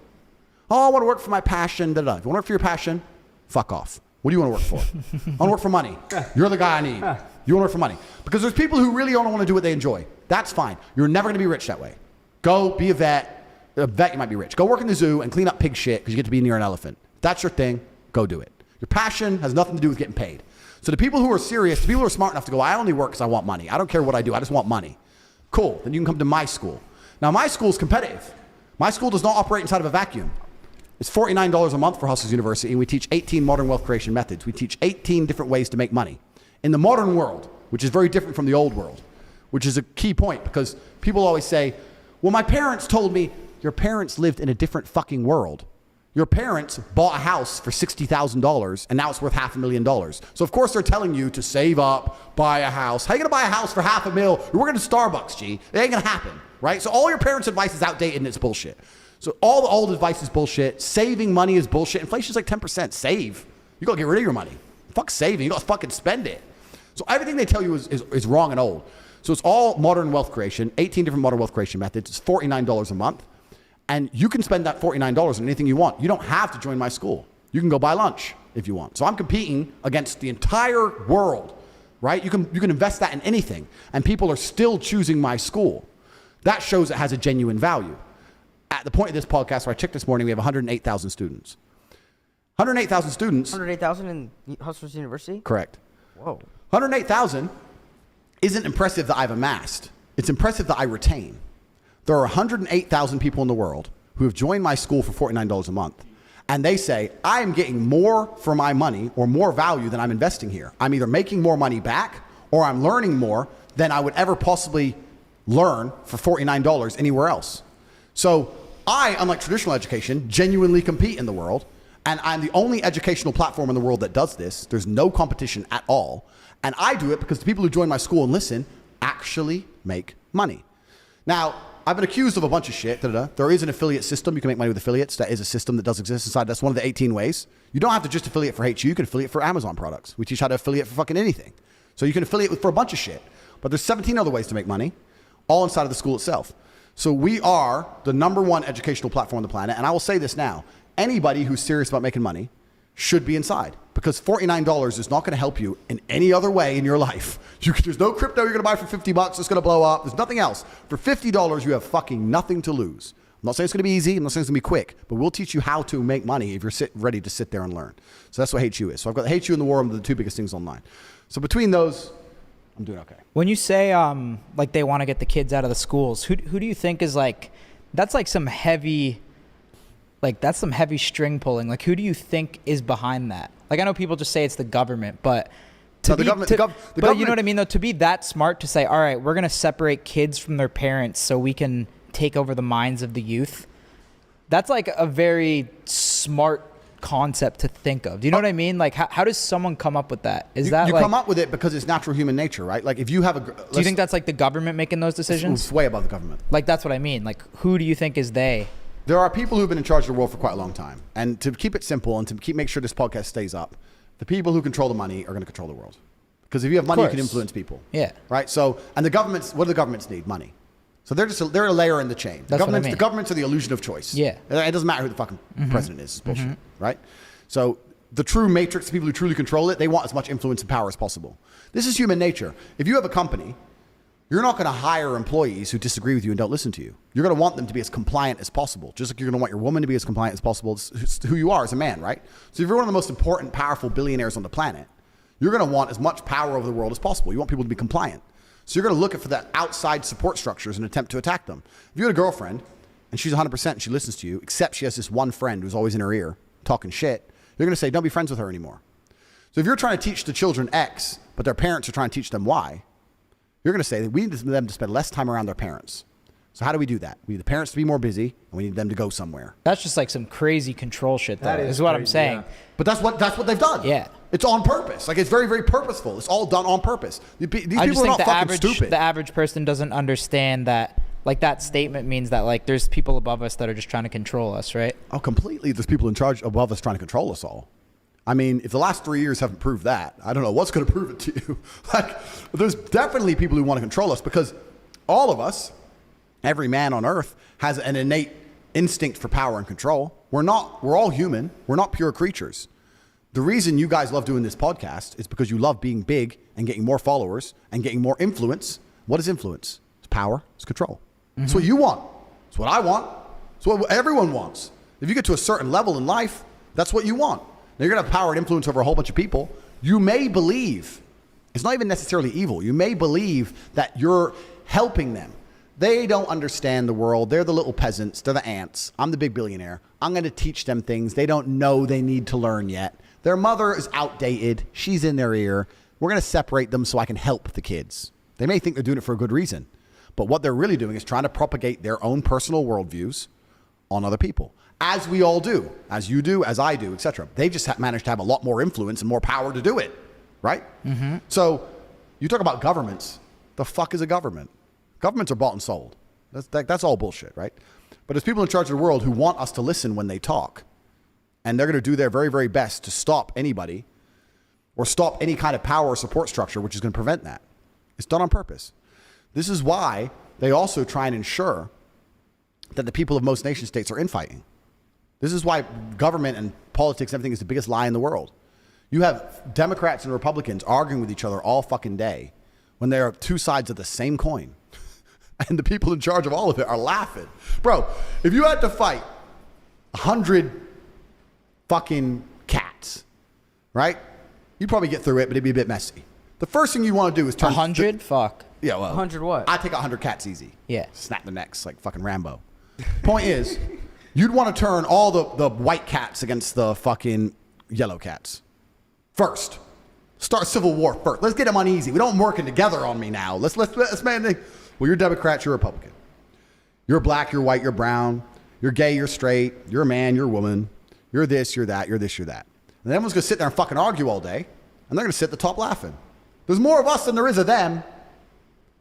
Oh, I want to work for my passion. Da, da, da. If you want to work for your passion, fuck off. What do you want to work for? I want to work for money. You're the guy I need. You want to work for money. Because there's people who really don't want to do what they enjoy. That's fine. You're never going to be rich that way. Go be a vet. A vet, you might be rich. Go work in the zoo and clean up pig shit because you get to be near an elephant. If that's your thing. Go do it. Your passion has nothing to do with getting paid. So the people who are serious, the people who are smart enough to go, I only work because I want money. I don't care what I do. I just want money. Cool. Then you can come to my school. Now, my school is competitive. My school does not operate inside of a vacuum. It's $49 a month for Hustlers University, and we teach 18 modern wealth creation methods. We teach 18 different ways to make money. In the modern world, which is very different from the old world, which is a key point because people always say, well, my parents told me, your parents lived in a different fucking world. Your parents bought a house for $60,000 and now it's worth $500,000. So of course they're telling you to save up, buy a house. How are you gonna buy a house for $500,000? You're working at Starbucks, G. It ain't gonna happen, right? So all your parents' advice is outdated and it's bullshit. So all the old advice is bullshit. Saving money is bullshit. Inflation's like 10%. Save. You gotta get rid of your money. Fuck saving. You gotta fucking spend it. So everything they tell you is wrong and old. So it's all modern wealth creation, 18 different modern wealth creation methods. It's $49 a month. And you can spend that $49 on anything you want. You don't have to join my school. You can go buy lunch if you want. So I'm competing against the entire world, right? You can invest that in anything. And people are still choosing my school. That shows it has a genuine value. At the point of this podcast where I checked this morning, we have 108,000 students. 108,000 students. 108,000 in Hustlers University? Correct. Whoa. 108,000 isn't impressive that I've amassed. It's impressive that I retain. There are 108,000 people in the world who have joined my school for $49 a month. And they say, I am getting more for my money or more value than I'm investing here. I'm either making more money back or I'm learning more than I would ever possibly learn for $49 anywhere else. So I, unlike traditional education, genuinely compete in the world. And I'm the only educational platform in the world that does this. There's no competition at all. And I do it because the people who join my school and listen actually make money. Now, I've been accused of a bunch of shit. There is an affiliate system. You can make money with affiliates. That is a system that does exist inside. That's one of the 18 ways. You don't have to just affiliate for HU. You can affiliate for Amazon products. We teach how to affiliate for fucking anything. So you can affiliate for a bunch of shit. But there's 17 other ways to make money, all inside of the school itself. So we are the #1 educational platform on the planet. And I will say this now. Anybody who's serious about making money should be inside, because $49 is not going to help you in any other way in your life. There's no crypto you're going to buy for $50 that's going to blow up. There's nothing else. For $50, you have fucking nothing to lose. I'm not saying it's going to be easy. I'm not saying it's going to be quick, but we'll teach you how to make money if you're ready to sit there and learn. So that's what HU is. So I've got the HU and the War Room, the two biggest things online. So between those, I'm doing okay. When you say like they want to get the kids out of the schools, who do you think is like, that's like some heavy... Like, that's some heavy string pulling. Like, who do you think is behind that? Like, I know people just say it's the government, but you know what I mean, though? To be that smart to say, all right, we're going to separate kids from their parents so we can take over the minds of the youth. That's like a very smart concept to think of. Do you know what I mean? Like, how does someone come up with that? You come up with it because it's natural human nature, right? Like, if you have do you think that's like the government making those decisions? It's way above the government. Like, that's what I mean. Like, who do you think is they? There are people who've been in charge of the world for quite a long time. And to keep it simple and to make sure this podcast stays up, the people who control the money are going to control the world. Because if you have money, you can influence people. Yeah. Right? So, and the governments, what do the governments need? Money. So they're a layer in the chain. That's what I mean. The governments are the illusion of choice. Yeah. It doesn't matter who the fucking president is. It's bullshit. Right? So the true matrix, the people who truly control it, they want as much influence and power as possible. This is human nature. If you have a company, you're not going to hire employees who disagree with you and don't listen to you. You're going to want them to be as compliant as possible, just like you're going to want your woman to be as compliant as possible. It's who you are as a man, right? So if you're one of the most important, powerful billionaires on the planet, you're going to want as much power over the world as possible. You want people to be compliant. So you're going to look for that outside support structures and attempt to attack them. If you had a girlfriend and she's 100% and she listens to you, except she has this one friend who's always in her ear talking shit, you're going to say, don't be friends with her anymore. So if you're trying to teach the children X, but their parents are trying to teach them Y, you're going to say that we need them to spend less time around their parents. So how do we do that? We need the parents to be more busy, and we need them to go somewhere. That's just like some crazy control shit, though, is what I'm saying. Yeah. But that's what they've done. Yeah. It's on purpose. Like, it's very, very purposeful. It's all done on purpose. These people I just are think not fucking stupid. The average person doesn't understand that, like, that statement means that, like, there's people above us that are just trying to control us, right? Oh, completely. There's people in charge above us trying to control us all. I mean, if the last 3 years haven't proved that, I don't know what's going to prove it to you. Like, there's definitely people who want to control us, because all of us, every man on earth, has an innate instinct for power and control. We're all human. We're not pure creatures. The reason you guys love doing this podcast is because you love being big and getting more followers and getting more influence. What is influence? It's power. It's control. It's what you want. It's what I want. It's what everyone wants. If you get to a certain level in life, that's what you want. Now, you're going to have power and influence over a whole bunch of people. You may believe, it's not even necessarily evil. You may believe that you're helping them. They don't understand the world. They're the little peasants. They're the ants. I'm the big billionaire. I'm going to teach them things they don't know they need to learn yet. Their mother is outdated. She's in their ear. We're going to separate them so I can help the kids. They may think they're doing it for a good reason, but what they're really doing is trying to propagate their own personal worldviews on other people. As we all do, as you do, as I do, etc. They just managed to have a lot more influence and more power to do it, right? So you talk about governments. The fuck is a government? Governments are bought and sold. That's all bullshit, right? But there's people in charge of the world who want us to listen when they talk, and they're going to do their very, very best to stop anybody or stop any kind of power or support structure which is going to prevent that. It's done on purpose. This is why they also try and ensure that the people of most nation states are infighting. This is why government and politics and everything is the biggest lie in the world. You have Democrats and Republicans arguing with each other all fucking day when they are two sides of the same coin. And the people in charge of all of it are laughing. Bro, if you had to fight 100 fucking cats, right? You'd probably get through it, but it'd be a bit messy. The first thing you want to do is turn 100? Fuck. Yeah, well, 100 what? I take 100 cats easy. Yeah. Snap their necks like fucking Rambo. Point is, you'd want to turn all the white cats against the fucking yellow cats. First. Start civil war first. Let's get them uneasy. We don't working together on me now. Let's man. Well, you're Democrat, you're Republican. You're black, you're white, you're brown. You're gay, you're straight. You're a man, you're a woman. You're this, you're that, you're this, you're that. And everyone's gonna sit there and fucking argue all day, and they're gonna sit at the top laughing. There's more of us than there is of them.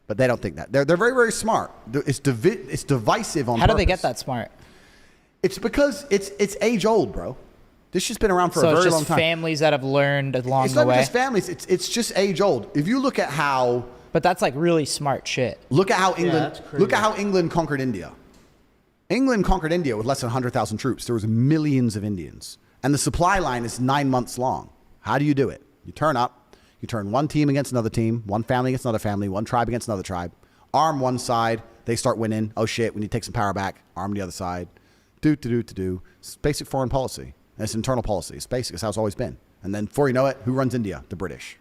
But they don't think that. They're very, very smart. It's divisive on purpose. How do they get that smart? It's because it's age old, bro. This shit's been around for a So it's very just long time. families that have learned along It's the not way. even just families. It's just age old. If you look at how But that's like really smart shit. England that's crazy. look at how England conquered India. England conquered India with less than 100,000 troops. There was millions of Indians, and the supply line is 9 months long. How do you do it? You turn up. You turn one team against another team, one family against another family, one tribe against another tribe. Arm one side. They start winning. Oh shit! We need to take some power back. Arm the other side. Do. It's basic foreign policy. And it's internal policy. It's basic. It's how it's always been. And then before you know it, who runs India? The British.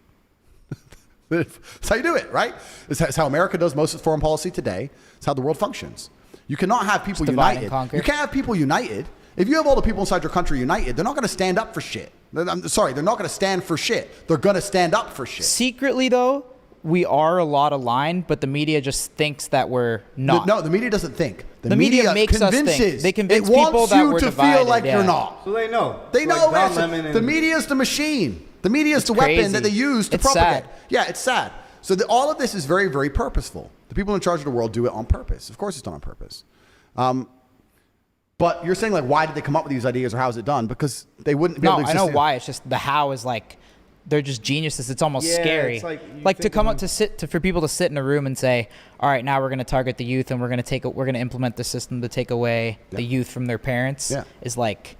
That's how you do it, right? It's how America does most of foreign policy today. It's how the world functions. You cannot have people divide and united. conquer. You can't have people united. If you have all the people inside your country united, they're not going to stand up for shit. I'm sorry, they're not going to stand for shit. They're going to stand up for shit. Secretly, though, we are a lot aligned, but the media just thinks that we're not. No, the media doesn't think. The media makes us think. convinces. They convince it people wants that you we're to divided, feel like yeah. you're not. So they know. They Like know, Don man. Lemon The and- media is the machine. The media is the crazy. weapon that they use to It's propagate. sad. Yeah, it's sad. So all of this is very, very purposeful. The people in charge of the world do it on purpose. Of course it's done on purpose. But you're saying, like, why did they come up with these ideas or how is it done? Because they wouldn't be No, able to I know exist- why. It's just the how is like they're just geniuses. It's almost Yeah, scary. it's like you Like to think come of up for people to sit in a room and say, "All right, now we're going to target the youth and we're going to implement the system to take away the youth from their parents." Yeah. Is like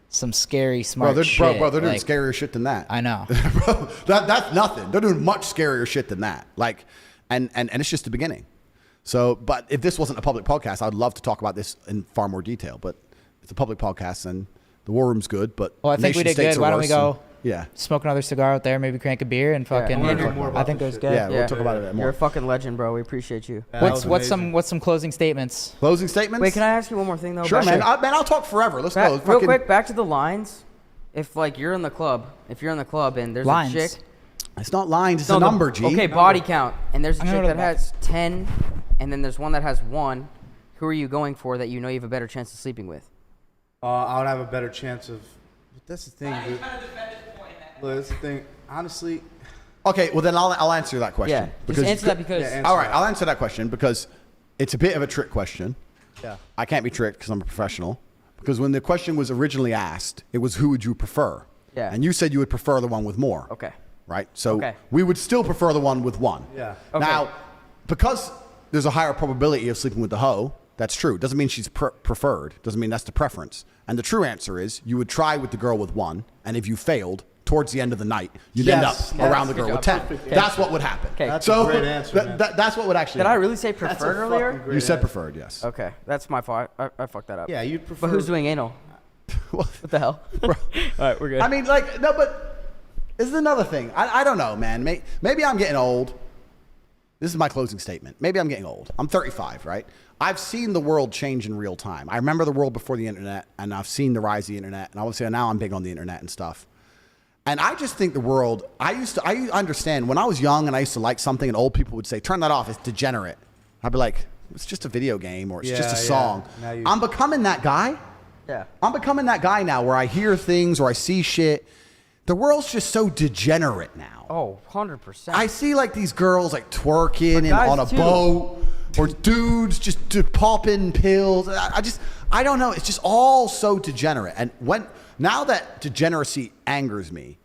some scary smart Bro, shit. they're doing Like, scarier shit than that. I know. Bro, that's nothing. They're doing much scarier shit than that. Like, and it's just the beginning. So, but if this wasn't a public podcast, I'd love to talk about this in far more detail. But it's a public podcast, and the war room's good. But Well, I think we did nation-states good. are Why don't we worse, go? and- yeah. Smoke another cigar out there, maybe crank a beer and fucking. I wanna hear more I about think it this was shit. good. Yeah, we'll talk about it more. You're a fucking legend, bro. We appreciate you. Yeah, that What's was some amazing. closing statements? Closing statements? Wait, can I ask you one more thing though? Sure, Back- man. I'll talk forever. Let's back- go. real Fucking- quick, back to the lines. If like you're in the club, and there's Lines. a chick. It's not lines. It's No, a the- number, G. Okay, body count, and there's a I'm gonna chick go to that the has 10, and then there's one that has 1. Who are you going for that you know you have a better chance of sleeping with? I would have a better chance of. But that's the thing, dude. Look, that's the thing. Honestly, Okay, well then I'll answer that question. Yeah, just answer that because Yeah, answer All right, I'll answer that question because it's a bit of a trick question. yeah. I can't be tricked because I'm a professional. Because when the question was originally asked, it was who would you prefer? Yeah. And you said you would prefer the one with more. Okay. Right? So Okay. we would still prefer the one with one. Yeah. Okay. Now, because there's a higher probability of sleeping with the hoe, that's true. Doesn't mean she's preferred. Doesn't mean that's the preference. And the true answer is you would try with the girl with 1, and if you failed, towards the end of the night, you'd end up Yes, around the good girl with job. 10. Perfect. That's what would happen. Okay. That's so a great answer, man. that's what would actually Did I happen. really say That's a preferred fucking earlier? great You said answer. preferred, yes. Okay, that's my fault. I fucked that up. Yeah, you'd prefer. But who's doing anal? Well, What the hell? All right, we're good. I mean, like, no, but this is another thing. I don't know, man. Maybe I'm getting old. This is my closing statement. Maybe I'm getting old. I'm 35, right? I've seen the world change in real time. I remember the world before the internet, and I've seen the rise of the internet, and I would say now I'm big on the internet and stuff. And I just think the world, I understand when I was young and I used to like something and old people would say, turn that off, it's degenerate. I'd be like, it's just a video game or it's just a Yeah, song. yeah. Now you- I'm becoming that guy. yeah. I'm becoming that guy now where I hear things or I see shit. The world's just so degenerate now. Oh, 100%. I see like these girls like twerking and guys on a too. boat or dudes just popping pills. I don't know. It's just all so degenerate. And now that degeneracy angers me,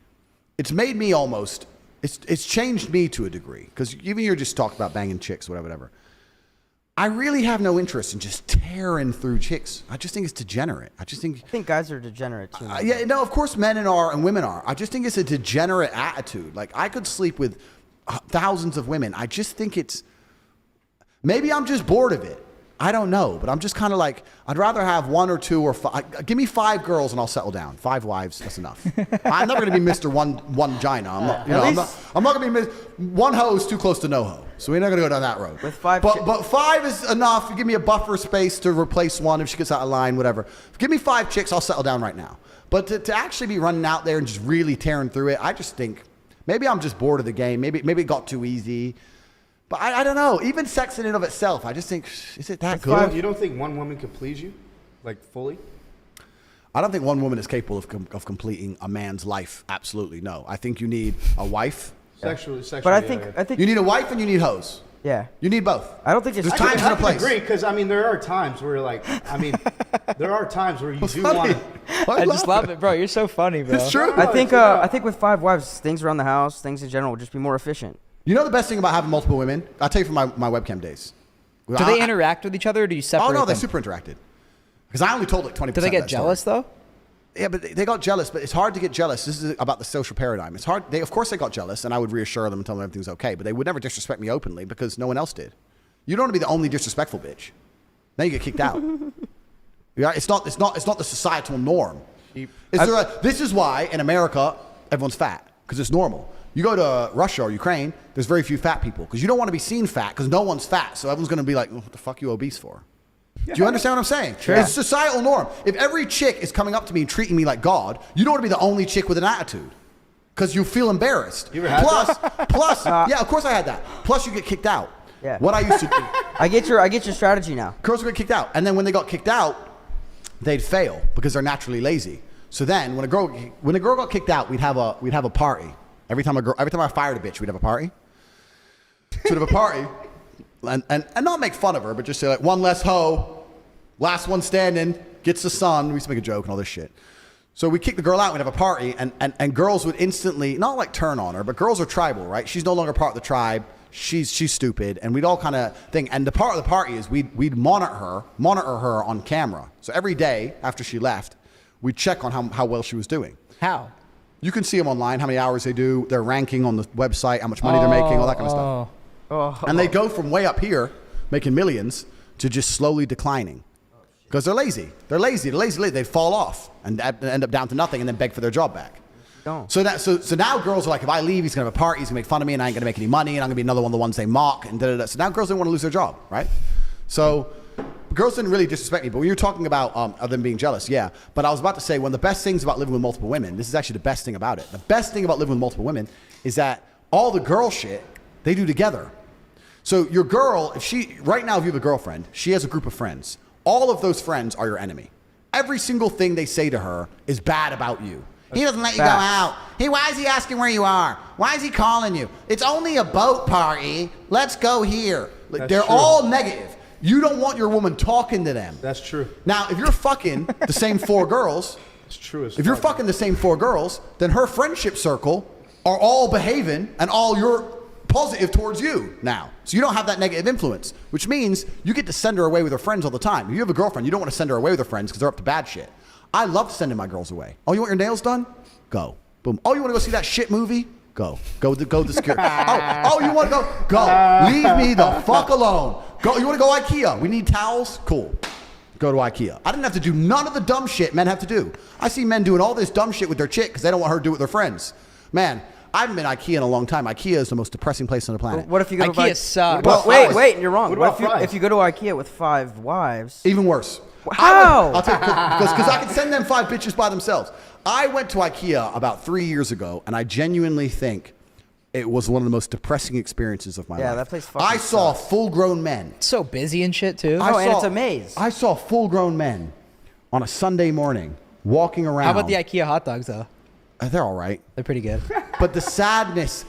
it's made me almost, it's changed me to a degree. Because even you're just talking about banging chicks, whatever. I really have no interest in just tearing through chicks. I just think it's degenerate. I think guys are degenerate too. man. yeah, no, of course men are and women are. I just think it's a degenerate attitude. Like I could sleep with thousands of women. I just think maybe I'm just bored of it. I don't know, but I'm just kind of like, I'd rather have 1 or 2 or 5. Give me 5 girls and I'll settle down. 5 wives, that's enough. I'm never going to be Mr. One vagina. I'm not going to be one hoe is too close to no hoe. So we're not going to go down that road. With 5 but 5 is enough. You give me a buffer space to replace one if she gets out of line, whatever. Give me 5 chicks, I'll settle down right now. But to actually be running out there and just really tearing through it, I just think maybe I'm just bored of the game. Maybe it got too easy. But I don't know. Even sex in and of itself, I just think, is it that good? You don't think one woman could please you, like fully? I don't think one woman is capable of completing a man's life. Absolutely no. I think you need a wife. Sexually. But I think You need a wife and you need hoes. Yeah. You need both. I don't think it's There's times and a place. I agree, because I mean, there are times where there are times where you do funny? want to. I just love it, bro. You're so funny, bro. It's true. I think with 5 wives, things around the house, things in general, will just be more efficient. You know the best thing about having multiple women? I'll tell you from my webcam days. Do they interact with each other, or do you separate Oh, no, they them? super interacted. Because I only told like 20% Do they of get that jealous, story. though? Yeah, but they got jealous, but it's hard to get jealous. This is about the social paradigm. It's hard. Of course they got jealous, and I would reassure them and tell them everything's okay, but they would never disrespect me openly because no one else did. You don't want to be the only disrespectful bitch. Then you get kicked out. Yeah, it's not the societal norm. This is why in America everyone's fat, because it's normal. You go to Russia or Ukraine, there's very few fat people because you don't want to be seen fat because no one's fat. So everyone's going to be like, what the fuck you obese for? Do you understand what I'm saying? Sure. It's societal norm. If every chick is coming up to me and treating me like God, you don't want to be the only chick with an attitude because you feel embarrassed. You ever had Plus, yeah, of course I had that. Plus you get kicked out. Yeah. What I used to do. I get your strategy now. Girls would get kicked out. And then when they got kicked out, they'd fail because they're naturally lazy. So then when a girl got kicked out, we'd have a party. Every time I fired a bitch, we'd have a party. So we'd have a party and not make fun of her, but just say like, one less hoe, last one standing, gets the sun. We used to make a joke and all this shit. So we kick the girl out, we'd have a party, and girls would instantly, not like turn on her, but girls are tribal, right? She's no longer part of the tribe. She's stupid, and we'd all kind of think. And the part of the party is we'd monitor her on camera. So every day after she left, we'd check on how well she was doing. How? You can see them online, how many hours they do, their ranking on the website, how much money they're making, all that kind of stuff. And they go from way up here, making millions, to just slowly declining. Because they're lazy. They're lazy. They fall off and end up down to nothing and then beg for their job back. So now girls are like, if I leave, he's going to have a party, he's going to make fun of me, and I ain't going to make any money, and I'm going to be another one of the ones they mock, and da-da-da. So now girls don't want to lose their job, right? So girls didn't really disrespect me, but when you're talking about them being jealous, yeah. But I was about to say, one of the best things about living with multiple women, this is actually the best thing about it. The best thing about living with multiple women is that all the girl shit, they do together. So your girl, if you have a girlfriend, she has a group of friends. All of those friends are your enemy. Every single thing they say to her is bad about you. He doesn't let you go out. Why is he asking where you are? Why is he calling you? It's only a boat party. Let's go here. They're all negative. You don't want your woman talking to them. That's true. Now, if you're fucking the same 4 girls, it's true. If you're fucking the same 4 girls, then her friendship circle are all behaving and all you're positive towards you now. So you don't have that negative influence, which means you get to send her away with her friends all the time. If you have a girlfriend, you don't want to send her away with her friends because they're up to bad shit. I love sending my girls away. Oh, you want your nails done? Go. Boom. Oh, you want to go see that shit movie? Go. Go to security. Oh, you want to go? Go. Leave me the fuck alone. Go. You want to go IKEA? We need towels? Cool. Go to IKEA. I didn't have to do none of the dumb shit men have to do. I see men doing all this dumb shit with their chick because they don't want her to do it with their friends. Man, I haven't been IKEA in a long time. IKEA is the most depressing place on the planet. What if you go IKEA to sucks. Well, wait, you're wrong. What about if you go to IKEA with 5 wives? Even worse. How? I'll tell you, because I can send them 5 bitches by themselves. I went to IKEA about 3 years ago, and I genuinely think it was one of the most depressing experiences of my life. Yeah, that place fucking I saw sucks. full-grown men. It's so busy and shit too. And it's a maze. I saw full-grown men on a Sunday morning walking around. How about the IKEA hot dogs though? They're all right. They're pretty good. But the sadness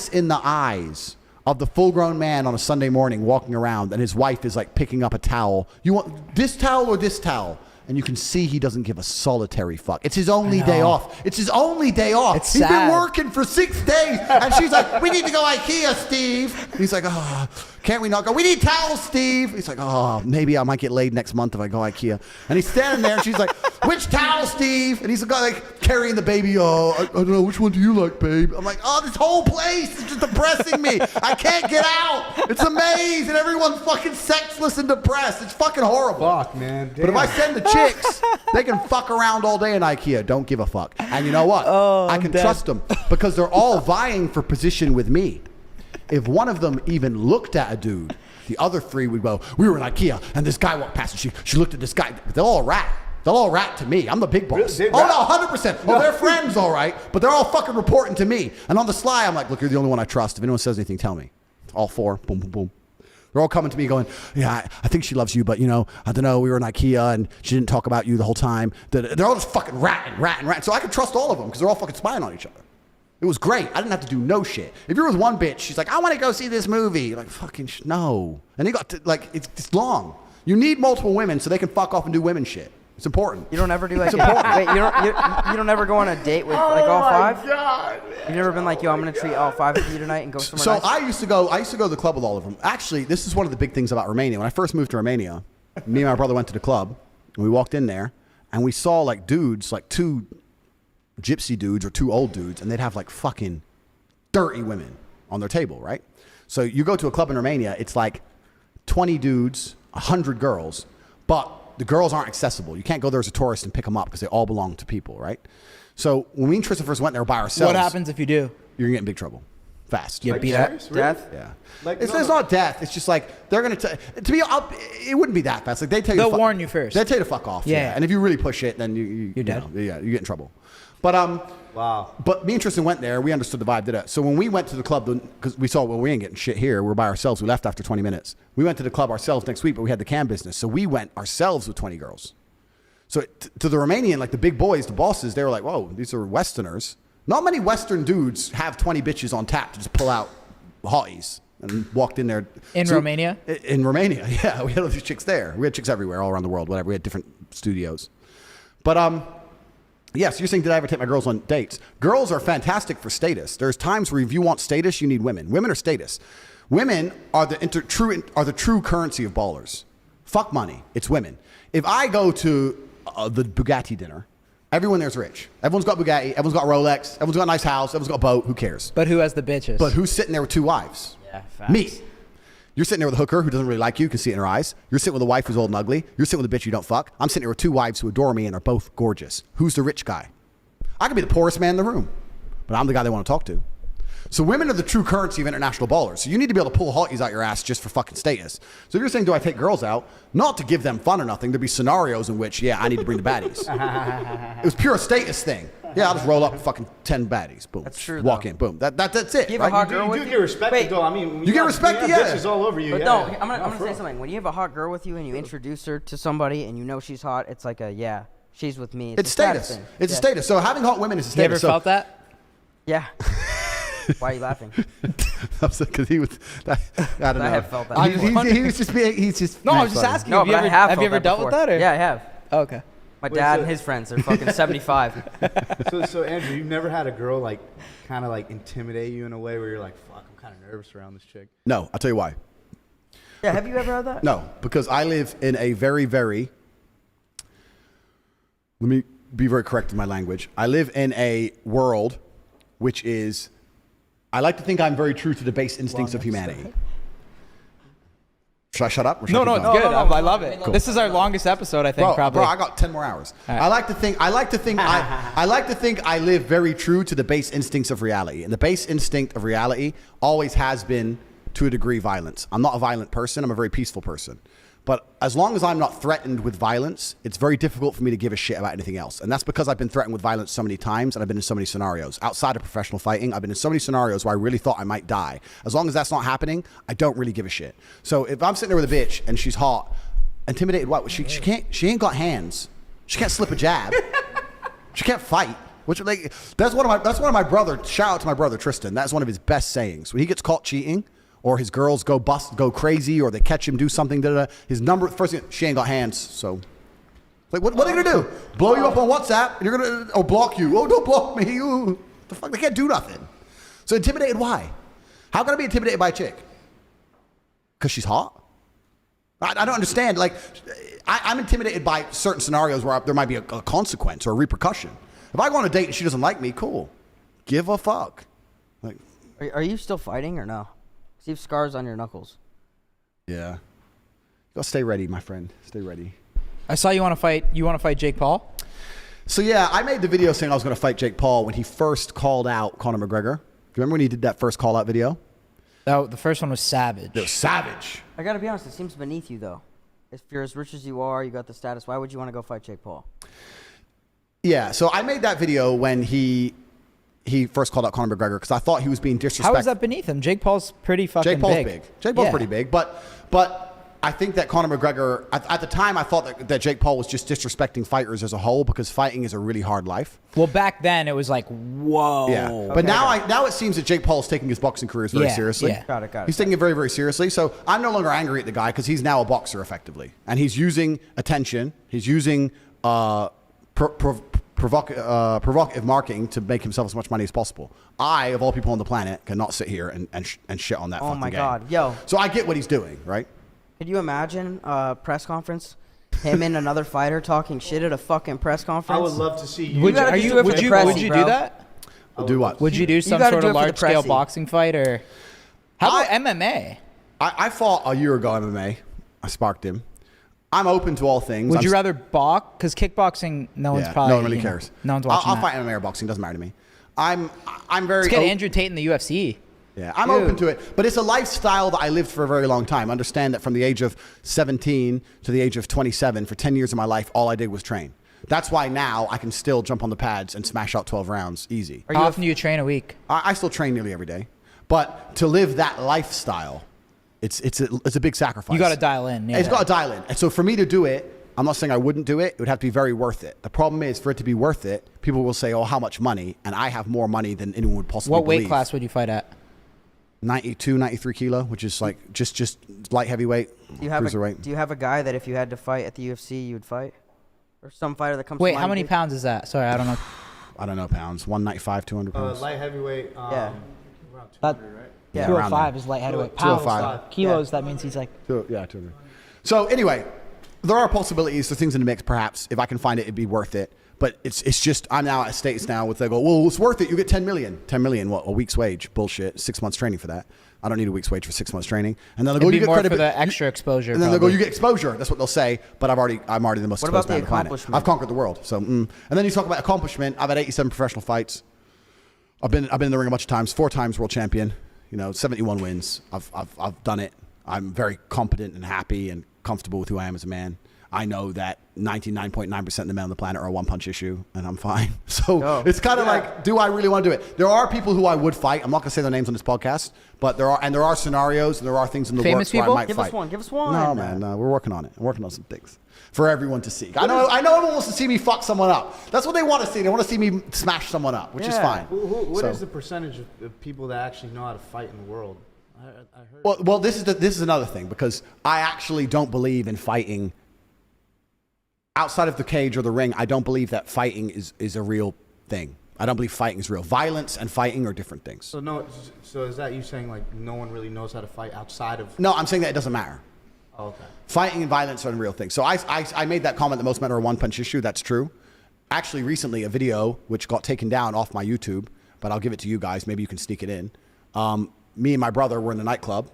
in the eyes of the full-grown man on a Sunday morning walking around, and his wife is like picking up a towel. You want this towel or this towel? and you can see he doesn't give a solitary fuck. It's his only day off. It's his only day off. It's He's sad. been working for 6 days, and she's like, we need to go IKEA, Steve. And he's like, oh, can't we not go? We need towels, Steve. He's like, oh, maybe I might get laid next month if I go IKEA. And he's standing there, and she's like, which towel, Steve? And he's like carrying the baby. Oh, I don't know, which one do you like, babe? I'm like, oh, this whole place is just depressing me. I can't get out. It's a maze, and everyone's fucking sexless and depressed. It's fucking horrible. Fuck, man. But if I send the chicks, they can fuck around all day in IKEA. Don't give a fuck. And you know what? I can trust them because they're all vying for position with me. If one of them even looked at a dude, the other 3 would go, we were in IKEA, and this guy walked past, and she looked at this guy. They'll all rat. They'll all rat to me. I'm the big boss. Really? Oh, no, 100%. Oh, they're friends, all right, but they're all fucking reporting to me. And on the sly, I'm like, look, you're the only one I trust. If anyone says anything, tell me. All 4. Boom, boom, boom. They're all coming to me going, yeah, I think she loves you, but, you know, I don't know, we were in IKEA, and she didn't talk about you the whole time. They're all just fucking ratting. So I can trust all of them because they're all fucking spying on each other. It was great. I didn't have to do no shit. If you're with one bitch, she's like, I want to go see this movie. You're like, fucking no. And you got to, like, it's long. You need multiple women so they can fuck off and do women shit. It's important. You don't ever do like wait, you don't ever go on a date with like all 5? God, You've never been like, yo, I'm gonna treat all 5 of you tonight and go somewhere So nice? I used to go to the club with all of them. Actually, this is one of the big things about Romania. When I first moved to Romania, me and my brother went to the club, and we walked in there, and we saw like dudes, like 2 gypsy dudes or 2 old dudes, and they'd have like fucking dirty women on their table, right? So you go to a club in Romania, it's like 20 dudes, 100 girls, but the girls aren't accessible. You can't go there as a tourist and pick them up because they all belong to people, right? So when me and Tristan first went there by ourselves, What happens if you do? you're gonna get in big trouble, fast. You Like, beat up? serious? Really? Death? Yeah. Like, it's no. not death. It's just like they're gonna to be. It wouldn't be that fast. Like they tell you. They'll to warn you first. They tell you to fuck off. Yeah. And if you really push it, then you're dead. Yeah, you get in trouble. But Wow. But me and Tristan went there. We understood the vibe. Did it? So when we went to the club, because we saw, well, we ain't getting shit here. We're by ourselves. We left after 20 minutes. We went to the club ourselves next week, but we had the cam business. So we went ourselves with 20 girls. So to the Romanian, like the big boys, the bosses, they were like, whoa, these are Westerners. Not many Western dudes have 20 bitches on tap to just pull out hotties. And walked in there. In Romania? In Romania, yeah. We had all these chicks there. We had chicks everywhere, all around the world, whatever. We had different studios. But, yes, you're saying, did I ever take my girls on dates? Girls are fantastic for status. There's times where if you want status, you need women. Women are status. Women are the true currency of ballers. Fuck money. It's women. If I go to the Bugatti dinner, everyone there's rich. Everyone's got Bugatti. Everyone's got Rolex. Everyone's got a nice house. Everyone's got a boat. Who cares? But who has the bitches? But who's sitting there with 2 wives? Yeah, facts. Me. You're sitting there with a hooker who doesn't really like you, can see it in her eyes. You're sitting with a wife who's old and ugly. You're sitting with a bitch you don't fuck. I'm sitting here with 2 wives who adore me and are both gorgeous. Who's the rich guy? I could be the poorest man in the room, but I'm the guy they want to talk to. So women are the true currency of international ballers. So you need to be able to pull hotties out your ass just for fucking status. So if you're saying, do I take girls out? Not to give them fun or nothing. There'd be scenarios in which, yeah, I need to bring the baddies. It was pure status thing. Yeah, I'll just roll up with fucking 10 baddies. Boom. That's true, Walk though. in. Boom. That's it. You have right? a hot You girl do with get you? respected, Wait. though. I mean, You get respected, yeah. Bitches all over you. But yeah. no, I'm gonna for say real. something. When you have a hot girl with you and you introduce her to somebody and you know she's hot, it's like she's with me. It's a status status. thing. It's a Yeah. status. So having hot women is a you status. ever So- felt that? Yeah. Why are you laughing? Because he was. I don't know. I have felt that He was just being. He's just. No, I was being just funny. asking. No, have you but ever, I have. have you felt ever that dealt with before. that? Or? Yeah, I have. Oh, okay. My Wait, dad so- and his friends are fucking 75. So Andrew, you've never had a girl like kind of like intimidate you in a way where you're like, fuck, I'm kind of nervous around this chick. No, I'll tell you why. Yeah, have you ever had that? No, because I live in a very, very. Let me be very correct in my language. I live in a world which is. I like to think I'm very true to the base instincts of humanity. Should I shut up? Or should No, I no, keep it's going? good. no, I love it. Cool. This is our longest episode, I think, probably. Bro, I got 10 more hours. right. I like to think I live very true to the base instincts of reality. And the base instinct of reality always has been, to a degree, violence. I'm not a violent person. I'm a very peaceful person. But as long as I'm not threatened with violence, it's very difficult for me to give a shit about anything else. And that's because I've been threatened with violence so many times and I've been in so many scenarios. Outside of professional fighting, I've been in so many scenarios where I really thought I might die. As long as that's not happening, I don't really give a shit. So if I'm sitting there with a bitch and she's hot, intimidated what? She ain't got hands. She can't slip a jab. She can't fight. Which like that's one of my brother. Shout out to my brother Tristan. That's one of his best sayings. When he gets caught cheating, or his girls go crazy, or they catch him do something. His first thing, she ain't got hands, so Like, what are they gonna do? Blow you up on WhatsApp? And you're gonna block you? Oh, don't block me! You the fuck? They can't do nothing. So intimidated? Why? How can I be intimidated by a chick? Because she's hot? I don't understand. Like, I'm intimidated by certain scenarios where there might be a consequence or a repercussion. If I go on a date and she doesn't like me, cool. Give a fuck. Like, Are you still fighting or no? See if scars on your knuckles. yeah. You gotta stay ready, my friend. Stay ready. I saw you want to fight. You want to fight Jake Paul? So yeah, I made the video saying I was going to fight Jake Paul when he first called out Conor McGregor. Do you remember when he did that first call out video? The first one was savage. It was savage. I gotta be honest, it seems beneath you though. If you're as rich as you are, you got the status, why would you want to go fight Jake Paul? Yeah, so I made that video when he first called out Conor McGregor because I thought he was being disrespectful. How is that beneath him? Jake Paul's pretty fucking Jake Paul's big. big. Jake Paul's Yeah. pretty big, but I think that Conor McGregor, at the time, I thought that Jake Paul was just disrespecting fighters as a whole because fighting is a really hard life. Well, back then it was like, whoa. Yeah, but now it seems that Jake Paul is taking his boxing career very seriously. Yeah. Got it. He's taking it very, very seriously. So I'm no longer angry at the guy because he's now a boxer effectively, and he's using attention. He's using provocative marketing to make himself as much money as possible. I, of all people on the planet, cannot sit here and shit on that. Oh fucking my game. God, yo. So I get what he's doing, right? Could you imagine a press conference? Him and another fighter talking shit at a fucking press conference? I would love to see you. Would gotta you, do it for would the you, press, would you bro. do that? Do what? Would you do some gotta sort do of it for the large-scale pressy. boxing fight? Or how about MMA? I fought a year ago MMA. I sparked him. I'm open to all things. Would you rather box? Because kickboxing, no one's probably. no one really cares. No one's watching I'll that. fight MMA or boxing. Doesn't matter to me. I'm very. Let's get Andrew Tate in the UFC. Yeah, I'm open to it, but it's a lifestyle that I lived for a very long time. Understand that from the age of 17 to the age of 27, for 10 years of my life, all I did was train. That's why now I can still jump on the pads and smash out 12 rounds easy. How often do you train a week? I still train nearly every day, but to live that lifestyle, it's a big sacrifice. You got to dial in. Yeah. It's got to dial in, and so for me to do it, I'm not saying I wouldn't do it. It would have to be very worth it. The problem is, for it to be worth it, people will say, "Oh, how much money?" And I have more money than anyone would possibly What weight believe. class would you fight at? 92, 93 kilo, which is like just light heavyweight, Do you have cruiserweight. do you have a guy that if you had to fight at the UFC, you would fight? Or some fighter that comes Wait, to mind? how many pounds is that? Sorry, I don't know. I don't know pounds. 195, 200 pounds. Light heavyweight. Yeah. Around That- 200, right? Yeah. 205 is light heavyweight. Pounds, 205. kilos, that means he's like. Yeah, 200. So anyway, there are possibilities. There's things in the mix. Perhaps if I can find it, it'd be worth it. But it's just I'm now at states now with they go, well, it's worth it. You get 10 million. 10 million, what? A week's wage? Bullshit. 6 months training for that. I don't need a week's wage for 6 months training. And then they'll go, It'd you be get more for credibility. the extra exposure. And then they'll go, probably. you get exposure. That's what they'll say. But I'm already the most What exposed about man the on the planet. accomplishment? I've conquered the world. So, and then you talk about accomplishment. I've had 87 professional fights. I've been in the ring a bunch of times. 4 times world champion. 71 wins. I've done it. I'm very competent and happy and comfortable with who I am as a man. I know that 99.9% of the men on the planet are a one-punch issue, and I'm fine. So it's kind of like, do I really want to do it? There are people who I would fight. I'm not going to say their names on this podcast, but there are scenarios and there are things in the Famous works where I people? might Give fight. us one. Give us one. No, man, no, we're working on it. I'm working on some things for everyone to see. I know everyone wants to see me fuck someone up. That's what they want to see. They want to see me smash someone up, which is Yeah. fine. What So- is the percentage of people that actually know how to fight in the world? I heard. Well, this is another thing because I actually don't believe in fighting outside of the cage or the ring. I don't believe that fighting is a real thing. I don't believe fighting is real. Violence and fighting are different things. So is that you saying like no one really knows how to fight outside of? No, I'm saying that it doesn't matter. Oh, okay. Fighting and violence are a real thing. So I made that comment that most men are a one-punch issue. That's true. Actually, recently, a video which got taken down off my YouTube, but I'll give it to you guys. Maybe you can sneak it in. Me and my brother were in a nightclub,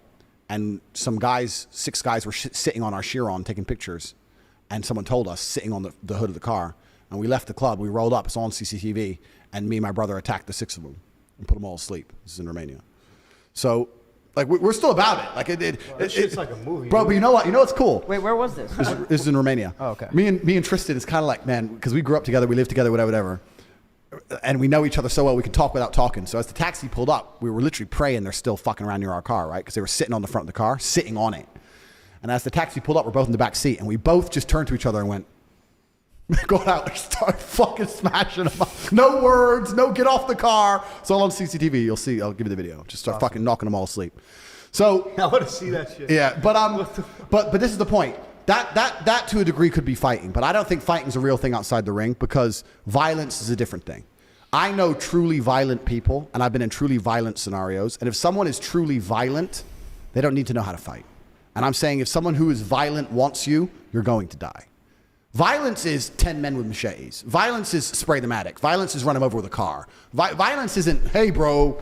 and some guys, 6 guys, were sitting on our Chiron taking pictures, and someone told us, sitting on the hood of the car, and we left the club. We rolled up. It's on CCTV, and me and my brother attacked the 6 of them and put them all asleep. This is in Romania. So, like, we're still about it. Like, It's like a movie, bro. But you know what? You know what's cool? Wait, where was this? This is in Romania. Oh, okay. Me and Tristan is kind of like, man, because we grew up together, we lived together, whatever. And we know each other so well, we can talk without talking. So as the taxi pulled up, we were literally praying they're still fucking around near our car, right? Because they were sitting on the front of the car, sitting on it. And as the taxi pulled up, we're both in the back seat, and we both just turned to each other and went, got out and started fucking smashing them up. No words, no get off the car. It's all on CCTV. You'll see. I'll give you the video. Just start fucking knocking them all asleep. So I want to see that shit. yeah, but this is the point. That to a degree could be fighting, but I don't think fighting's a real thing outside the ring because violence is a different thing. I know truly violent people, and I've been in truly violent scenarios, and if someone is truly violent, they don't need to know how to fight. And I'm saying if someone who is violent wants you, you're going to die. Violence is 10 men with machetes. Violence is spray the medic. Violence is run him over with a car. Violence isn't, hey, bro.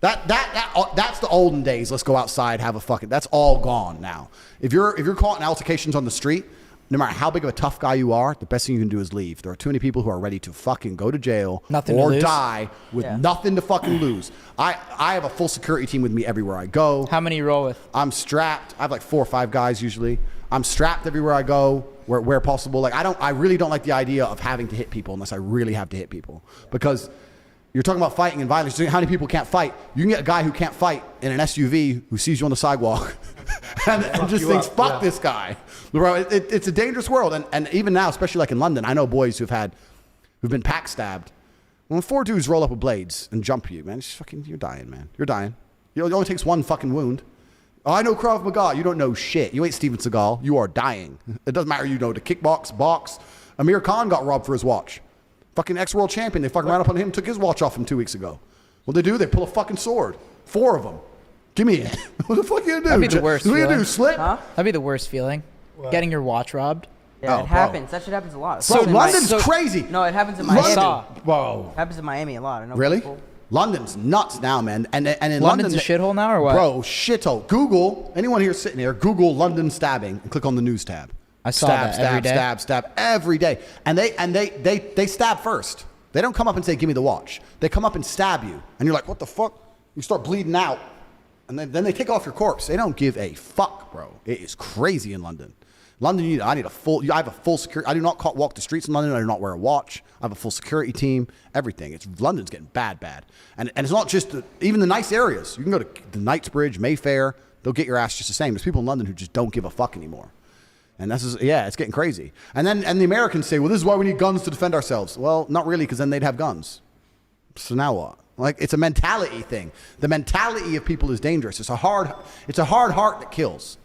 That's the olden days. Let's go outside, have a fucking. That's all gone now. If you're caught in altercations on the street, no matter how big of a tough guy you are, the best thing you can do is leave. There are too many people who are ready to fucking go to jail or die with nothing to fucking lose. I have a full security team with me everywhere I go. How many you roll with? I'm strapped. I have like 4 or 5 guys usually. I'm strapped everywhere I go where possible. Like I really don't like the idea of having to hit people unless I really have to hit people because. You're talking about fighting and violence. How many people can't fight? You can get a guy who can't fight in an SUV who sees you on the sidewalk and just thinks, fuck this guy. Bro, it's a dangerous world. And even now, especially like in London, I know boys who've been pack stabbed. When 4 dudes roll up with blades and jump you, man, you're dying, man. You're dying. It only takes 1 fucking wound. Oh, I know Krav Maga. You don't know shit. You ain't Steven Seagal. You are dying. It doesn't matter you know to kickbox, box. Amir Khan got robbed for his watch. Fucking ex-world champion. They fucking ran up on him, took his watch off him 2 weeks ago. What they do? They pull a fucking sword. 4 of them. Give me it. What the fuck are you gonna do? That'd be the worst What are you feeling. gonna do? Slip? Huh? That'd be the worst feeling. What? Getting your watch robbed. Yeah, Oh, it bro. happens. That shit happens a lot. Bro, It London's crazy. No, it happens in London- Miami. Whoa. It happens in Miami a lot. I know Really? people. London's nuts now, man. And in London's London, a shithole now or what? Bro, shithole. Google, anyone here sitting here, Google London stabbing and click on the news tab. I saw that every day. Stab every day. And they stab first. They don't come up and say, give me the watch. They come up and stab you. And you're like, what the fuck? You start bleeding out. And then they take off your corpse. They don't give a fuck, bro. It is crazy in London. London, I have a full security. I do not walk the streets in London. I do not wear a watch. I have a full security team. Everything. London's getting bad. And it's not just even the nice areas. You can go to the Knightsbridge, Mayfair. They'll get your ass just the same. There's people in London who just don't give a fuck anymore. And it's getting crazy. And the Americans say, well, this is why we need guns to defend ourselves. Well, not really, because then they'd have guns. So now what? Like, it's a mentality thing. The mentality of people is dangerous. It's a hard heart that kills.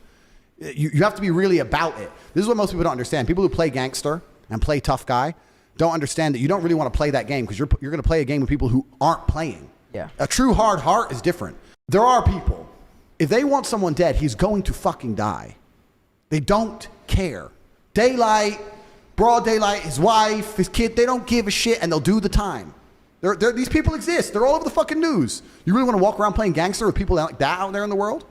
You have to be really about it. This is what most people don't understand. People who play gangster and play tough guy don't understand that you don't really want to play that game because you're going to play a game with people who aren't playing. Yeah. A true hard heart is different. There are people, if they want someone dead, he's going to fucking die. They don't care. Daylight, broad daylight, his wife, his kid, they don't give a shit and they'll do the time. These people exist. They're all over the fucking news. You really want to walk around playing gangster with people like that out there in the world?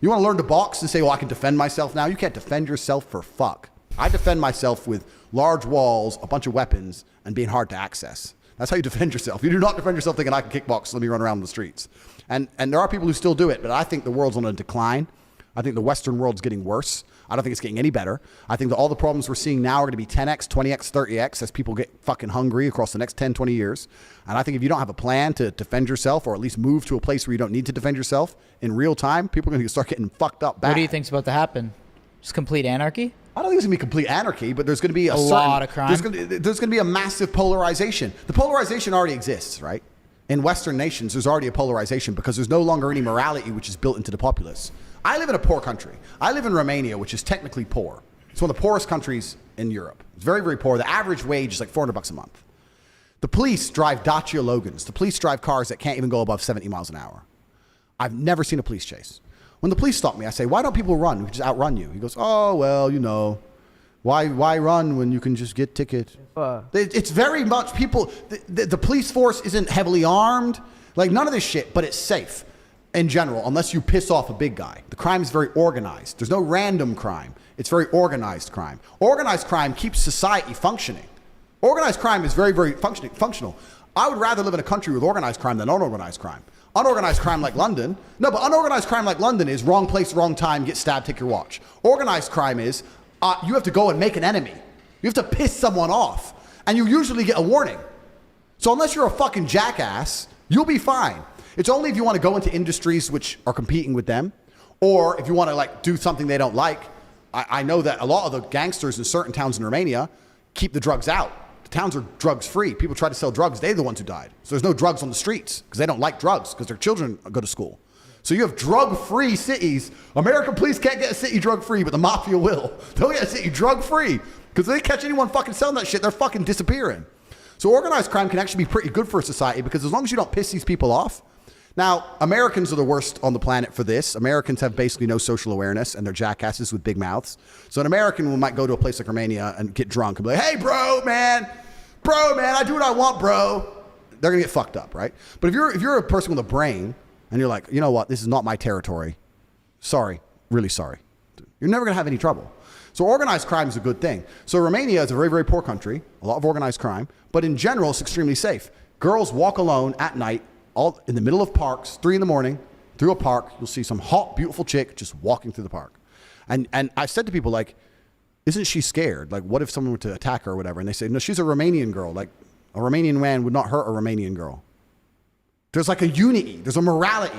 You want to learn to box and say, well, I can defend myself now? You can't defend yourself for fuck. I defend myself with large walls, a bunch of weapons, and being hard to access. That's how you defend yourself. You do not defend yourself thinking I can kickbox, let me run around the streets. And there are people who still do it, but I think the world's on a decline. I think the Western world's getting worse. I don't think it's getting any better. I think that all the problems we're seeing now are going to be 10x, 20x, 30x as people get fucking hungry across the next 10, 20 years. And I think if you don't have a plan to defend yourself or at least move to a place where you don't need to defend yourself in real time, people are going to start getting fucked up bad. What do you think's about to happen? Just complete anarchy? I don't think it's going to be complete anarchy, but there's going to be a lot of crime. There's going to be a massive polarization. The polarization already exists, right? In Western nations, there's already a polarization because there's no longer any morality which is built into the populace. I live in a poor country. I live in Romania, which is technically poor. It's one of the poorest countries in Europe. It's very, very poor. The average wage is like $400 a month. The police drive Dacia Logans. The police drive cars that can't even go above 70 miles an hour. I've never seen a police chase. When the police stop me, I say, why don't people run? We just outrun you. He goes, oh, well, you know, why run when you can just get ticket? It's very much people, the police force isn't heavily armed. Like none of this shit, but it's safe. In general, unless you piss off a big guy. The crime is very organized. There's no random crime. It's very organized crime. Organized crime keeps society functioning. Organized crime is very, very functional. I would rather live in a country with organized crime than unorganized crime. Unorganized crime like London. No, but unorganized crime like London is wrong place, wrong time, get stabbed, take your watch. Organized crime is you have to go and make an enemy. You have to piss someone off. And you usually get a warning. So unless you're a fucking jackass, you'll be fine. It's only if you want to go into industries which are competing with them, or if you want to like do something they don't like. I know that a lot of the gangsters in certain towns in Romania keep the drugs out. The towns are drugs free. People try to sell drugs. They're the ones who died. So there's no drugs on the streets because they don't like drugs because their children go to school. So you have drug-free cities. American police can't get a city drug-free, but the mafia will. They'll get a city drug-free. Because if they catch anyone fucking selling that shit, they're fucking disappearing. So organized crime can actually be pretty good for a society because as long as you don't piss these people off. Now, Americans are the worst on the planet for this. Americans have basically no social awareness and they're jackasses with big mouths. So an American might go to a place like Romania and get drunk and be like, hey, bro, man, I do what I want, bro. They're going to get fucked up, right? But if you're a person with a brain and you're like, you know what, this is not my territory. Sorry, really sorry. You're never going to have any trouble. So organized crime is a good thing. So Romania is a very, very poor country, a lot of organized crime, but in general, it's extremely safe. Girls walk alone at night, all in the middle of parks, 3 a.m, through a park. You'll see some hot, beautiful chick just walking through the park. And I said to people, like, isn't she scared? Like, what if someone were to attack her or whatever? And they say, no, she's a Romanian girl. Like, a Romanian man would not hurt a Romanian girl. There's like a unity. There's a morality.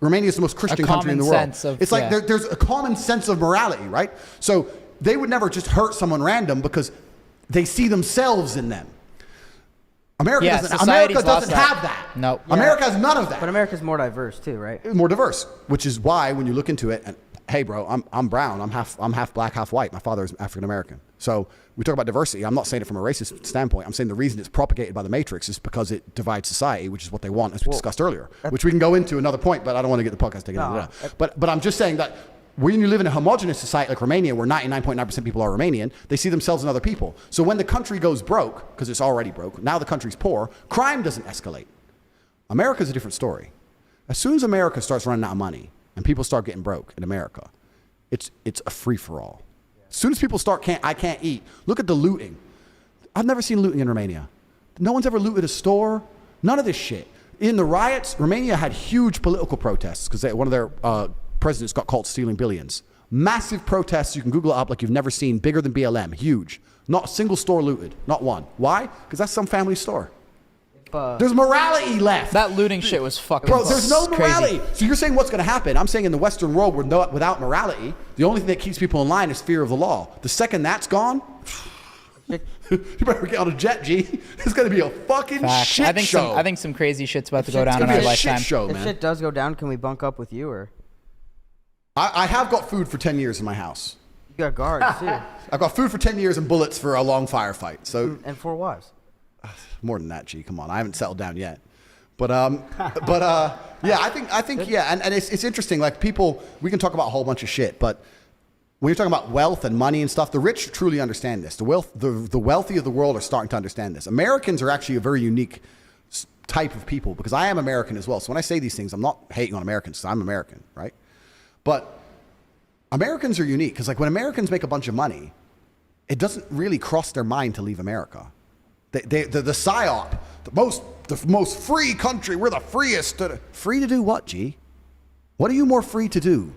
Romania is the most Christian country in the world. It's like there's a common sense of morality, right? So they would never just hurt someone random because they see themselves in them. America doesn't have that. No. Yeah. America has none of that. But America's more diverse too, right? More diverse, which is why when you look into it, and hey, bro, I'm brown. I'm half black, half white. My father is African American. So we talk about diversity. I'm not saying it from a racist standpoint. I'm saying the reason it's propagated by the Matrix is because it divides society, which is what they want, as we discussed earlier. Which we can go into another point, but I don't want to get the podcast taken into that. But I'm just saying that when you live in a homogenous society like Romania, where 99.9% people are Romanian, they see themselves in other people. So when the country goes broke, because it's already broke, now the country's poor, crime doesn't escalate. America's a different story. As soon as America starts running out of money and people start getting broke in America, it's a free-for-all. As soon as people start, I can't eat. Look at the looting. I've never seen looting in Romania. No one's ever looted a store. None of this shit. In the riots, Romania had huge political protests because one of their presidents got caught stealing billions. Massive protests. You can Google it up like you've never seen. Bigger than BLM. Huge. Not a single store looted. Not one. Why? Because that's some family store. There's morality left. That looting shit was fucking Bro, there's no morality. crazy. So you're saying what's going to happen? I'm saying in the Western world, without morality, the only thing that keeps people in line is fear of the law. The second that's gone, you better get on a jet, G. It's going to be a fucking shit show. I think some crazy shit's about to go down It's in going to our be a lifetime. shit show, If man. shit does go down, can we bunk up with you or? I have got food for 10 years in my house. You got guards too. I've got food for 10 years and bullets for a long firefight. So And 4 wives. more than that, G. Come on, I haven't settled down yet. Yeah, I think, yeah, and it's interesting. Like people, we can talk about a whole bunch of shit, but when you're talking about wealth and money and stuff, the rich truly understand this. The wealthy of the world are starting to understand this. Americans are actually a very unique type of people because I am American as well. So when I say these things, I'm not hating on Americans because I'm American, right? But Americans are unique because like when Americans make a bunch of money, it doesn't really cross their mind to leave America. The PSYOP, the most free country, we're the freest. Free to do what, G? What are you more free to do?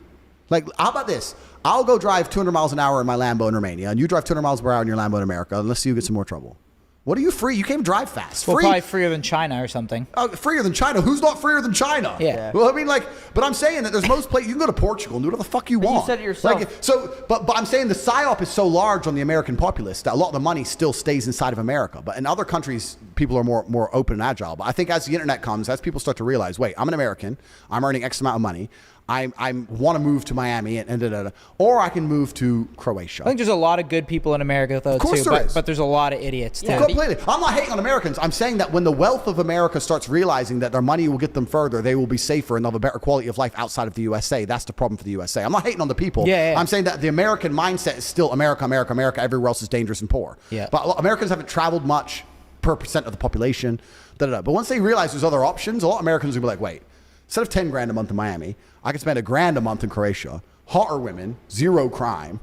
Like, how about this? I'll go drive 200 miles an hour in my Lambo in Romania, and you drive 200 miles per hour in your Lambo in America, and let's see who gets some more trouble. What are you free? You can't drive fast. Well, free? probably freer than China or something. Freer than China? Who's not freer than China? Yeah. Well, I mean, like, but I'm saying that there's most places, you can go to Portugal and do whatever the fuck you want. you said it yourself. Like, but I'm saying the PSYOP is so large on the American populace that a lot of the money still stays inside of America. But in other countries, people are more open and agile. But I think as the internet comes, as people start to realize, wait, I'm an American, I'm earning X amount of money, I want to move to Miami and or I can move to Croatia. I think there's a lot of good people in America though too, but there's a lot of idiots too. Completely. I'm not hating on Americans. I'm saying that when the wealth of America starts realizing that their money will get them further, they will be safer and they'll have a better quality of life outside of the USA. That's the problem for the USA. I'm not hating on the people. Yeah. I'm saying that the American mindset is still America, America, America. Everywhere else is dangerous and poor. Yeah. But Americans haven't traveled much per percent of the population. But once they realize there's other options, a lot of Americans will be like, wait, instead of 10 grand a month in Miami, I can spend $1,000 a month in Croatia. Hotter women, zero crime,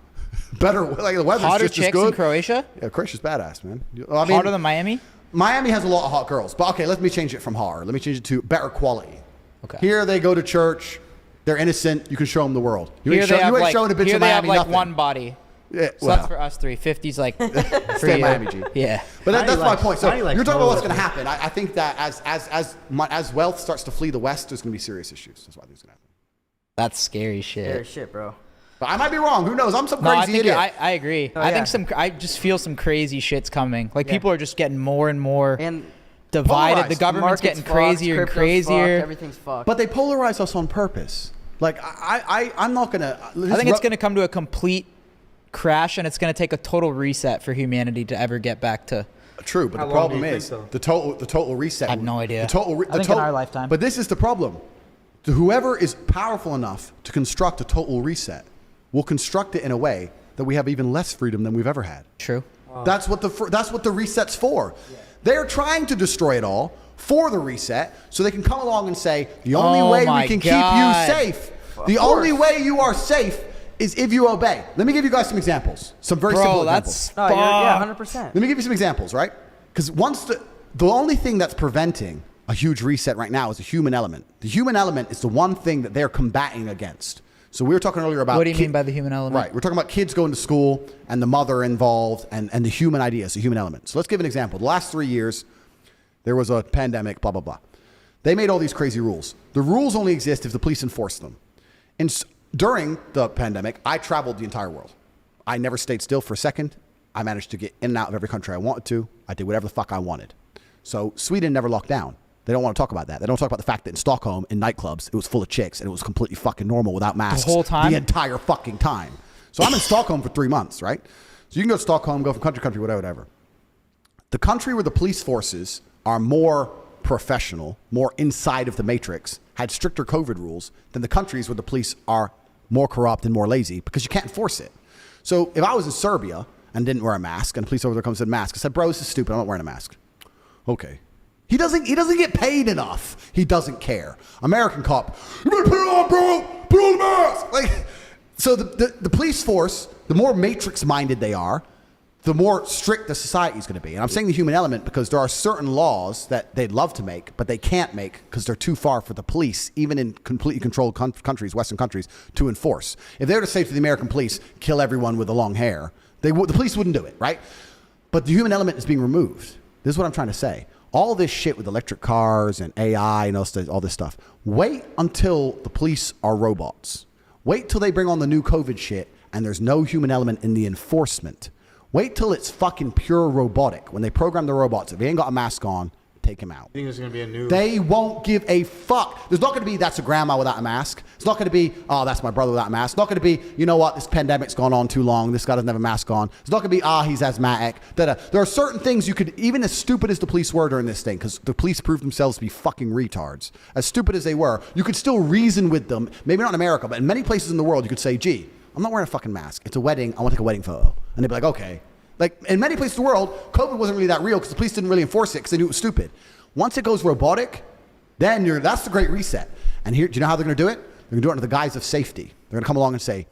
better. Like the weather's Hotter just as chicks good. in Croatia? Yeah, Croatia's badass, man. I mean, Hotter than Miami? Miami has a lot of hot girls, but okay, let me change it from hotter. Let me change it to better quality. Okay. Here they go to church. They're innocent. You can show them the world. You Here ain't, they have like, showing a bitch here in they Miami have like nothing. one body. Yeah, So well, that's for us three. 50's like stay in Miami, G. Yeah. But that's my likes- point. So Kylie likes you're talking about what's both. going to happen. I think that as wealth starts to flee the West, there's going to be serious issues. That's why I think it's going to happen. That's scary shit. Scary shit, bro. But I might be wrong. Who knows? I'm some No, I crazy think idiot. I agree. Oh, I yeah. think I just feel some crazy shit's coming. Like Yeah. people are just getting more and more. And divided. Polarized. The government's Market's getting fucked, crazier and crypto's crazier. fucked, everything's fucked. But they polarize us on purpose. Like I'm not gonna. I think it's going to come to a complete crash, and it's going to take a total reset for humanity to ever get back to. True, but How the long problem do you is think, the total reset. I have no idea. I think in our lifetime. But this is the problem. Whoever is powerful enough to construct a total reset will construct it in a way that we have even less freedom than we've ever had. True. That's what the reset's for. They're trying to destroy it all for the reset, so they can come along and say the only Oh way my we can God. keep you safe, the only way you are safe is if you obey. Let me give you guys some examples. Some very simple examples. No, yeah, 100%. Let me give you some examples, right? Because once the only thing that's preventing a huge reset right now is the human element. The human element is the one thing that they're combating against. So we were talking earlier about What do you mean by the human element? Right. We're talking about kids going to school and the mother involved and the human ideas, the human element. So let's give an example. The last 3 years, there was a pandemic, blah, blah, blah. They made all these crazy rules. The rules only exist if the police enforce them. And during the pandemic, I traveled the entire world. I never stayed still for a second. I managed to get in and out of every country I wanted to. I did whatever the fuck I wanted. So Sweden never locked down. They don't want to talk about that. They don't talk about the fact that in Stockholm, in nightclubs, it was full of chicks and it was completely fucking normal without masks. The whole time? The entire fucking time. So I'm in Stockholm for 3 months, right? So you can go to Stockholm, go from country to country, whatever. The country where the police forces are more professional, more inside of the matrix, had stricter COVID rules than the countries where the police are more corrupt and more lazy because you can't enforce it. So if I was in Serbia and didn't wear a mask and the police over there comes and said mask, I said, bro, this is stupid. I'm not wearing a mask. Okay. He doesn't get paid enough. He doesn't care. American cop, you better put it on, bro. Put on the mask. Like, so the police force, the more matrix minded they are, the more strict the society is going to be. And I'm saying the human element because there are certain laws that they'd love to make, but they can't make because they're too far for the police, even in completely controlled countries, Western countries, to enforce. If they were to say to the American police, kill everyone with the long hair, the police wouldn't do it, right? But the human element is being removed. This is what I'm trying to say. All this shit with electric cars and AI and all this stuff. Wait until the police are robots. Wait till they bring on the new COVID shit and there's no human element in the enforcement. Wait till it's fucking pure robotic. When they program the robots, if he ain't got a mask on, take him out. I think there's going to be a new... They won't give a fuck. There's not going to be, that's a grandma without a mask. It's not going to be, oh, that's my brother without a mask. It's not going to be, you know what, this pandemic's gone on too long. This guy doesn't have a mask on. It's not going to be, he's asthmatic. There are certain things you could, even as stupid as the police were during this thing, because the police proved themselves to be fucking retards. As stupid as they were, you could still reason with them. Maybe not in America, but in many places in the world, you could say, gee, I'm not wearing a fucking mask. It's a wedding. I want to take a wedding photo. And they'd be like, okay. Like, in many places in the world, COVID wasn't really that real because the police didn't really enforce it because they knew it was stupid. Once it goes robotic, then that's the great reset. And here, do you know how they're going to do it? They're going to do it under the guise of safety. They're going to come along and say,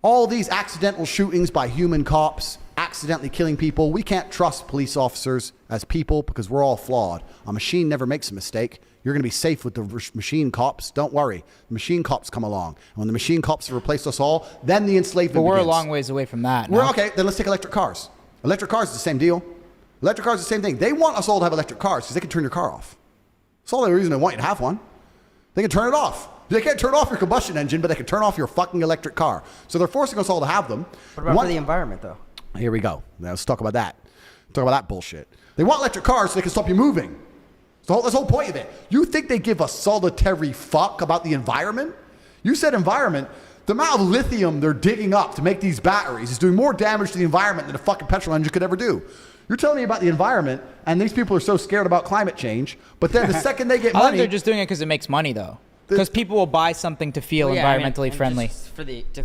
all these accidental shootings by human cops, accidentally killing people, we can't trust police officers as people because we're all flawed. A machine never makes a mistake. You're going to be safe with the machine cops. Don't worry. The machine cops come along. And when the machine cops have replaced us all, then the enslavement But we're begins. a long ways away from that. We're no? okay. Then let's take electric cars. Electric cars is the same deal. Electric cars is the same thing. They want us all to have electric cars because they can turn your car off. That's all the reason they want you to have one. They can turn it off. They can't turn off your combustion engine, but they can turn off your fucking electric car. So they're forcing us all to have them. What about for the environment, though? Here we go. Now let's talk about that. Talk about that bullshit. They want electric cars so they can stop you moving. That's the whole point of it. You think they give a solitary fuck about the environment? You said environment. The amount of lithium they're digging up to make these batteries is doing more damage to the environment than a fucking petrol engine could ever do. You're telling me about the environment, and these people are so scared about climate change, but then the second they get I think money... they're just doing it because it makes money, though. Because people will buy something to feel environmentally friendly.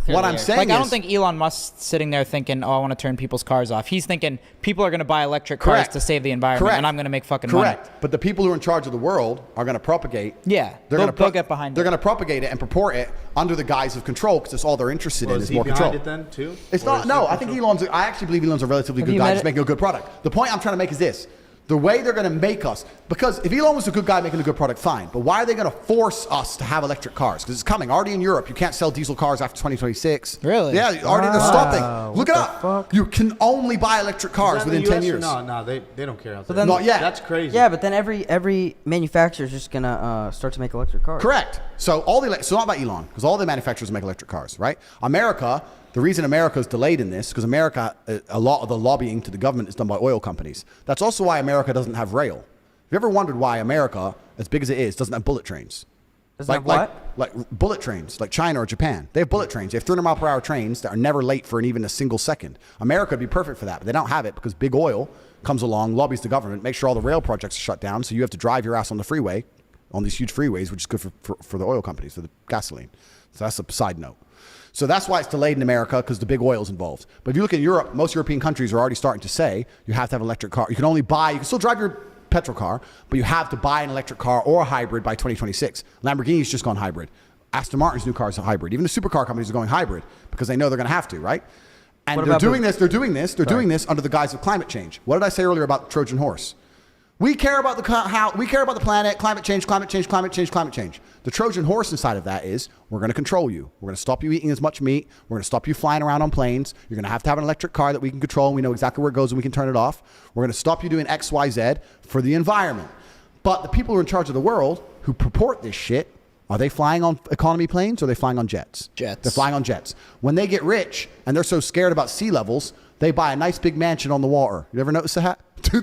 What I'm saying Like, I don't is- think Elon Musk's sitting there thinking, oh, I want to turn people's cars off. He's thinking people are going to buy electric cars Correct. to save the environment, Correct. and I'm going to make fucking Correct. money. But the people who are in charge of the world are going to propagate. Yeah, They'll get behind They're it. going to propagate it and purport it under the guise of control because that's all they're interested in is is he more behind control. it then, too? It's Or not. is No, he I think control- I actually believe Elon's a relatively good you guy met just it? making a good product. The point I'm trying to make is this. The way they're going to make us, because if Elon was a good guy making a good product, fine. But why are they going to force us to have electric cars? Because it's coming. Already in Europe, you can't sell diesel cars after 2026. Really? Yeah, already they're stopping. Look it the up. fuck? You can only buy electric cars Is that in within the 10 US or years. No, they don't care out there. then- Not yet. That's crazy. Yeah, but then every manufacturer is just gonna start to make electric cars. Correct. So so not about Elon, because all the manufacturers make electric cars, right? America, the reason America is delayed in this, because America, a lot of the lobbying to the government is done by oil companies. That's also why America doesn't have rail. you ever wondered why America, as big as it is, doesn't have bullet trains? Doesn't have what? Like bullet trains, like China or Japan. They have bullet trains. They have 300 mile per hour trains that are never late for even a single second. America would be perfect for that, but they don't have it because big oil comes along, lobbies the government, makes sure all the rail projects are shut down, so you have to drive your ass on the freeway, on these huge freeways, which is good for the oil companies, for the gasoline. So that's a side note. So that's why it's delayed in America, because the big oil is involved. But if you look in Europe, most European countries are already starting to say you have to have an electric car. You can still drive your petrol car, but you have to buy an electric car or a hybrid by 2026. Lamborghini's just gone hybrid. Aston Martin's new car is a hybrid. Even the supercar companies are going hybrid because they know they're going to have to, right? And they're doing this under the guise of climate change. What did I say earlier about the Trojan horse? We care about the planet, climate change. The Trojan horse inside of that is we're going to control you. We're going to stop you eating as much meat. We're going to stop you flying around on planes. You're going to have an electric car that we can control, and we know exactly where it goes and we can turn it off. We're going to stop you doing X, Y, Z for the environment. But the people who are in charge of the world who purport this shit, are they flying on economy planes or are they flying on jets? Jets. They're flying on jets. When they get rich and they're so scared about sea levels, they buy a nice big mansion on the water. You ever notice that? I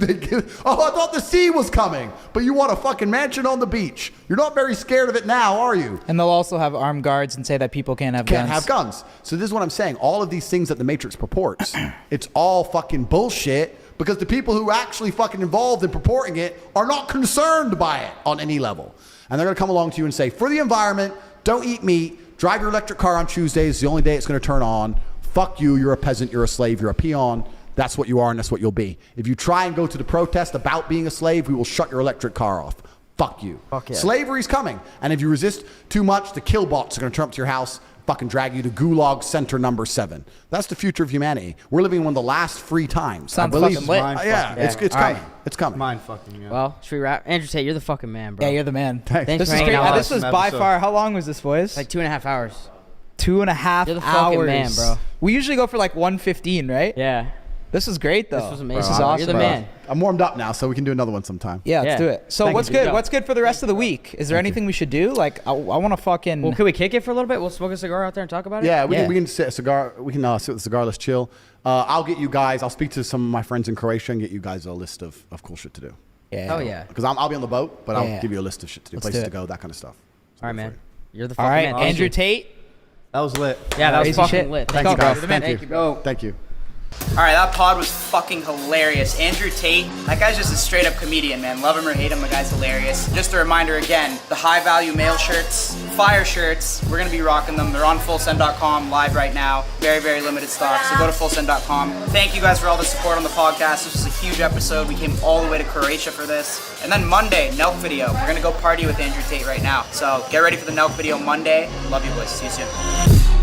thought the sea was coming, but you want a fucking mansion on the beach. You're not very scared of it now, are you? And they'll also have armed guards and say that people can't have guns. So this is what I'm saying. All of these things that the Matrix purports, it's all fucking bullshit because the people who actually fucking involved in purporting it are not concerned by it on any level. And they're going to come along to you and say, for the environment, don't eat meat, drive your electric car on Tuesdays, the only day it's going to turn on. Fuck you, you're a peasant, you're a slave, you're a peon. That's what you are and that's what you'll be. If you try and go to the protest about being a slave, we will shut your electric car off. Fuck you. Fuck yeah. Slavery's coming. And if you resist too much, the kill bots are going to turn up to your house, fucking drag you to Gulag Center number 7. That's the future of humanity. We're living in one of the last free times. Sounds fucking lit. It's coming. Right. It's coming. Mind fucking, yeah. Well, should we wrap? Andrew Tate, you're the fucking man, bro. Yeah, you're the man. Thanks This for is hanging great. out. This was by far, how long was this, boys? Like 2.5 hours. 2.5 You're the hours. fucking man, bro. We usually go for like 1:15, right? Yeah. This was great, though. This was amazing. This is awesome. You're the man. I'm warmed up now, so we can do another one sometime. Yeah, let's Yeah. do it. So Thank what's you. good? Good What's good for the rest of the week? Is there anything we should do? Like, I want to fucking. Well, can we kick it for a little bit? We'll smoke a cigar out there and talk about it? Yeah, we can sit a cigar. We can sit with a cigar. Let's chill. I'll get you guys. I'll speak to some of my friends in Croatia and get you guys a list of cool shit to do. Yeah. Oh, yeah. Because I'll be on the boat, but I'll Yeah. give you a list of shit to do, Let's places do to it. go, that kind of stuff. All right, man. You're the All fucking right, man. Thank Andrew you. Tate. That was lit. Yeah, that was Crazy fucking shit. lit. Thank Thank you, you, guys. bro. Thank you. Go. Thank you. All right, that pod was fucking hilarious. Andrew Tate, that guy's just a straight up comedian, man. Love him or hate him, the guy's hilarious. Just a reminder again, the high value male shirts, fire shirts, we're gonna be rocking them. They're on fullsend.com live right now. Very, very limited stock, so go to fullsend.com. Thank you guys for all the support on the podcast. This was a huge episode. We came all the way to Croatia for this. And then Monday, Nelk video. We're gonna go party with Andrew Tate right now. So get ready for the Nelk video Monday. Love you boys. See you soon.